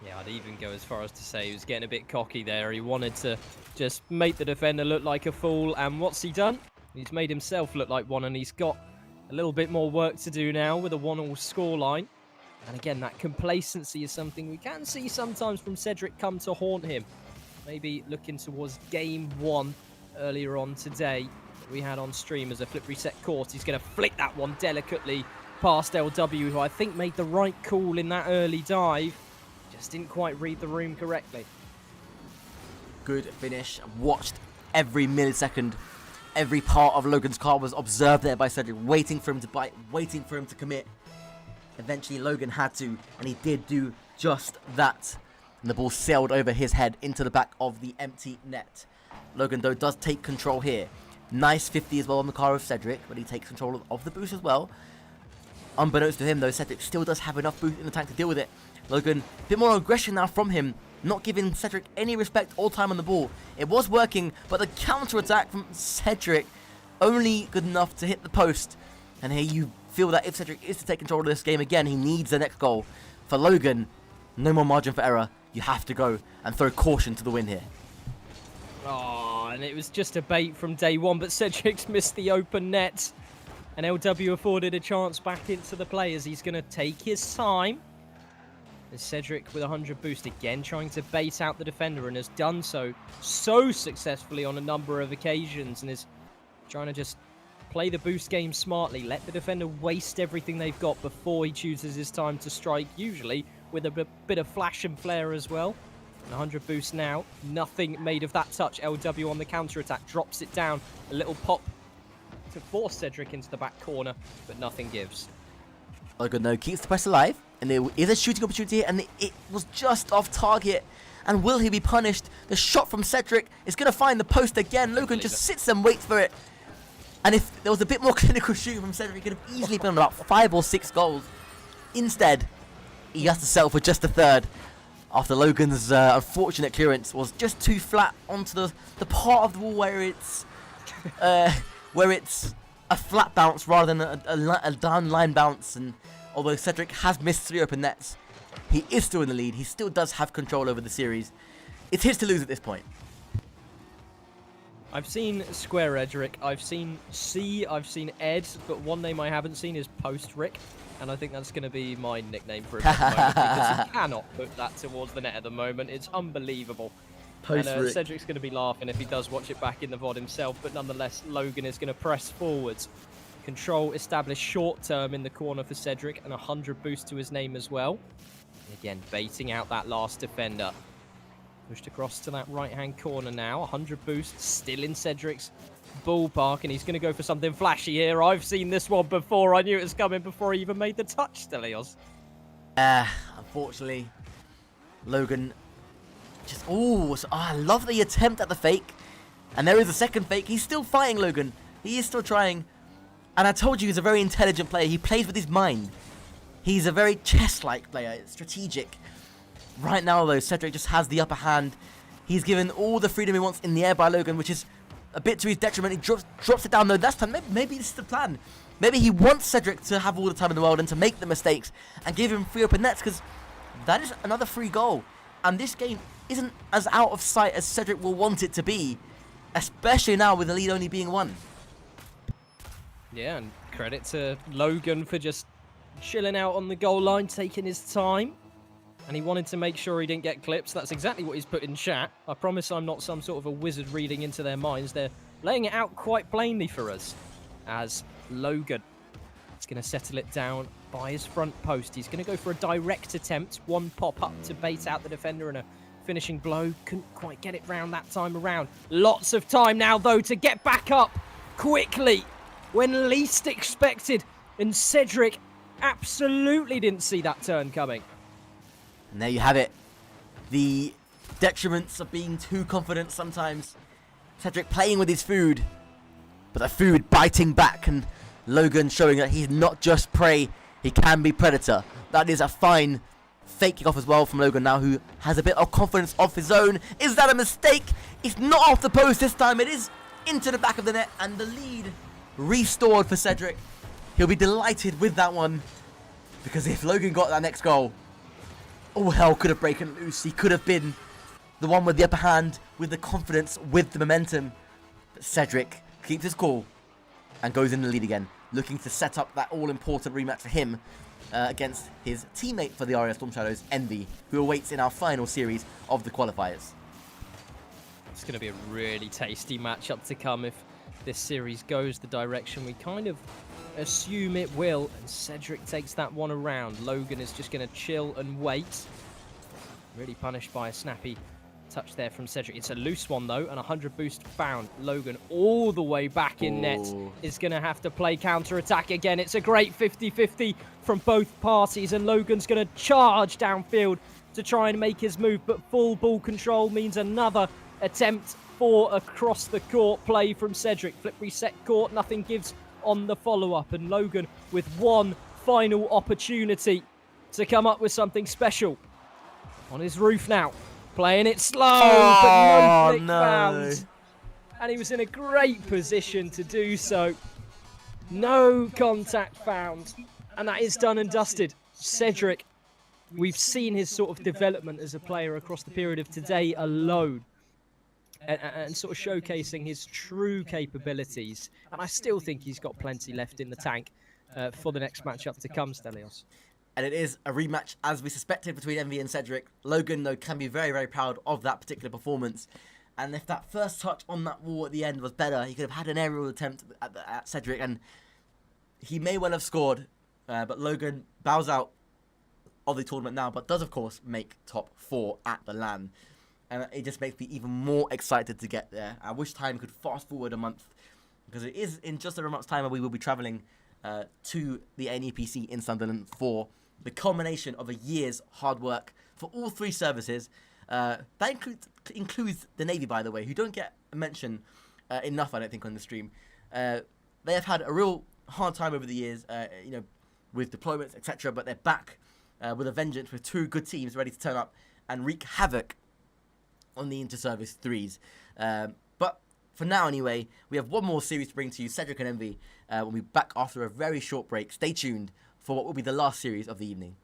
Yeah, Yeah, I'd even go as far as to say he was getting a bit cocky there. He wanted to just make the defender look like a fool. And what's he done? He's made himself look like one, and he's got a little bit more work to do now with a 1-1 scoreline. And again, that complacency is something we can see sometimes from Cedric come to haunt him. Maybe looking towards game 1 earlier on today that we had on stream as a flip reset course. He's going to flick that one delicately past LW, who I think made the right call in that early dive. Just didn't quite read the room correctly. Good finish. Watched every millisecond. Every part of Logan's car was observed there by Cedric, waiting for him to bite, waiting for him to commit. Eventually, Logan had to, and he did do just that. And the ball sailed over his head into the back of the empty net. Logan, though, does take control here. Nice 50 as well on the car of Cedric, but he takes control of the boost as well. Unbeknownst to him, though, Cedric still does have enough boost in the tank to deal with it. Logan, a bit more aggression now from him, not giving Cedric any respect or time on the ball. It was working, but the counter-attack from Cedric only good enough to hit the post. And here you feel that if Cedric is to take control of this game again, he needs the next goal. For Logan, no more margin for error. You have to go and throw caution to the wind here. Oh, and it was just a bait from day one, but Cedric's missed the open net. And LW afforded a chance back into the play as he's going to take his time. As Cedric with 100 boost again, trying to bait out the defender, and has done so successfully on a number of occasions, and is trying to just play the boost game smartly, let the defender waste everything they've got before he chooses his time to strike, usually with a bit of flash and flare as well. 100 boost now, nothing made of that touch. LW on the counter-attack, drops it down, a little pop to force Cedric into the back corner, but nothing gives. Logan, though, keeps the press alive, and there is a shooting opportunity here, and it was just off target. And will he be punished? The shot from Cedric is going to find the post again. Logan just sits and waits for it. And if there was a bit more clinical shooting from Cedric, he could have easily been on about 5 or 6 goals. Instead, he has to settle for just a third, after Logan's unfortunate clearance was just too flat onto the part of the wall where it's a flat bounce rather than a down line bounce. And although Cedric has missed 3 open nets, he is still in the lead. He still does have control over the series. It's his to lose at this point. I've seen Square Edric, I've seen C, I've seen Ed, but one name I haven't seen is Post Rick, and I think that's going to be my nickname for him at the moment, because he cannot put that towards the net at the moment. It's unbelievable. Post Rick. Cedric's going to be laughing if he does watch it back in the VOD himself, but nonetheless, Logan is going to press forwards. Control established short term in the corner for Cedric, and 100 boost to his name as well. Again, baiting out that last defender. Pushed across to that right-hand corner now. 100 boost, still in Cedric's ballpark, and he's going to go for something flashy here. I've seen this one before. I knew it was coming before he even made the touch, Stelios. Unfortunately, Logan just... I love the attempt at the fake. And there is a second fake. He's still fighting, Logan. He is still trying. And I told you he's a very intelligent player. He plays with his mind. He's a very chess-like player. It's strategic. Right now, though, Cedric just has the upper hand. He's given all the freedom he wants in the air by Logan, which is a bit to his detriment. He drops it down, though. That's time. Maybe this is the plan. Maybe he wants Cedric to have all the time in the world and to make the mistakes and give him 3 open nets, because that is another free goal. And this game isn't as out of sight as Cedric will want it to be, especially now with the lead only being 1. Yeah, and credit to Logan for just chilling out on the goal line, taking his time. And he wanted to make sure he didn't get clips. That's exactly what he's put in chat. I promise I'm not some sort of a wizard reading into their minds. They're laying it out quite plainly for us. As Logan is going to settle it down by his front post. He's going to go for a direct attempt. 1 pop-up to bait out the defender and a finishing blow. Couldn't quite get it round that time around. Lots of time now, though, to get back up quickly when least expected. And Cedric absolutely didn't see that turn coming. And there you have it. The detriments of being too confident sometimes. Cedric playing with his food, but the food biting back, and Logan showing that he's not just prey, he can be predator. That is a fine fake kick off as well from Logan now, who has a bit of confidence of his own. Is that a mistake? It's not off the post this time. It is into the back of the net, and the lead restored for Cedric. He'll be delighted with that one, because if Logan got that next goal, all hell could have broken loose. He could have been the one with the upper hand, with the confidence, with the momentum. But Cedric keeps his cool and goes in the lead again, looking to set up that all-important rematch for him against his teammate for the RS Storm Shadows, Envy, who awaits in our final series of the qualifiers. It's going to be a really tasty matchup to come if this series goes the direction we kind of assume it will, and Cedric takes that one around. Logan is just going to chill and wait. Really punished by a snappy touch there from Cedric. It's a loose one though, and 100 boost found. Logan all the way back in net is going to have to play counter-attack again. It's a great 50-50 from both parties, and Logan's going to charge downfield to try and make his move, but full ball control means another attempt for across the court play from Cedric. Flip reset court, nothing gives on the follow-up, and Logan with one final opportunity to come up with something special. On his roof now, playing it slow, but no flick found. And he was in a great position to do so. No contact found, and that is done and dusted. Cedric, we've seen his sort of development as a player across the period of today alone. And sort of showcasing his true capabilities. And I still think he's got plenty left in the tank for the next matchup to come, Stelios. And it is a rematch, as we suspected, between Envy and Cedric. Logan, though, can be very, very proud of that particular performance. And if that first touch on that wall at the end was better, he could have had an aerial attempt at Cedric, and he may well have scored. But Logan bows out of the tournament now, but does, of course, make top 4 at the LAN. And it just makes me even more excited to get there. I wish time could fast forward a month, because it is in just a month's time where we will be travelling to the NEPC in Sunderland for the culmination of a year's hard work for all 3 services. That includes the Navy, by the way, who don't get a mention enough, I don't think, on the stream. They have had a real hard time over the years, with deployments, etc. But they're back with a vengeance, with 2 good teams ready to turn up and wreak havoc on the Interservice 3s. But for now, anyway, we have one more series to bring to you, Cedric and Envy. We'll be back after a very short break. Stay tuned for what will be the last series of the evening.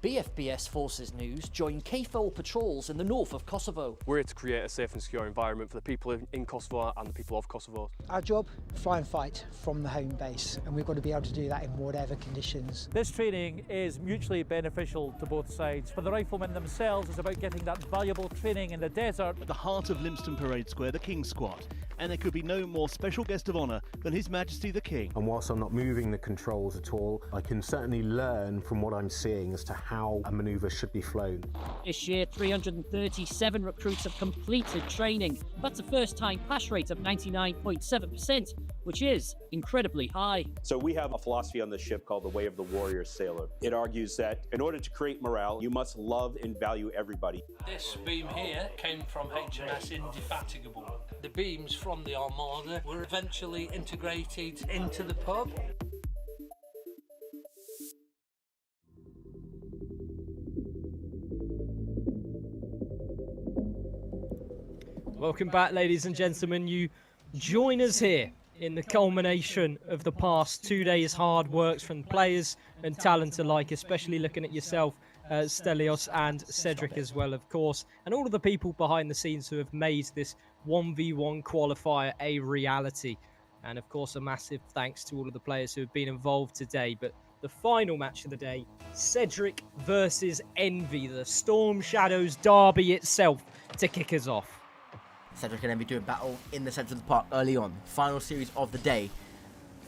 BFBS Forces News join KFOR patrols in the north of Kosovo. We're here to create a safe and secure environment for the people in Kosovo and the people of Kosovo. Our job, fly and fight from the home base, and we've got to be able to do that in whatever conditions. This training is mutually beneficial to both sides. For the riflemen themselves, it's about getting that valuable training in the desert. At the heart of Lympstone Parade Square, the King's Squad. And there could be no more special guest of honour than His Majesty the King. And whilst I'm not moving the controls at all, I can certainly learn from what I'm seeing as to how a manoeuvre should be flown. This year, 337 recruits have completed training. That's a first-time pass rate of 99.7%, which is incredibly high. So we have a philosophy on the ship called the Way of the Warrior Sailor. It argues that in order to create morale, you must love and value everybody. This beam here came from HMS Indefatigable. The beams from the Armada were eventually integrated into the pub. Welcome back, ladies and gentlemen. You join us here in the culmination of the past 2 days' hard works from players and talent alike, especially looking at yourself, Stelios, and Cedric as well, of course, and all of the people behind the scenes who have made this 1v1 qualifier a reality. And of course, a massive thanks to all of the players who have been involved today. But the final match of the day, Cedric versus Envy, the Storm Shadows derby itself, to kick us off. Cedric and Envy do a battle in the centre of the park early on. Final series of the day.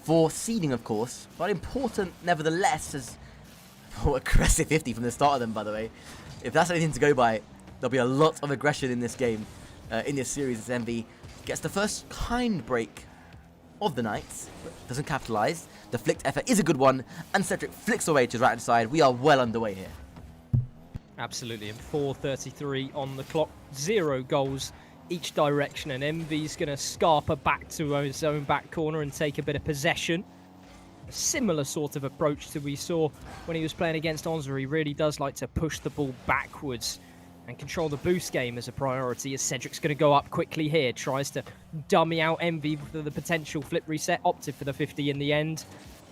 For seeding, of course, but important nevertheless, as aggressive 50 from the start of them, by the way. If that's anything to go by, there'll be a lot of aggression in this game, in this series, as Envy gets the first kind break of the night, but doesn't capitalise. The flicked effort is a good one, and Cedric flicks away to his right-hand side. We are well underway here. Absolutely, and 4:33 on the clock, 0 goals each direction, and Envy's going to scarper back to his own back corner and take a bit of possession. A similar sort of approach to we saw when he was playing against Onzer. He really does like to push the ball backwards and control the boost game as a priority, as Cedric's going to go up quickly here, tries to dummy out Envy for the potential flip reset, opted for the 50 in the end.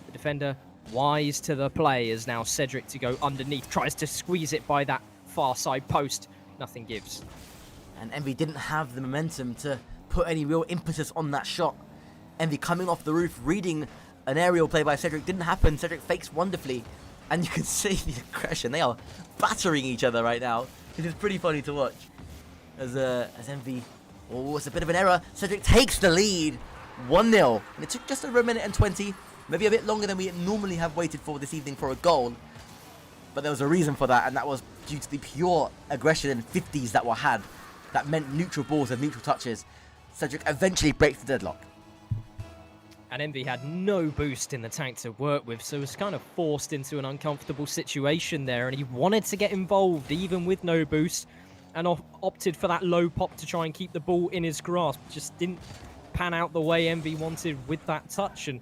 The defender wise to the play, as now Cedric to go underneath, tries to squeeze it by that far side post, nothing gives. And Envy didn't have the momentum to put any real impetus on that shot. Envy coming off the roof, reading an aerial play by Cedric, didn't happen. Cedric fakes wonderfully, and you can see the aggression. They are battering each other right now. It is pretty funny to watch. As Envy, oh, it's a bit of an error. Cedric takes the lead, 1-0. And it took just over a minute and 20, maybe a bit longer than we normally have waited for this evening for a goal. But there was a reason for that, and that was due to the pure aggression and 50s that were had. That meant neutral balls and neutral touches. Cedric eventually breaks the deadlock. And Envy had no boost in the tank to work with, so was kind of forced into an uncomfortable situation there, and he wanted to get involved even with no boost, and opted for that low pop to try and keep the ball in his grasp. Just didn't pan out the way Envy wanted with that touch, and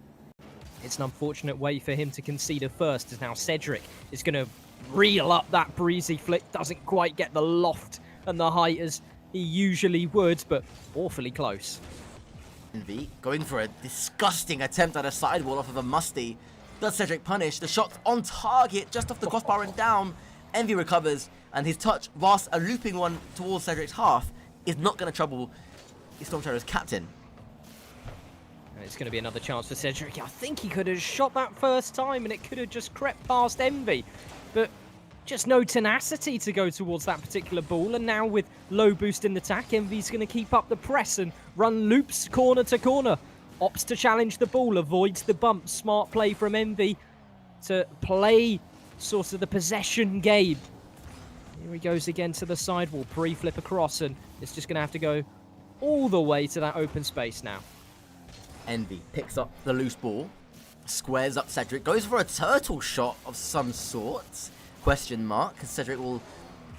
it's an unfortunate way for him to concede a first, as now Cedric is going to reel up that breezy flick. Doesn't quite get the loft and the height as he usually would, but awfully close. Envy going for a disgusting attempt at a sidewall off of a musty. Does Cedric punish? The shot's on target, just off the crossbar and down. Envy recovers, and his touch, whilst a looping one towards Cedric's half, is not going to trouble his Storm Shadows captain. And it's going to be another chance for Cedric. I think he could have shot that first time, and it could have just crept past Envy. But just no tenacity to go towards that particular ball, and now with low boost in the attack, Envy's going to keep up the press and run loops corner to corner. Opts to challenge the ball, avoids the bump. Smart play from Envy to play sort of the possession game. Here he goes again to the sidewall, pre-flip across, and it's just going to have to go all the way to that open space now. Envy picks up the loose ball, squares up Cedric, goes for a turtle shot of some sort. Question mark, because Cedric will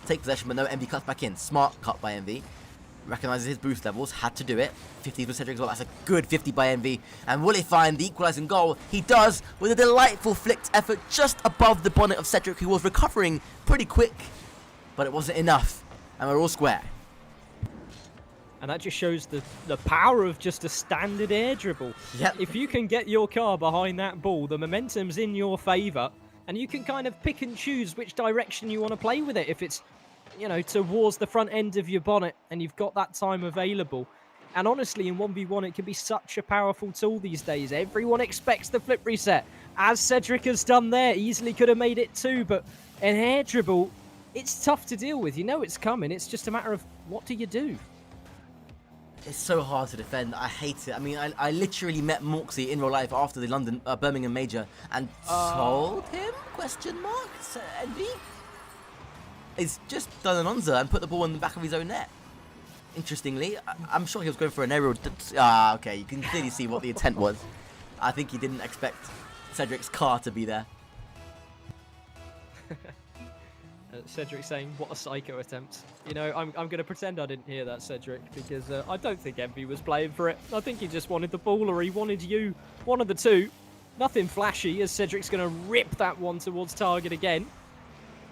take possession, but no, Envy cuts back in. Smart cut by Envy. Recognises his boost levels, had to do it. 50 for Cedric as well, that's a good 50 by Envy. And will he find the equalising goal? He does, with a delightful flicked effort just above the bonnet of Cedric, who was recovering pretty quick. But it wasn't enough, and we're all square. And that just shows the power of just a standard air dribble. Yep. If you can get your car behind that ball, the momentum's in your favour, and you can kind of pick and choose which direction you want to play with it. If it's, you know, towards the front end of your bonnet and you've got that time available. And honestly, in 1v1, it can be such a powerful tool these days. Everyone expects the flip reset, as Cedric has done there. Easily could have made it too, but an air dribble, it's tough to deal with. You know it's coming. It's just a matter of what do you do? It's so hard to defend. I hate it. I mean, I literally met Moxie in real life after the Birmingham Major and told him, question mark, Envy? He's just done an Onza and put the ball in the back of his own net. Interestingly, I'm sure he was going for an aerial. Okay, you can clearly see what the intent was. I think he didn't expect Cedric's car to be there. Cedric saying, what a psycho attempt. You know, I'm going to pretend I didn't hear that, Cedric, because I don't think Envy was playing for it. I think he just wanted the ball, or he wanted you. One of the two. Nothing flashy, as Cedric's going to rip that one towards target again.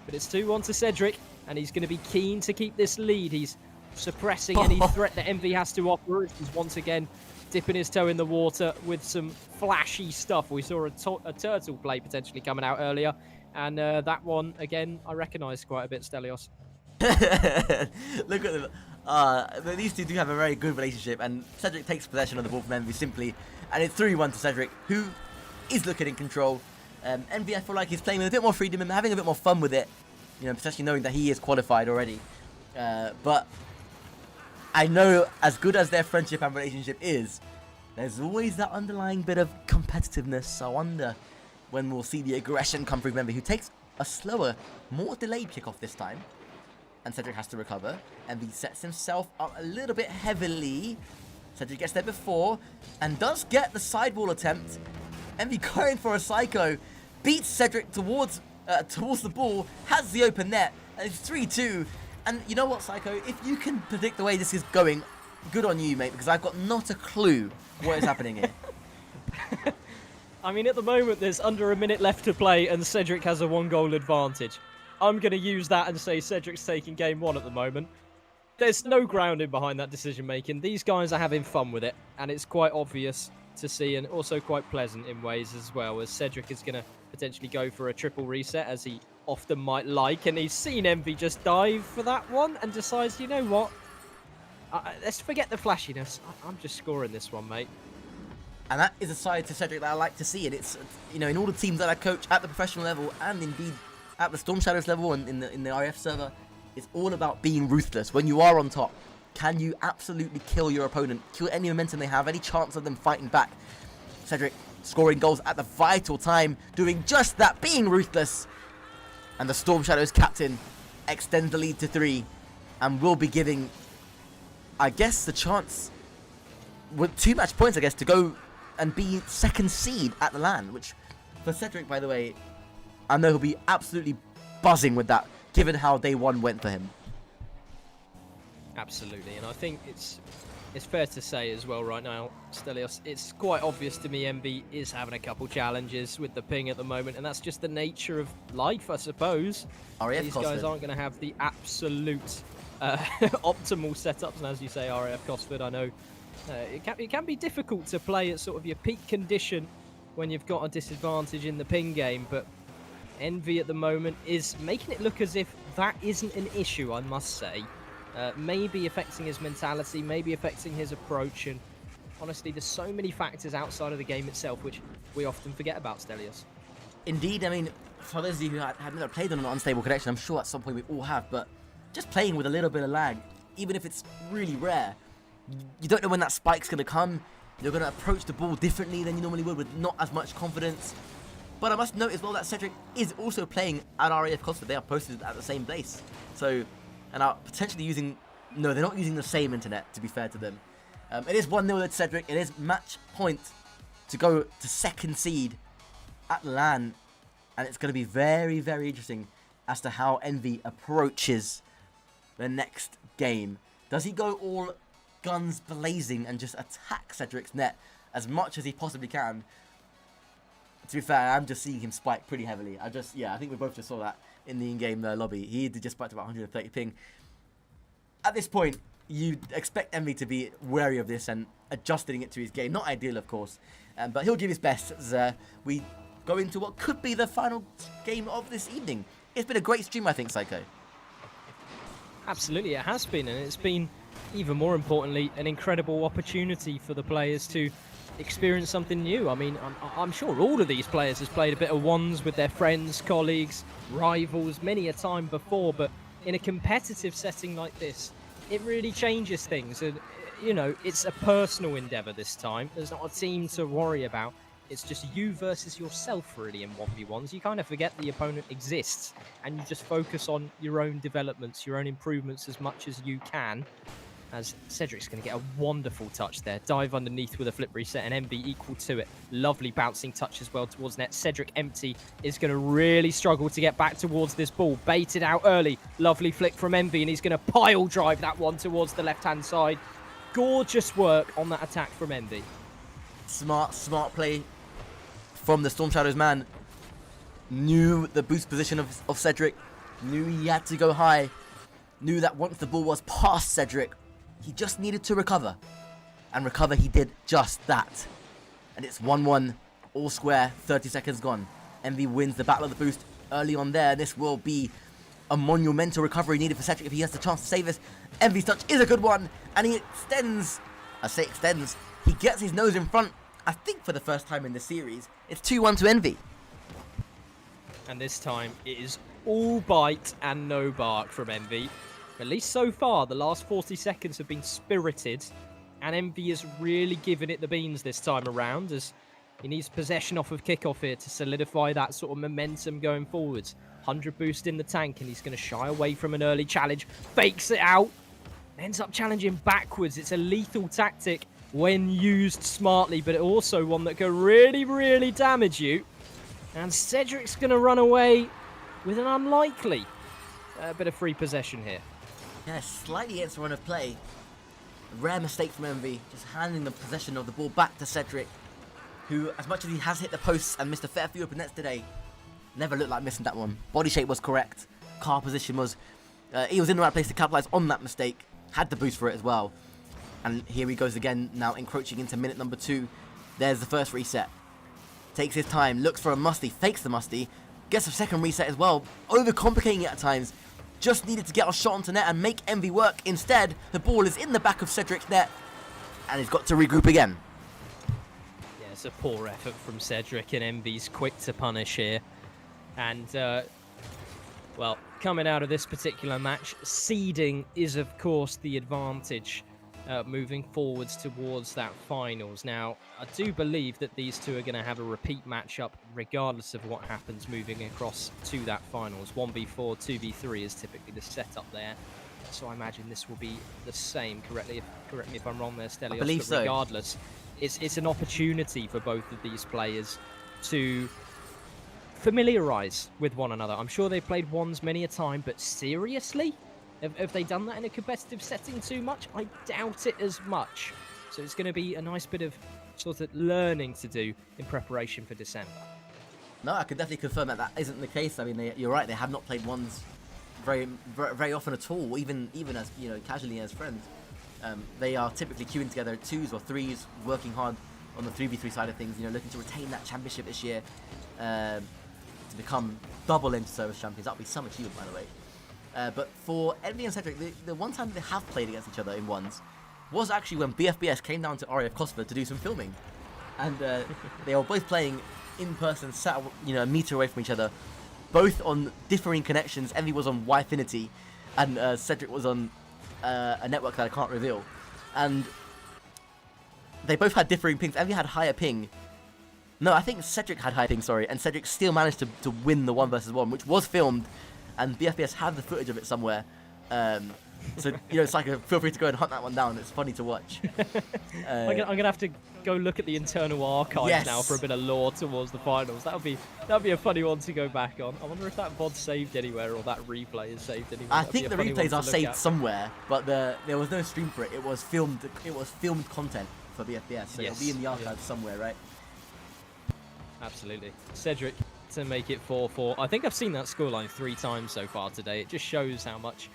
But it's 2-1 to Cedric, and he's going to be keen to keep this lead. He's suppressing any threat that Envy has to offer. He's once again dipping his toe in the water with some flashy stuff. We saw a turtle play potentially coming out earlier. And that one, again, I recognise quite a bit, Stelios. Look at them. These two do have a very good relationship, and Cedric takes possession of the ball from Envy simply, and it's 3-1 to Cedric, who is looking in control. Envy, I feel like he's playing with a bit more freedom and having a bit more fun with it. You know, especially knowing that he is qualified already. But I know, as good as their friendship and relationship is, there's always that underlying bit of competitiveness. I wonder when we'll see the aggression come through Envy, who takes a slower, more delayed kickoff this time. And Cedric has to recover. Envy sets himself up a little bit heavily. Cedric gets there before and does get the sidewall attempt. Envy going for a psycho. Beats Cedric towards the ball. Has the open net. And it's 3-2. And you know what, Psycho? If you can predict the way this is going, good on you, mate, because I've got not a clue what is happening here. I mean, at the moment, there's under a minute left to play, and Cedric has a 1-goal advantage. I'm going to use that and say Cedric's taking game 1 at the moment. There's no grounding behind that decision-making. These guys are having fun with it, and it's quite obvious to see, and also quite pleasant in ways as well, as Cedric is going to potentially go for a triple reset, as he often might like, and he's seen Envy just dive for that one and decides, you know what, let's forget the flashiness. I'm just scoring this one, mate. And that is a side to Cedric that I like to see. And it's, you know, in all the teams that I coach at the professional level and indeed at the Storm Shadows level and in the RF server, it's all about being ruthless. When you are on top, can you absolutely kill your opponent, kill any momentum they have, any chance of them fighting back? Cedric scoring goals at the vital time, doing just that, being ruthless. And the Storm Shadows captain extends the lead to 3 and will be giving, I guess, the chance with 2 match points, I guess, to go and be second seed at the LAN, which for Cedric, by the way, I know he'll be absolutely buzzing with that, given how day 1 went for him. Absolutely, and I think it's fair to say as well right now, Stelios, it's quite obvious to me Envy is having a couple challenges with the ping at the moment, and that's just the nature of life, I suppose. These guys aren't going to have the absolute optimal setups, and as you say, RAF Cosford, I know it can be difficult to play at sort of your peak condition when you've got a disadvantage in the ping game, but Envy at the moment is making it look as if that isn't an issue, I must say. Maybe affecting his mentality, maybe affecting his approach, and honestly, there's so many factors outside of the game itself which we often forget about, Stelios. Indeed, I mean, for those of you who have never played on an unstable connection, I'm sure at some point we all have, but just playing with a little bit of lag, even if it's really rare, you don't know when that spike's going to come. You're going to approach the ball differently than you normally would, with not as much confidence. But I must note as well that Cedric is also playing at RAF Costa. They are posted at the same place. So, and are potentially using... No, they're not using the same internet, to be fair to them. It is 1-0 at Cedric. It is match point to go to second seed at LAN. And it's going to be very, very interesting as to how Envy approaches the next game. Does he go all guns blazing and just attack Cedric's net as much as he possibly can? To be fair, I'm just seeing him spike pretty heavily. I think we both just saw that in the in-game lobby. He did just spike to about 130 ping. At this point, you expect Envy to be wary of this and adjusting it to his game. Not ideal, of course, but he'll give his best as we go into what could be the final game of this evening. It's been a great stream, I think, Psycho. Absolutely, it has been, and it's been, even more importantly, an incredible opportunity for the players to experience something new. I mean, I'm sure all of these players has played a bit of ones with their friends, colleagues, rivals many a time before, but in a competitive setting like this, it really changes things. And, you know, it's a personal endeavour this time. There's not a team to worry about. It's just you versus yourself, really, in 1v1s. You kind of forget the opponent exists, and you just focus on your own developments, your own improvements as much as you can. As Cedric's going to get a wonderful touch there. Dive underneath with a flip reset, and Envy equal to it. Lovely bouncing touch as well towards net. Cedric empty is going to really struggle to get back towards this ball. Baited out early. Lovely flick from Envy, and he's going to pile drive that one towards the left-hand side. Gorgeous work on that attack from Envy. Smart play from the Storm Shadows man. Knew the boost position of Cedric. Knew he had to go high. Knew that once the ball was past Cedric, he just needed to recover. And recover he did just that. And it's 1-1, all square, 30 seconds gone. Envy wins the battle of the boost early on there. This will be a monumental recovery needed for Cedric if he has the chance to save this. Envy's touch is a good one, and he extends. I say extends. He gets his nose in front, I think for the first time in the series. It's 2-1 to Envy. And this time it is all bite and no bark from Envy. At least so far, the last 40 seconds have been spirited. And Envy is really giving it the beans this time around, as he needs possession off of kickoff here to solidify that sort of momentum going forwards. 100 boost in the tank, and he's going to shy away from an early challenge. Fakes it out. Ends up challenging backwards. It's a lethal tactic when used smartly, but also one that can really, really damage you. And Cedric's going to run away with an unlikely bit of free possession here. Yeah, slightly against the run of play. A rare mistake from Envy, just handing the possession of the ball back to Cedric, who, as much as he has hit the posts and missed a fair few open nets today, never looked like missing that one. Body shape was correct. Car position was... he was in the right place to capitalize on that mistake. Had the boost for it as well. And here he goes again, now encroaching into minute number 2. There's the first reset. Takes his time, looks for a musty, fakes the musty, gets a second reset as well, overcomplicating it at times. Just needed to get a shot onto net and make Envy work. Instead, the ball is in the back of Cedric's net, and he's got to regroup again. Yeah, it's a poor effort from Cedric, and Envy's quick to punish here. And, well, coming out of this particular match, seeding is, of course, the advantage moving forwards towards that finals. Now, I do believe that these two are going to have a repeat matchup regardless of what happens moving across to that finals. 1v4, 2v3 is typically the setup there. So I imagine this will be the same. Correct me if I'm wrong there, Stelios. I believe so. Regardless, it's an opportunity for both of these players to familiarise with one another. I'm sure they've played ones many a time, but seriously? Have they done that in a competitive setting too much? I doubt it as much. So it's going to be a nice bit of sort of learning to do in preparation for December. No, I could definitely confirm that isn't the case. I mean, you're right. They have not played ones very often at all, even as, you know, casually as friends. They are typically queuing together 2s or 3s, working hard on the 3v3 side of things. You know, looking to retain that championship this year, to become double Interservice champions. That would be some achievement, by the way. But for Envy and Cedric, the one time they have played against each other in ones was actually when BFBS came down to RAF Kosovo to do some filming. And they were both playing in person, sat, you know, a meter away from each other, both on differing connections. Envy was on Wi-Finity, and Cedric was on a network that I can't reveal. And they both had differing pings. Envy had higher ping. No, I think Cedric had higher ping, sorry, and Cedric still managed to win the 1v1, which was filmed. And BFBS have the footage of it somewhere. So, you know, it's like feel free to go and hunt that one down. It's funny to watch. I'm gonna have to go look at the internal archives now for a bit of lore towards the finals. That'll be a funny one to go back on. I wonder if that VOD's saved anywhere or that replay is saved anywhere. I think the replays are saved somewhere, but there was no stream for it. It was filmed content for BFBS, so it'll be in the archives somewhere, right? Absolutely. Cedric to make it 4-4. I think I've seen that scoreline 3 times so far today. It just shows how much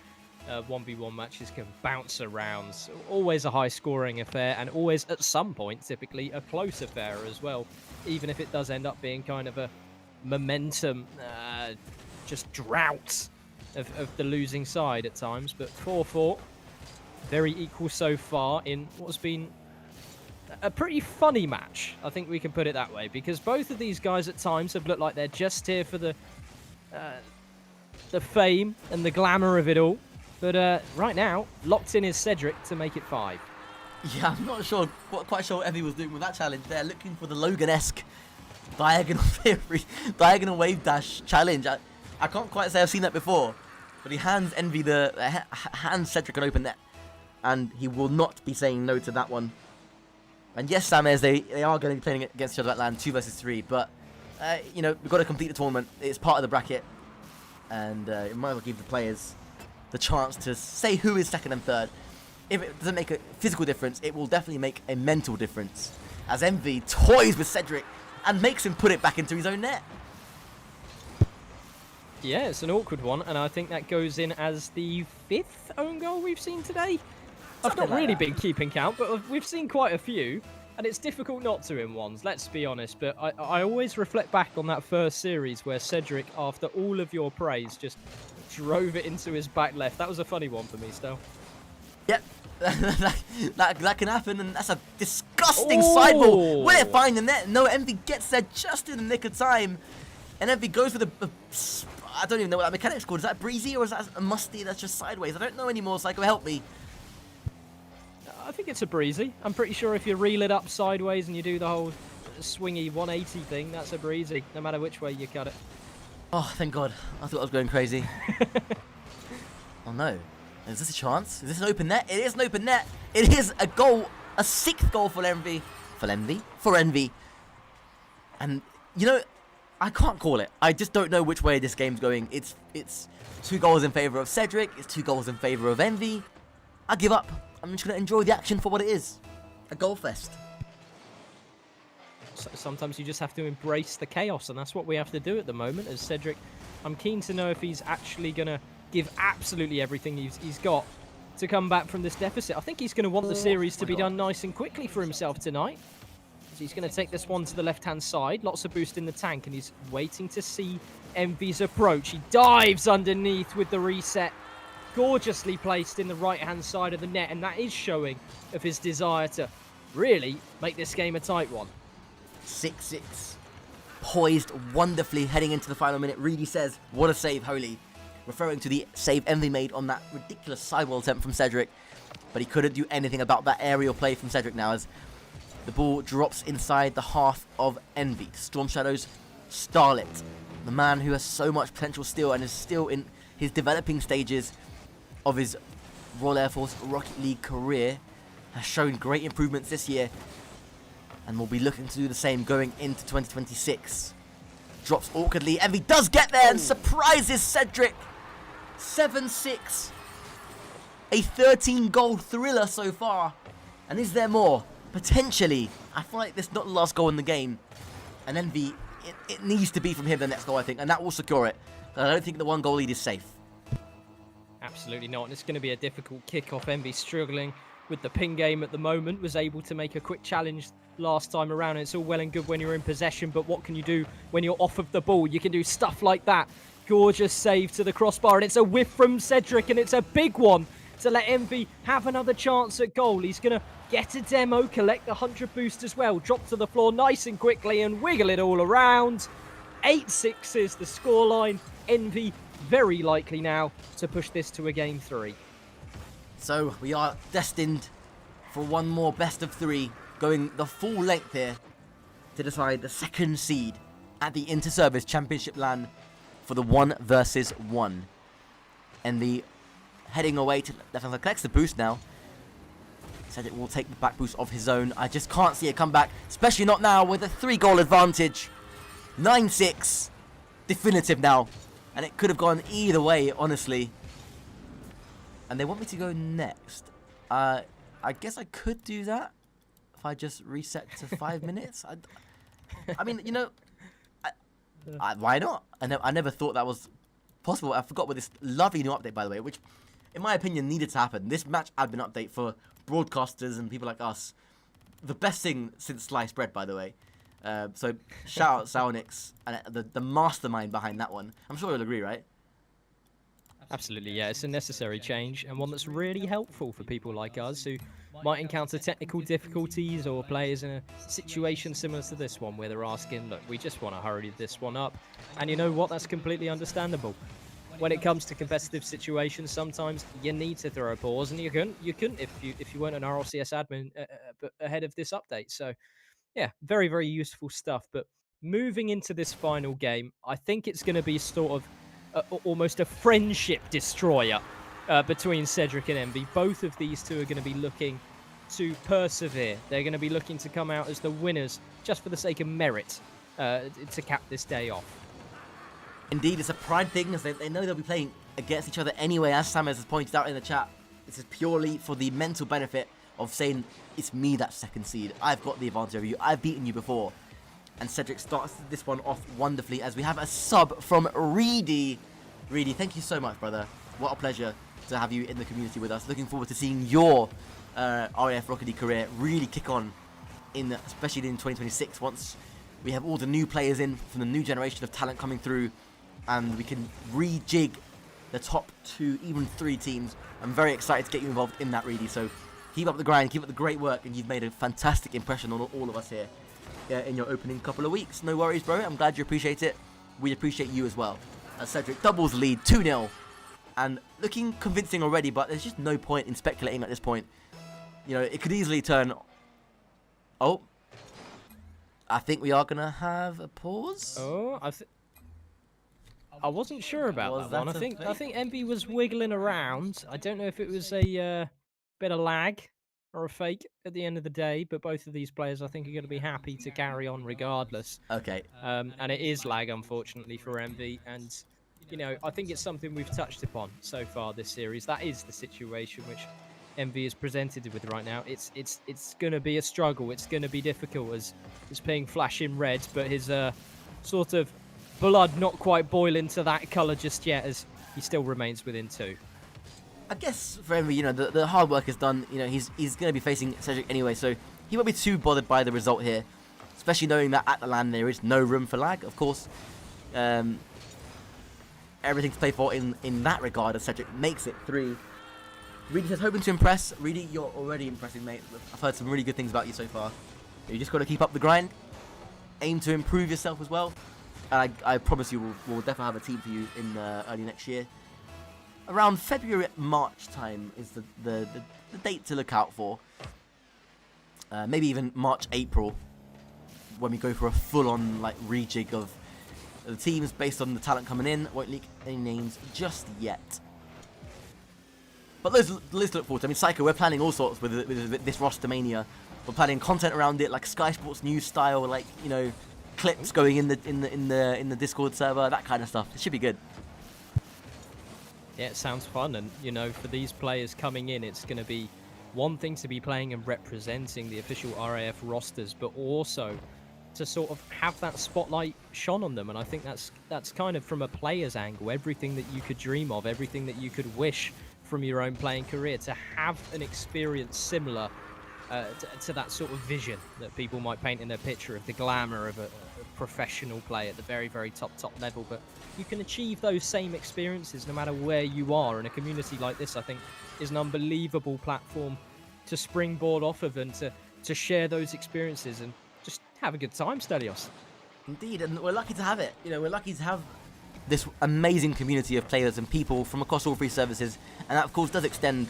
1v1 matches can bounce around. So always a high scoring affair, and always at some point typically a close affair as well, even if it does end up being kind of a momentum just drought of the losing side at times. But 4-4, very equal so far in what's been a pretty funny match, I think we can put it that way, because both of these guys at times have looked like they're just here for the fame and the glamour of it all. But right now, locked in is Cedric to make it 5. Yeah, I'm not sure, quite sure what Evie was doing with that challenge there, looking for the Logan-esque diagonal wave dash challenge. I can't quite say I've seen that before, but he hands Envy hands Cedric an open net, and he will not be saying no to that one. And yes, Samez, they are going to be playing against each other at LAN 2 versus 3, but you know, we've got to complete the tournament. It's part of the bracket, and it might as well give the players the chance to say who is second and third. If it doesn't make a physical difference, it will definitely make a mental difference, as Envy toys with Cedric and makes him put it back into his own net. Yeah, it's an awkward one, and I think that goes in as the 5th own goal we've seen today. I've not really been keeping count, but we've seen quite a few, and it's difficult not to in ones, let's be honest. But I always reflect back on that first series where Cedric, after all of your praise, just drove it into his back left. That was a funny one for me, Stel. Yep, that can happen, and that's a disgusting sideball. Will it find the net? No, Envy gets there just in the nick of time. And Envy goes for the... I don't even know what that mechanic's called. Is that breezy or is that a musty that's just sideways? I don't know anymore, Psycho, help me. I think it's a breezy. I'm pretty sure if you reel it up sideways and you do the whole swingy 180 thing, that's a breezy, no matter which way you cut it. Oh, thank God. I thought I was going crazy. Oh, no. Is this a chance? Is this an open net? It is an open net. It is a goal. A 6th goal for Envy. For Envy. And, you know, I can't call it. I just don't know which way this game's going. It's 2 goals in favour of Cedric. It's 2 goals in favour of Envy. I give up. I'm just going to enjoy the action for what it is. A goal fest. So sometimes you just have to embrace the chaos, and that's what we have to do at the moment as Cedric. I'm keen to know if he's actually going to give absolutely everything he's got to come back from this deficit. I think he's going to want the series to be done nice and quickly for himself tonight. So he's going to take this one to the left-hand side. Lots of boost in the tank, and he's waiting to see Envy's approach. He dives underneath with the reset. Gorgeously placed in the right-hand side of the net, and that is showing of his desire to really make this game a tight one. 6-6. Poised wonderfully heading into the final minute. Reedy says, what a save, Holy. Referring to the save Envy made on that ridiculous sidewall attempt from Cedric. But he couldn't do anything about that aerial play from Cedric now as the ball drops inside the half of Envy. Storm Shadow's Starlet, the man who has so much potential still and is still in his developing stages of his Royal Air Force Rocket League career, has shown great improvements this year and will be looking to do the same going into 2026. Drops awkwardly. Envy does get there and surprises Cedric. 7-6. A 13-goal thriller so far. And is there more? Potentially. I feel like this is not the last goal in the game. And Envy, it needs to be from him the next goal, I think. And that will secure it. I don't think the 1-goal lead is safe. Absolutely not. And it's going to be a difficult kick-off. Envy struggling with the ping game at the moment. Was able to make a quick challenge last time around. And it's all well and good when you're in possession. But what can you do when you're off of the ball? You can do stuff like that. Gorgeous save to the crossbar. And it's a whiff from Cedric. And it's a big one to let Envy have another chance at goal. He's going to get a demo, collect the 100 boost as well. Drop to the floor nice and quickly and wiggle it all around. 8-6 is the scoreline. Envy very likely now to push this to a game 3. So we are destined for one more best of 3, going the full length here to decide the 2nd seed at the Interservice Championship LAN for the 1 versus 1. Envy heading away to left-hand side, collects the boost now. Said it will take the back boost of his own. I just can't see a comeback, especially not now with a 3-goal advantage. 9-6. Definitive now. And it could have gone either way, honestly. And they want me to go next. I guess I could do that if I just reset to 5 minutes. I mean, you know, why not? I never thought that was possible. I forgot with this lovely new update, by the way, which, in my opinion, needed to happen. This match admin update for broadcasters and people like us. The best thing since sliced bread, by the way. So shout out Salnix and the mastermind behind that one. I'm sure you'll agree, right? Absolutely, yeah. It's a necessary change and one that's really helpful for people like us who might encounter technical difficulties or players in a situation similar to this one where they're asking, look, we just want to hurry this one up. And you know what? That's completely understandable. When it comes to competitive situations, sometimes you need to throw a pause, and you couldn't if you weren't an RLCS admin ahead of this update. So, yeah, very, very useful stuff. But moving into this final game, I think it's going to be sort of almost a friendship destroyer between Cedric and Envy. Both of these two are going to be looking to persevere. They're going to be looking to come out as the winners just for the sake of merit to cap this day off. Indeed, it's a pride thing, as they know they'll be playing against each other anyway, as Sam has pointed out in the chat. This is purely for the mental benefit of saying, it's me that's 2nd seed. I've got the advantage over you. I've beaten you before. And Cedric starts this one off wonderfully as we have a sub from Reedy. Reedy, thank you so much, brother. What a pleasure to have you in the community with us. Looking forward to seeing your RAF Rocket League career really kick on, especially in 2026, once we have all the new players in from the new generation of talent coming through, and we can rejig the top 2, even 3 teams. I'm very excited to get you involved in that, Reedy. So keep up the grind, keep up the great work, and you've made a fantastic impression on all of us here in your opening couple of weeks. No worries, bro. I'm glad you appreciate it. we appreciate you as well. As Cedric doubles the lead, 2-0. And looking convincing already, but there's just no point in speculating at this point. You know, it could easily turn... Oh. I think we are going to have a pause. Oh, I wasn't sure about that one. I think Envy was wiggling around. I don't know if it was a bit of lag or a fake at the end of the day, but both of these players I think are going to be happy to carry on regardless. Okay. And it is lag, unfortunately, for Envy. And, you know, I think it's something we've touched upon so far this series. That is the situation which Envy is presented with right now. It's going to be a struggle. It's going to be difficult as he's playing flashing red, but his sort of blood not quite boiling to that colour just yet, as he still remains within 2. I guess for Envy, you know, the hard work is done. You know, he's going to be facing Cedric anyway, so he won't be too bothered by the result here, especially knowing that at the LAN there is no room for lag, of course. Everything to play for in that regard as Cedric makes it 3. Reedy says, hoping to impress. Reedy, you're already impressing, mate. I've heard some really good things about you so far. You just got to keep up the grind. Aim to improve yourself as well. And I promise you we'll definitely have a team for you in early next year. Around February, March time is the date to look out for. Maybe even March, April, when we go for a full-on like rejig of the teams based on the talent coming in. Won't leak any names just yet. But let's look forward to. I mean, Psycho, we're planning all sorts with this roster mania. We're planning content around it, like Sky Sports News style, like, you know, clips going in the Discord server, that kind of stuff. It should be good. Yeah, it sounds fun, and you know, for these players coming in, it's going to be one thing to be playing and representing the official RAF rosters, but also to sort of have that spotlight shone on them. And I think that's kind of from a player's angle, everything that you could dream of, everything that you could wish from your own playing career, to have an experience similar to that sort of vision that people might paint in their picture of the glamour of a professional play at the very, very top level. But you can achieve those same experiences no matter where you are, and a community like this, I think, is an unbelievable platform to springboard off of and to share those experiences and just have a good time, Stelios. Indeed, and we're lucky to have it. You know, we're lucky to have this amazing community of players and people from across all 3 services, and that of course does extend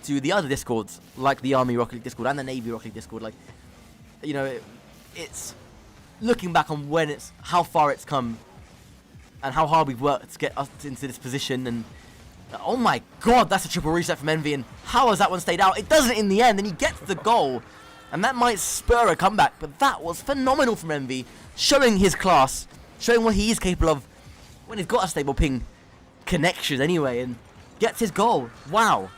to the other Discords, like the Army Rocket League Discord and the Navy Rocket League Discord. Like, you know, it's looking back on how far it's come and how hard we've worked to get us into this position. And oh my god, that's a triple reset from Envy, and how has that one stayed out? It doesn't in the end, and he gets the goal, and that might spur a comeback. But that was phenomenal from Envy, showing his class, showing what he is capable of when he's got a stable ping connection anyway, and gets his goal. Wow.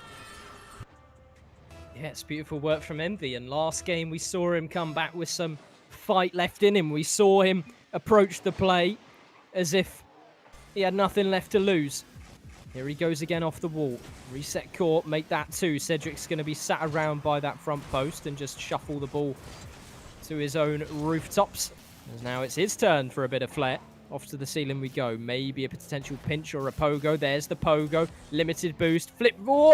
Yeah, it's beautiful work from Envy, and last game we saw him come back with some fight left in him. We saw him approach the play as if he had nothing left to lose. Here he goes again off the wall. Reset court, make that 2. Cedric's going to be sat around by that front post and just shuffle the ball to his own rooftops. As now it's his turn for a bit of flair. Off to the ceiling we go. Maybe a potential pinch or a pogo. There's the pogo. Limited boost. Flip. Whoa!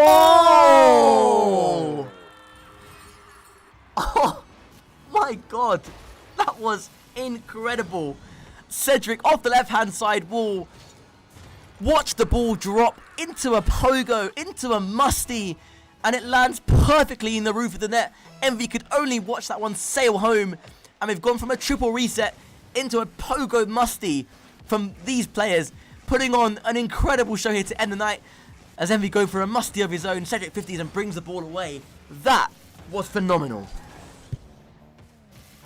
Oh my god. That was incredible. Cedric off the left-hand side wall. Watch the ball drop into a pogo, into a musty, and it lands perfectly in the roof of the net. Envy could only watch that one sail home, and we've gone from a triple reset into a pogo musty from these players, putting on an incredible show here to end the night as Envy go for a musty of his own. Cedric 50s and brings the ball away. That was phenomenal.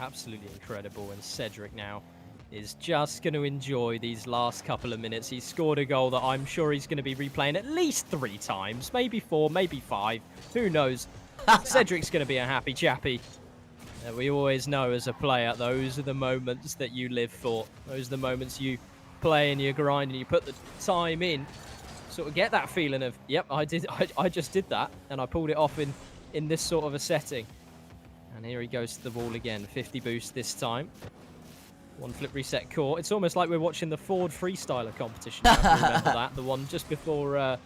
Absolutely incredible, and Cedric now is just going to enjoy these last couple of minutes. He's scored a goal that I'm sure he's going to be replaying at least 3 times, maybe 4, maybe 5, who knows. Cedric's going to be a happy chappy. We always know as a player, those are the moments that you live for. Those are the moments you play and you grind and you put the time in. Sort of get that feeling of, yep, I just did that, and I pulled it off in this sort of a setting. And here he goes to the ball again. 50 boost this time. 1 flip reset court. It's almost like we're watching the Ford Freestyler competition. I remember that. The one just before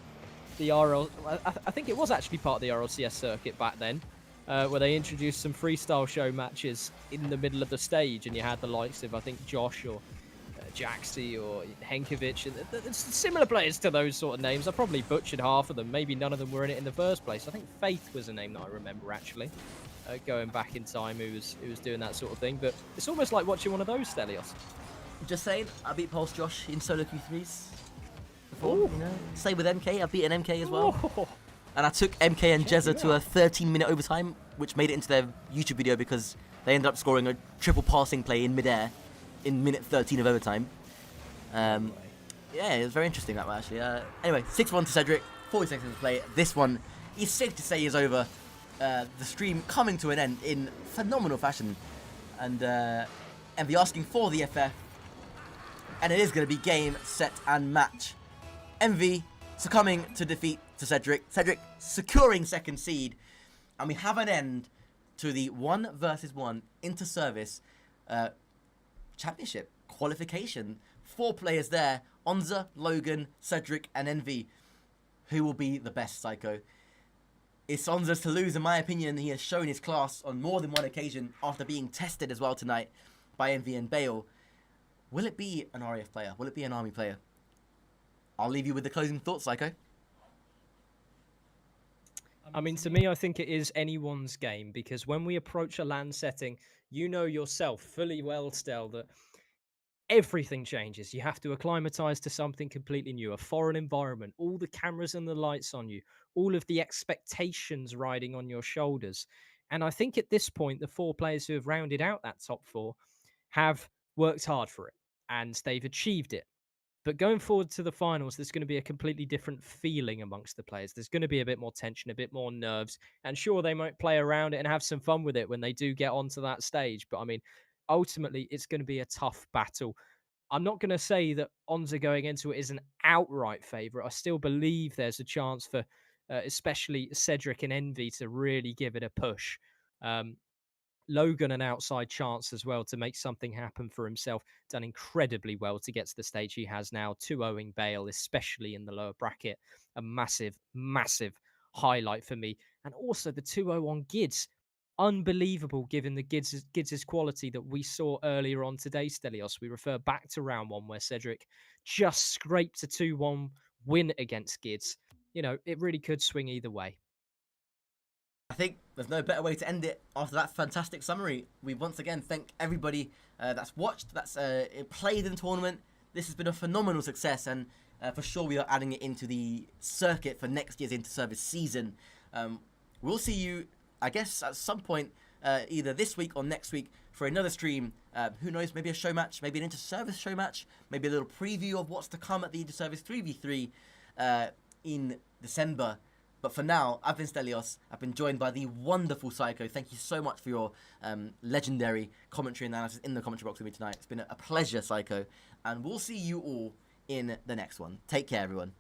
the RL... I think it was actually part of the RLCS circuit back then, where they introduced some freestyle show matches in the middle of the stage, and you had the likes of, I think, Josh or Jaxi or Henkovic. It's similar players to those sort of names. I probably butchered half of them. Maybe none of them were in it in the first place. I think Faith was a name that I remember, actually, going back in time, who was doing that sort of thing. But it's almost like watching one of those, Stelios. Just saying, I beat Pulse Josh in solo Q3s before, you know. Same with MK, I beat an MK as well. And I took MK and Jezza to a 13-minute overtime, which made it into their YouTube video because they ended up scoring a triple passing play in midair in minute 13 of overtime. Yeah, it was very interesting, that one, actually. Anyway, 6-1 to Cedric, 40 seconds to play. This one is safe to say is over. The stream coming to an end in phenomenal fashion. And Envy asking for the FF. And it is going to be game, set, and match. Envy succumbing to defeat to Cedric. Cedric securing second seed. And we have an end to the 1 versus 1 Interservice championship qualification. 4 players there. Onza, Logan, Cedric, and Envy. Who will be the best, Psycho? It's Onza's to lose, in my opinion. He has shown his class on more than one occasion after being tested as well tonight by Envy and Bale. Will it be an RAF player? Will it be an Army player? I'll leave you with the closing thoughts, Psycho. I mean, to me, I think it is anyone's game, because when we approach a LAN setting, you know yourself fully well, Stel, that everything changes. You have to acclimatise to something completely new, a foreign environment, all the cameras and the lights on you, all of the expectations riding on your shoulders. And I think at this point, the 4 players who have rounded out that top 4 have worked hard for it, and they've achieved it. But going forward to the finals, there's going to be a completely different feeling amongst the players. There's going to be a bit more tension, a bit more nerves. And sure, they might play around it and have some fun with it when they do get onto that stage. But I mean, ultimately, it's going to be a tough battle. I'm not going to say that Onza going into it is an outright favourite. I still believe there's a chance for especially Cedric and Envy to really give it a push. Logan an outside chance as well to make something happen for himself. Done incredibly well to get to the stage he has now. 2-0ing Bale, especially in the lower bracket. A massive, massive highlight for me. And also the 2-0 on Gids. Unbelievable given the Gids' quality that we saw earlier on today, Stelios. We refer back to round 1 where Cedric just scraped a 2-1 win against Gids. You know, it really could swing either way. I think there's no better way to end it after that fantastic summary. We once again thank everybody that's watched, that's played in the tournament. This has been a phenomenal success, and for sure we are adding it into the circuit for next year's Interservice season. We'll see you, I guess, at some point, either this week or next week for another stream. Who knows, maybe a show match, maybe an Interservice show match, maybe a little preview of what's to come at the Interservice 3v3 in December. But for now, I've been Stelios. I've been joined by the wonderful Psycho. Thank you so much for your legendary commentary analysis in the commentary box with me tonight. It's been a pleasure, Psycho. And we'll see you all in the next one. Take care, everyone.